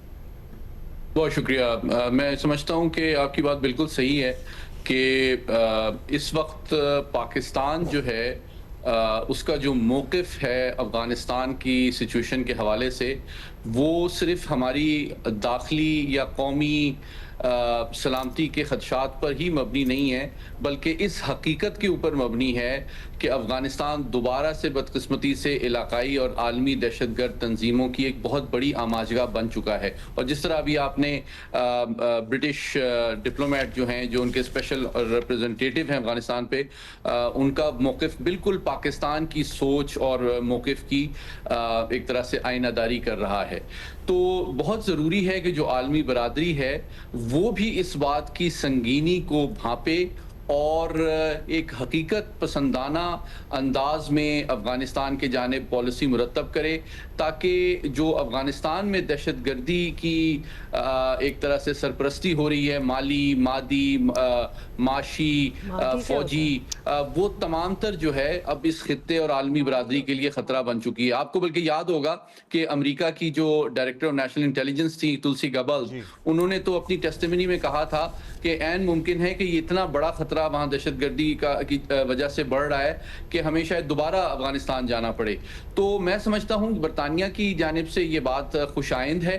बहुत शुक्रिया। मैं समझता हूँ कि आपकी बात बिल्कुल सही है कि इस वक्त पाकिस्तान जो है उसका जो मौक़िफ़ है अफ़गानिस्तान की सिचुएशन के हवाले से, वो सिर्फ हमारी दाखिली या कौमी सलामती के ख़दशात पर ही मबनी नहीं है, बल्कि इस हकीकत के ऊपर मबनी है कि अफ़गानिस्तान दोबारा से बदकिस्मती से इलाकाई और आलमी दहशतगर्द तंजीमों की एक बहुत बड़ी आमाजगाह बन चुका है। और जिस तरह अभी आपने ब्रिटिश डिप्लोमेट जो हैं, जो उनके स्पेशल रिप्रेजेंटेटिव हैं अफ़गानिस्तान पे, उनका मौक़िफ़ बिल्कुल पाकिस्तान की सोच और मौक़िफ़ की एक तरह से आइनादारी कर रहा है। तो बहुत ज़रूरी है कि जो आलमी बरादरी है वो भी इस बात की संगीनी को भांपे और एक हकीकत पसंदाना अंदाज में अफ़गानिस्तान के जानिब पॉलिसी मुरतब करे, ताकि जो अफ़गानिस्तान में दहशतगर्दी की एक तरह से सरपरस्ती हो रही है, माली, मादी, माशी, फौजी, वो तमाम तर जो है अब इस खित्ते और आलमी बरादरी के लिए ख़तरा बन चुकी है। आपको बल्कि याद होगा कि अमेरिका की जो डायरेक्टर ऑफ नेशनल इंटेलिजेंस थी तुलसी गबल्स, उन्होंने तो अपनी टेस्टिमनी में कहा था कि ऐन मुमकिन है कि ये इतना बड़ा खतरा वहाँ दहशतगर्दी की वजह से बढ़ रहा है कि हमें शायद दोबारा अफगानिस्तान जाना पड़े। तो मैं समझता हूँ बरतानिया की जानिब से ये बात खुशाइंद है,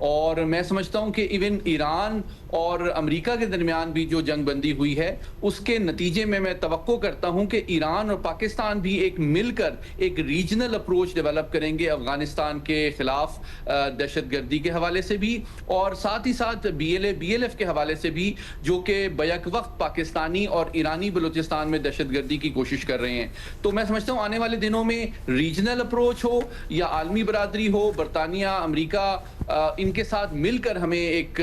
और मैं समझता हूँ कि इवन ईरान और अमेरिका के दरमियान भी जो जंगबंदी हुई है उसके नतीजे में मैं तवक्को करता हूँ कि ईरान और पाकिस्तान भी एक मिलकर एक रीजनल अप्रोच डेवलप करेंगे अफगानिस्तान के खिलाफ दहशतगर्दी के हवाले से भी, और साथ ही साथ BLF के हवाले से भी, जो कि बैक वक्त पाकिस्तानी और ईरानी बलूचिस्तान में दहशतगर्दी की कोशिश कर रहे हैं। तो मैं समझता हूँ आने वाले दिनों में रीजनल अप्रोच हो या आलमी बरादरी हो, बरतानिया, अमेरिका, इनके साथ मिलकर हमें एक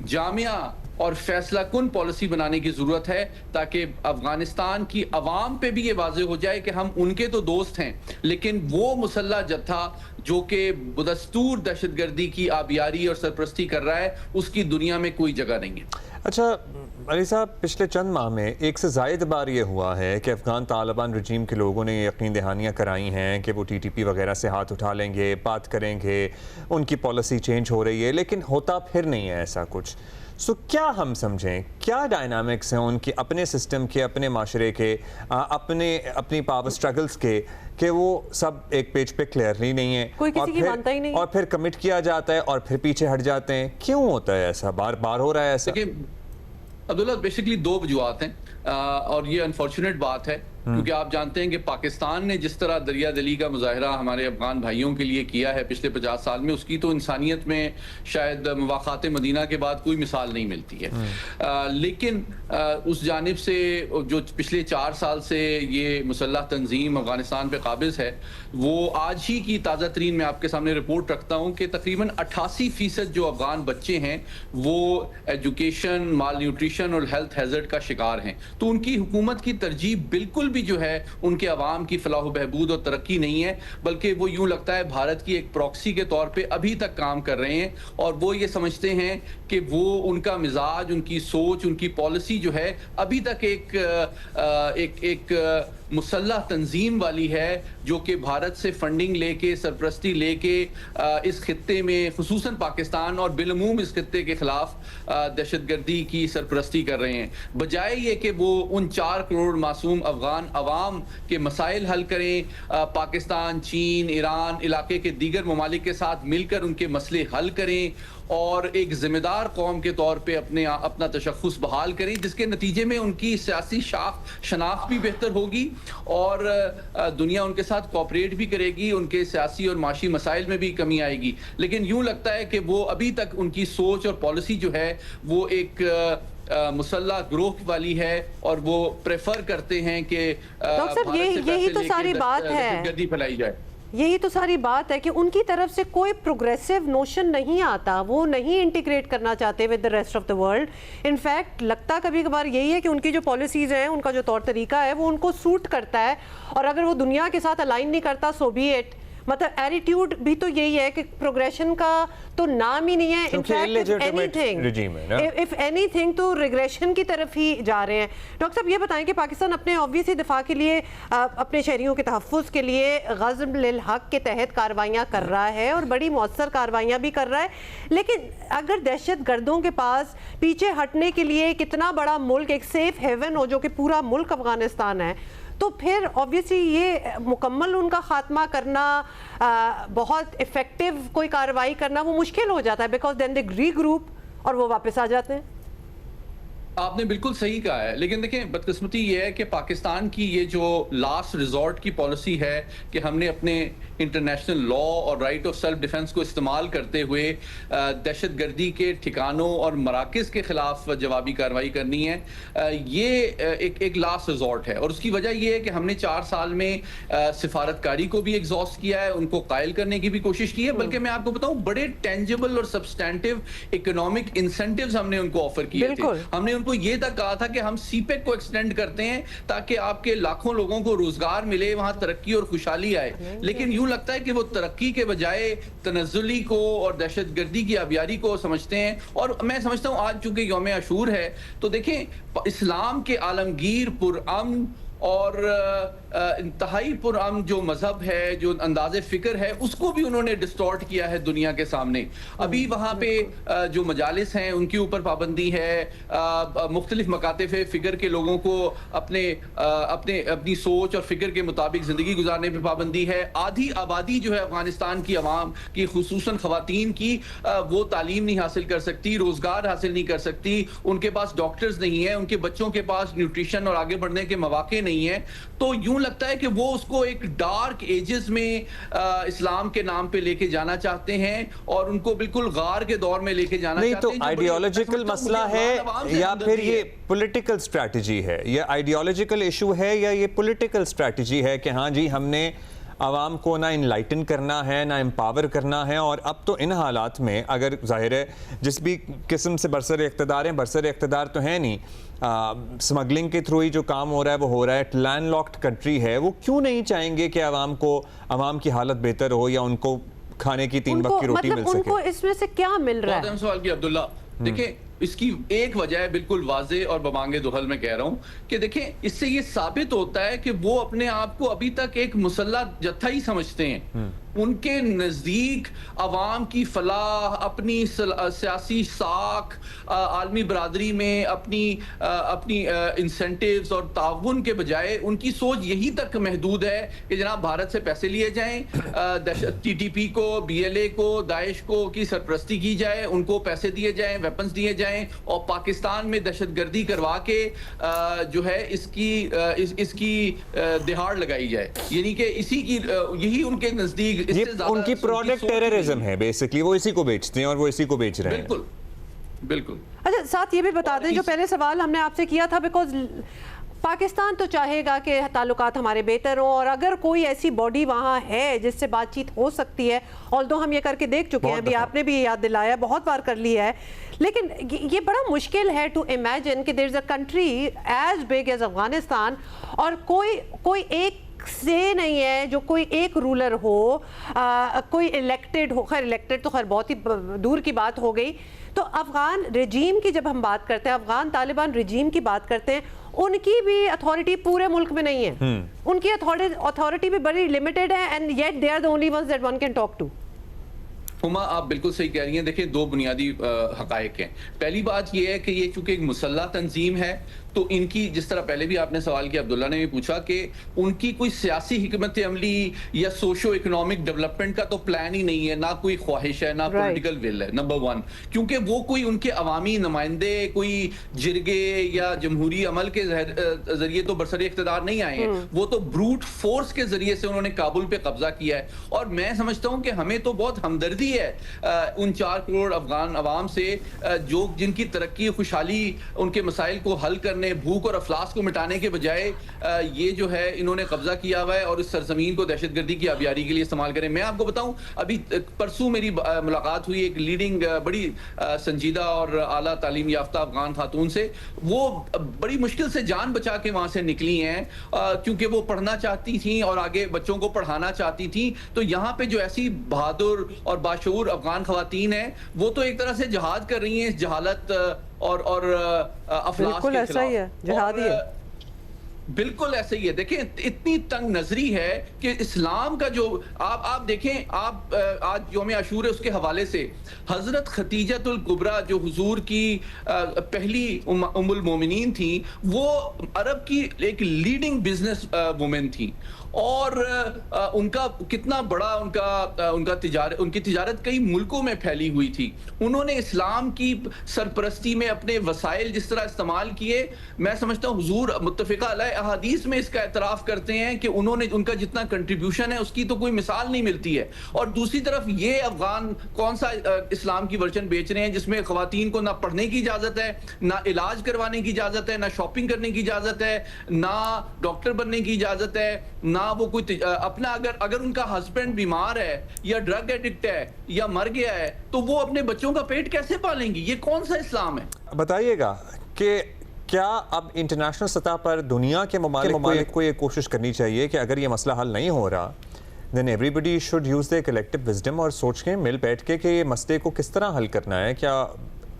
जामिया और फैसला कुन पॉलिसी बनाने की जरूरत है, ताकि अफगानिस्तान की अवाम पे भी ये वाज़ेह हो जाए कि हम उनके तो दोस्त हैं, लेकिन वो मुसल्ला जत्था जो कि बदस्तूर दहशतगर्दी की आबियारी और सरपरस्ती कर रहा है, उसकी दुनिया में कोई जगह नहीं है। अच्छा अली साहब, पिछले चंद माह में एक से ज़ायद बार ये हुआ है कि अफ़गान तालिबान रजीम के लोगों ने यकीन दहानियाँ कराई हैं कि वो TTP वगैरह से हाथ उठा लेंगे, बात करेंगे, उनकी पॉलिसी चेंज हो रही है, लेकिन होता फिर नहीं है ऐसा कुछ। सो क्या हम समझें, क्या डायनामिक्स हैं उनके अपने सिस्टम के, अपने माशरे के, अपनी पावर स्ट्रगल्स के, कि वो सब एक पेज पे क्लियरली नहीं है, कोई किसी की मानता ही नहीं, और फिर कमिट किया जाता है और फिर पीछे हट जाते हैं। क्यों होता है ऐसा? बार बार हो रहा है ऐसा? अब्दुल्ला, बेसिकली दो वजूहात हैं, और ये अनफॉर्चुनेट बात है, क्योंकि आप जानते हैं कि पाकिस्तान ने जिस तरह दरिया दिली का मुजाहरा हमारे अफगान भाइयों के लिए किया है पिछले 50 साल में, उसकी तो इंसानियत में शायद मुवाक़ात मदीना के बाद कोई मिसाल नहीं मिलती है। लेकिन उस जानिब से जो पिछले 4 साल से ये मुसल्लह तंजीम अफगानिस्तान पे काबिज है, वो आज ही की ताज़ा तरीन मैं आपके सामने रिपोर्ट रखता हूँ कि तकरीबन 88% जो अफगान बच्चे हैं वो एजुकेशन, माल न्यूट्रिशन और हेल्थ हैजर्ड का शिकार हैं। तो उनकी हुकूमत की तरजीह बिल्कुल भी जो है उनके अवाम की फलाह बहबूद और तरक्की नहीं है, बल्कि वो यूं लगता है भारत की एक प्रॉक्सी के तौर पे अभी तक काम कर रहे हैं, और वो ये समझते हैं कि वो उनका मिजाज, उनकी सोच, उनकी पॉलिसी जो है अभी तक एक मुसल्लह तंजीम वाली है, जो कि भारत से फंडिंग लेके, सरपरस्ती लेके इस खित्ते में खुसूसन पाकिस्तान और बिलमूम इस खित्ते के खिलाफ दहशतगर्दी की सरपरस्ती कर रहे हैं, बजाय ये कि वो उन 4 करोड़ मासूम अफगान अवाम के मसाइल हल करें, पाकिस्तान, चीन, ईरान, इलाके के दीगर ममालिक के साथ मिलकर उनके मसले हल करें और एक जिम्मेदार कौम के तौर पे अपना तशख़्ख़ुस बहाल करें, जिसके नतीजे में उनकी सियासी शनाख्त भी बेहतर होगी और दुनिया उनके साथ कोऑपरेट भी करेगी, उनके सियासी और माशी मसाइल में भी कमी आएगी। लेकिन यूं लगता है कि वो अभी तक उनकी सोच और पॉलिसी जो है वो एक मुसल्ला ग्रोह वाली है, और वो प्रेफर करते हैं कि डॉक्टर साहब यही तो सारी बात है, दहशतगर्दी फैलाई जाए। यही तो सारी बात है कि उनकी तरफ से कोई प्रोग्रेसिव नोशन नहीं आता, वो नहीं इंटीग्रेट करना चाहते with the rest of the world. In fact लगता कभी कभार यही है कि उनकी जो पॉलिसीज़ हैं, उनका जो तौर तरीका है, वो उनको सूट करता है, और अगर वो दुनिया के साथ अलाइन नहीं करता सो बी इट। मतलब एटीट्यूड भी तो यही है कि प्रोग्रेशन का तो नाम ही नहीं है, इनफैक्ट इफ एनीथिंग तो रिग्रेशन की तरफ ही जा रहे हैं। डॉक्टर साहब ये बताएं कि पाकिस्तान अपने ऑब्वियसली दिफा के लिए, अपने शहरियों के तहफ़्फ़ुज़ के लिए ग़ज़्ब लिल हक़ के तहत कार्रवाइयाँ कर रहा है और बड़ी मौसर कार्रवाइयाँ भी कर रहा है, लेकिन अगर दहशत गर्दों के पास पीछे हटने के लिए कितना बड़ा मुल्क, एक सेफ हेवन हो जो कि पूरा मुल्क अफगानिस्तान है, तो फिर ऑब्वियसली ये मुकम्मल उनका खात्मा करना, बहुत इफेक्टिव कोई कार्रवाई करना वो मुश्किल हो जाता है, बिकॉज देन दे रीग्रुप और वो वापस आ जाते हैं। आपने बिल्कुल सही कहा है, लेकिन देखें बदकिस्मती ये है कि पाकिस्तान की ये जो लास्ट रिजॉर्ट की पॉलिसी है कि हमने अपने इंटरनेशनल लॉ और राइट ऑफ सेल्फ डिफेंस को इस्तेमाल करते हुए दहशतगर्दी के ठिकानों और मराकज़ के खिलाफ जवाबी कार्रवाई करनी है, ये एक लास्ट रिजॉर्ट है। और उसकी वजह ये है कि हमने 4 साल में सिफारतकारी को भी एग्जॉस्ट किया है, उनको कायल करने की भी कोशिश की है, बल्कि मैं आपको बताऊं बड़े टेंजिबल और सब्सटैंटिव इकोनॉमिक इंसेंटिव्स हमने उनको ऑफर किए थे। हमने उनको ये तक कहा था कि हम सीपेक को एक्सटेंड करते हैं ताकि आपके लाखों लोगों को रोजगार मिले, वहां तरक्की और खुशहाली आए। लेकिन यूं लगता है कि वो तरक्की के बजाय तनज़्ज़ुली को और दहशतगर्दी की आबियारी को समझते हैं। और मैं समझता हूं आज चूंकि यौम आशूर है तो देखें इस्लाम के आलमगीर पुरअमन और इंतहाई पुरअमन जो मजहब है, जो अंदाज़े फ़िक्र है, उसको भी उन्होंने डिस्टॉर्ट किया है दुनिया के सामने। अभी वहाँ पे जो मजालिस हैं उनके ऊपर पाबंदी है, मुख्तलिफ मकातिफ फ़िक्र के लोगों को अपनी सोच और फ़िक्र के मुताबिक ज़िंदगी गुजारने पर पाबंदी है। आधी आबादी जो है अफ़गानिस्तान की अवाम की, खुसूसन ख़वातीन की, वो तालीम नहीं हासिल कर सकती, रोज़गार हासिल नहीं कर सकती, उनके पास डॉक्टर्स नहीं है, उनके बच्चों के पास न्यूट्रिशन और आगे बढ़ने के मौके नहीं है। तो यूं लगता है कि वो उसको एक डार्क एजेस में इस्लाम के नाम पे लेके जाना चाहते हैं और उनको बिल्कुल गार के दौर में लेके जाना चाहते हैं। तो आइडियोलॉजिकल मसला है या फिर ये पॉलिटिकल स्ट्रैटेजी है? ये आइडियोलॉजिकल इशू है या ये पॉलिटिकल स्ट्रैटेजी है कि हाँ जी हमने आवाम को ना इनलाइटन करना है ना एम्पावर करना है, और अब तो इन हालात में अगर जाहिर है जिस भी किस्म से बरसर इक़्तिदार हैं, बरसर इक़्तिदार तो है नहीं, स्मगलिंग के थ्रू ही जो काम हो रहा है वो हो रहा है, लैंड लॉक्ड कंट्री है, वो क्यों नहीं चाहेंगे कि आवाम की हालत बेहतर हो या उनको खाने की 3 वक्त की रोटी मिल सके? उनको इसमें से क्या मिल रहा है? सवाल की अब्दुल्ला, देखिए इसकी एक वजह है बिल्कुल वाजे और बमांगे दुहल में कह रहा हूं कि देखें इससे ये साबित होता है कि वो अपने आप को अभी तक एक मुसल्ला जत्था ही समझते हैं। उनके नज़दीक अवाम की फलाह, अपनी सियासी साख, आलमी बरादरी में अपनी इंसेंटिव्स और ताउन के बजाय उनकी सोच यही तक महदूद है कि जनाब भारत से पैसे लिए जाएं, TTP को, BLA को, दाइश को की सरपरस्ती की जाए, उनको पैसे दिए जाएं, वेपन्स दिए जाएं और पाकिस्तान में दहशतगर्दी करवा के जो है इसकी दिहाड़ लगाई जाए। यानी कि यही उनके नज़दीक ये उनकी प्रोडक्ट टेररिज्म है बेसिकली, वो इसी को बेचते हैं और वो इसी को बेच रहे हैं। बिल्कुल बिल्कुल। अच्छा साथ ये भी बता दें, जो पहले सवाल हमने आपसे किया था, बिकॉज पाकिस्तान तो चाहेगा कि ताल्लुकात हमारे बेहतर हों और अगर कोई ऐसी बॉडी वहाँ है जिससे बातचीत हो सकती है, ऑल्दो हम ये करके देख चुके हैं, अभी आपने भी याद दिलाया, बहुत बार कर लिया है, लेकिन ये बड़ा मुश्किल है टू इमेजिन कि there is a country as big as Afghanistan और कोई एक से नहीं है, जो कोई एक रूलर हो, कोई इलेक्टेड हो। खैर इलेक्टेड तो खैर बहुत ही दूर की बात हो गई। तो अफगान रजीम की जब हम बात करते हैं, अफगान तालिबान रजीम की बात करते हैं, उनकी भी अथॉरिटी पूरे मुल्क में नहीं है। उनकी अथॉरिटी भी बड़ी लिमिटेड है and yet they are the only ones that one can talk to. Huma आप बिल्कुल सही कह रही हैं। देखिए 2 बुनियादी हकायक हैं। पहली बात यह है कि ये चूंकि एक मुसल्ला तंजीम है तो इनकी, जिस तरह पहले भी आपने सवाल किया, अब्दुल्ला ने भी पूछा कि उनकी कोई सियासी हिकमत अमली या सोशो इकोनॉमिक डेवलपमेंट का तो प्लान ही नहीं है, ना कोई ख्वाहिश है, ना पॉलिटिकल विल है, नंबर 1। क्योंकि वो कोई उनके अवामी नुमाइंदे कोई जिरगे या जमहूरी अमल के जरिए तो बरसर इख्तिदार नहीं आए हैं, वो तो ब्रूट फोर्स के जरिए से उन्होंने काबुल पे कब्जा किया है। और मैं समझता हूँ कि हमें तो बहुत हमदर्दी है उन 4 करोड़ अफगान अवाम से जो जिनकी तरक्की खुशहाली, उनके मसाइल को हल करने, भूख और अफलास को मिटाने के बजाय ये जो है इन्होंने कब्जा किया हुआ है और इस सरजमीन को दहशतगर्दी की आबियारी के लिए इस्तेमाल करें। मैं आपको बताऊं, अभी परसों मेरी मुलाकात हुई एक लीडिंग बड़ी संजीदा और आला तालीम याफ्ता अफगान खातून से। वो बड़ी मुश्किल से जान बचा के वहां से निकली हैं क्योंकि वो पढ़ना चाहती थी और आगे बच्चों को पढ़ाना चाहती थी। तो यहाँ पे जो ऐसी बहादुर और बाशऊर अफगान खवातीन है वो तो एक तरह से जहाद कर रही हैं इस जहालत और अफलास के खिलाफ। बिल्कुल ऐसे ही है। देखें इतनी तंग नजरी है कि इस्लाम का जो आप देखें, आप आज यौम आशूर है उसके हवाले से हजरत खतीजतुल कुबरा जो हुजूर की पहली उम्मुल मोमिनीन थी, वो अरब की एक लीडिंग बिजनेस वुमेन थी और उनका कितना बड़ा उनकी तिजारत कई मुल्कों में फैली हुई थी। उन्होंने इस्लाम की सरपरस्ती में अपने वसाइल जिस तरह इस्तेमाल किए, मैं समझता हूँ हुजूर मुत्तफ़िका अलैह अहादीस में इसका एतराफ़ करते हैं कि उनका जितना कंट्रीब्यूशन है उसकी तो कोई मिसाल नहीं मिलती है। और दूसरी तरफ ये अफगान कौन सा इस्लाम की वर्जन बेच रहे हैं जिसमें ख़वातीन को ना पढ़ने की इजाज़त है, ना इलाज करवाने की इजाज़त है, ना शॉपिंग करने की इजाज़त है, ना डॉक्टर बनने की इजाज़त है, ना वो कोई अपना अगर उनका हस्बैंड बीमार है या ड्रग एडिक्ट है या मर गया है तो वो अपने बच्चों का पेट कैसे पालेंगी? ये कौन सा इस्लाम है? बताइएगा कि क्या अब इंटरनेशनल सतह पर दुनिया के ममालिक को ये कोशिश करनी चाहिए कि अगर ये मसला हल नहीं हो रहा then everybody should use the collective wisdom और सोच के मिल बैठ के कि ये मसले को किस तरह हल करना है। क्या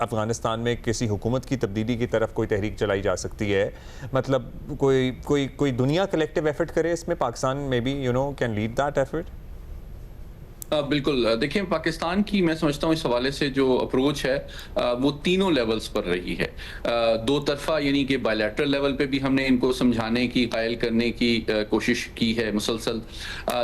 अफ़गानिस्तान में किसी हुकूमत की तब्दीली की तरफ कोई तहरीक चलाई जा सकती है? मतलब कोई दुनिया कलेक्टिव एफर्ट करे इसमें, पाकिस्तान में भी कैन लीड दैट एफर्ट? बिल्कुल, देखिए पाकिस्तान की मैं समझता हूँ इस हवाले से जो अप्रोच है वो तीनों लेवल्स पर रही है। दो तरफा यानी कि बायलैटरल लेवल पे भी हमने इनको समझाने की, कायल करने की कोशिश की है मुसलसल।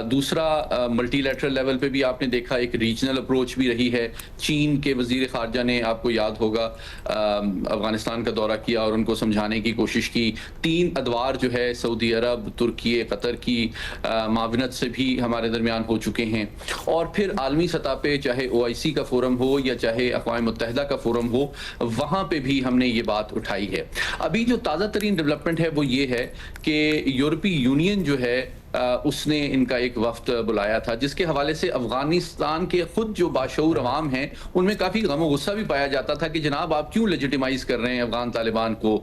दूसरा मल्टीलैटरल लेवल पे भी आपने देखा एक रीजनल अप्रोच भी रही है। चीन के वज़ीर ख़ारजा ने, आपको याद होगा, अफ़गानिस्तान का दौरा किया और उनको समझाने की कोशिश की। 3 अदवार जो है सऊदी अरब, तुर्की, कतर की माविनत से भी हमारे दरमियान हो चुके हैं। और फिर आलमी सतह पे चाहे OIC का फोरम हो या चाहे अक़वाम मुत्तहिदा का फोरम हो, वहाँ पे भी हमने ये बात उठाई है। अभी जो ताज़ा तरीन डेवलपमेंट है वो ये है कि यूरोपीय यूनियन जो है उसने इनका एक वफ्द बुलाया था जिसके हवाले से अफगानिस्तान के खुद जो बाशऊर अवाम हैं उनमें काफ़ी गम गुस्सा भी पाया जाता था कि जनाब आप क्यों लेजिटिमाइज कर रहे हैं अफगान तालिबान को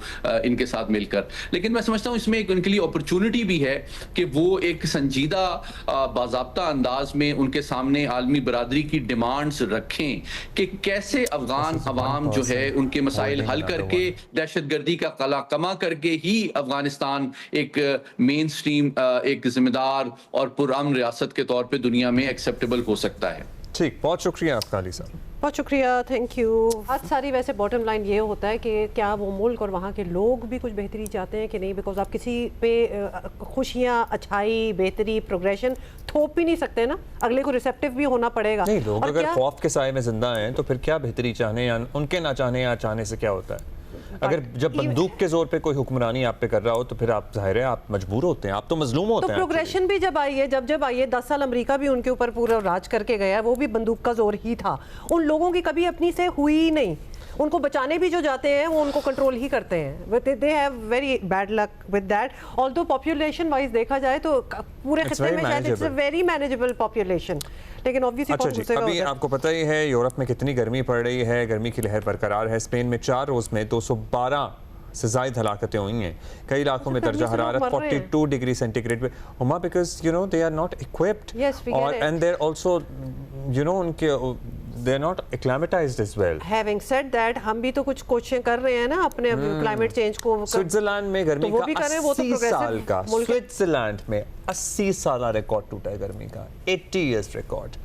इनके साथ मिलकर। लेकिन मैं समझता हूँ इसमें एक उनके लिए अपॉर्चुनिटी भी है कि वो एक संजीदा बाज़ाब्ता अंदाज में उनके सामने आलमी बरादरी की डिमांड्स रखें कि कैसे अफगान अवाम जो है उनके मसाइल हल करके, दहशतगर्दी का कला कमा करके ही अफगानिस्तान एक मेन स्ट्रीम एक जिम्मेदार और पुरअमन रियासत के तौर पे दुनिया में एक्सेप्टेबल हो सकता है। ठीक, बहुत शुक्रिया अफगानी साहब। बहुत शुक्रिया, थैंक यू। आज सारी वैसे बॉटम लाइन ये होता है कि क्या वो मुल्क और वहाँ के लोग भी कुछ बेहतरी चाहते हैं कि नहीं, बिकॉज आप किसी पे खुशियाँ, अच्छाई, बेहतरी, प्रोग्रेशन थोप ही नहीं सकते ना, अगले को रिसेप्टिव भी होना पड़ेगा। नहीं, लोग अगर खौफ के साए में जिंदा हैं तो फिर क्या बेहतरी चाहने या उनके ना चाहने या चाहने से क्या होता है? अगर जब बंदूक के जोर पे कोई हुक्मरानी आप पे कर रहा हो तो फिर आप जाहिर है आप मजबूर होते हैं, आप तो मजलूम होते हैं। तो प्रोग्रेशन भी जब आई है, जब आई है, 10 साल अमेरिका भी उनके ऊपर पूरा राज करके गया, वो भी बंदूक का जोर ही था। उन लोगों की कभी अपनी से हुई ही नहीं। उनको बचाने भी जो जाते हैं वो उनको कंट्रोल ही करते हैं। They have very bad luck with that. Although population wise देखा जाए तो पूरे खित्ते में शायद it's a very manageable population, लेकिन ऑब्वियसली कौन पूछेगा। अभी आपको पता ही है यूरोप में कितनी गर्मी पड़ रही है, गर्मी की लहर बरकरार है। स्पेन में 4 रोज में 212 से ज़ायद हलाकतें हुई हैं। कई इलाकों में दर्जा हरारत 42 डिग्री सेंटीग्रेड पे हुआ, because they are not equipped और एंड दे आर आल्सो उनके they are not acclimatized as well. Having said that, हम भी तो कुछ कोशिशें कर रहे हैं ना अपने क्लाइमेट चेंज को। स्विट्जरलैंड में गर्मी तो का 80 साल का, स्विट्जरलैंड में 80 साल रिकॉर्ड टूटा है गर्मी का, 80 इयर्स रिकॉर्ड।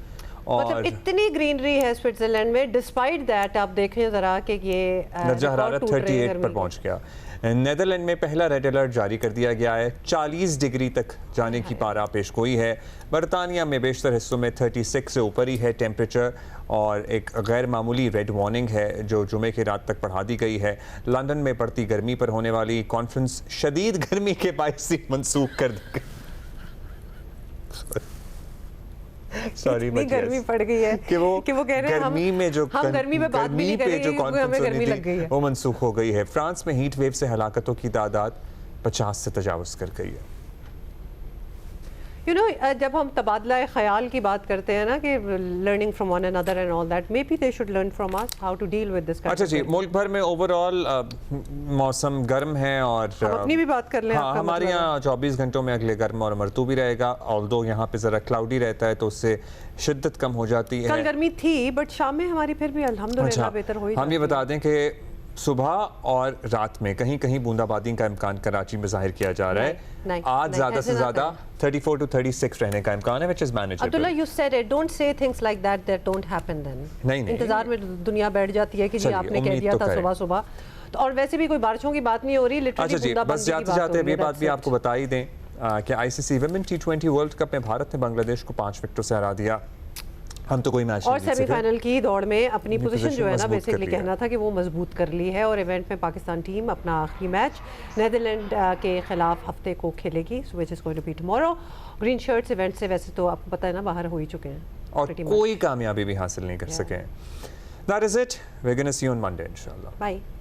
मतलब इतनी ग्रीनरी है स्विट्जरलैंड में, डिस्पाइट दैट आप देखें जरा कि ये दर्जा हरारत 38 पर पहुंच गया। नेदरलैंड में पहला रेड अलर्ट जारी कर दिया गया है, 40 डिग्री तक जाने की पारा पेशगोई है। बरतानिया में बेशतर हिस्सों में 36 से ऊपर ही है टेम्परेचर और एक गैर मामूली रेड वार्निंग है जो जुमे की रात तक बढ़ा दी गई है। लंदन में बढ़ती गर्मी पर होने वाली कॉन्फ्रेंस शदीद गर्मी के बायस मंसूख कर दी गई। सॉरी, गर्मी पड़ गई है कि वो कह रहे हैं गर्मी में जो गर्मी में बात भी नहीं कर रहे, हमें गर्मी लग गई है, वो मनसूख हो गई है। फ्रांस में हीट वेव से हलाकतों की तादाद 50 से तजावुज कर गई है। जब हम तबादला ख्याल की बात करते हैं ना कि learning from one another and all that, maybe they should learn from us how to deal with this. अच्छा जी, मुल्क भर में ओवरऑल मौसम गर्म है और अपनी भी बात कर लें। हाँ, हमारे यहाँ 24 घंटों में अगले गर्म और मरतूब भी रहेगा, ऑल्दो यहाँ पे ज़रा क्लाउडी रहता है तो उससे शिद्दत कम हो जाती है। कल गर्मी थी बट शाम में हमारी फिर भी अल्हम्दुलिल्लाह बेहतर हुई। हम ये बता दें कि सुबह और रात में कहीं कहीं बूंदाबांदी का इम्कान कराची में जाहिर किया जा रहा है। आज ज़्यादा से ज़्यादा 34 to 36 रहने का इम्कान है, which is manageable. Abdullah, you said it. Don't say things like that that don't happen then. नहीं। इंतजार में दुनिया बैठ जाती है कि जी आपने कह दिया था सुबह सुबह। तो और वैसे भी कोई बारिशों की बात नहीं हो रही, लिटरली अच्छा जी, बस जाते जाते ये बात भी आपको बता ही दें कि ICC women T20 world cup में भारत ने बांग्लादेश को 5 विकेटों से हरा दिया। हम तो कोई मैच और सेमीफाइनल की दौड़ में अपनी पोजीशन जो है ना बेसिकली कहना था कि वो मजबूत कर ली है। और इवेंट में पाकिस्तान टीम अपना आखिरी मैच नीदरलैंड के खिलाफ हफ्ते को खेलेगी, which is going to be tomorrow. Green shirts event से वैसे तो आपको पता है ना बाहर हो ही चुके हैं और कोई कामयाबी भी हासिल नहीं कर सके। That is it. We're going to see you on Monday, inshallah. Bye.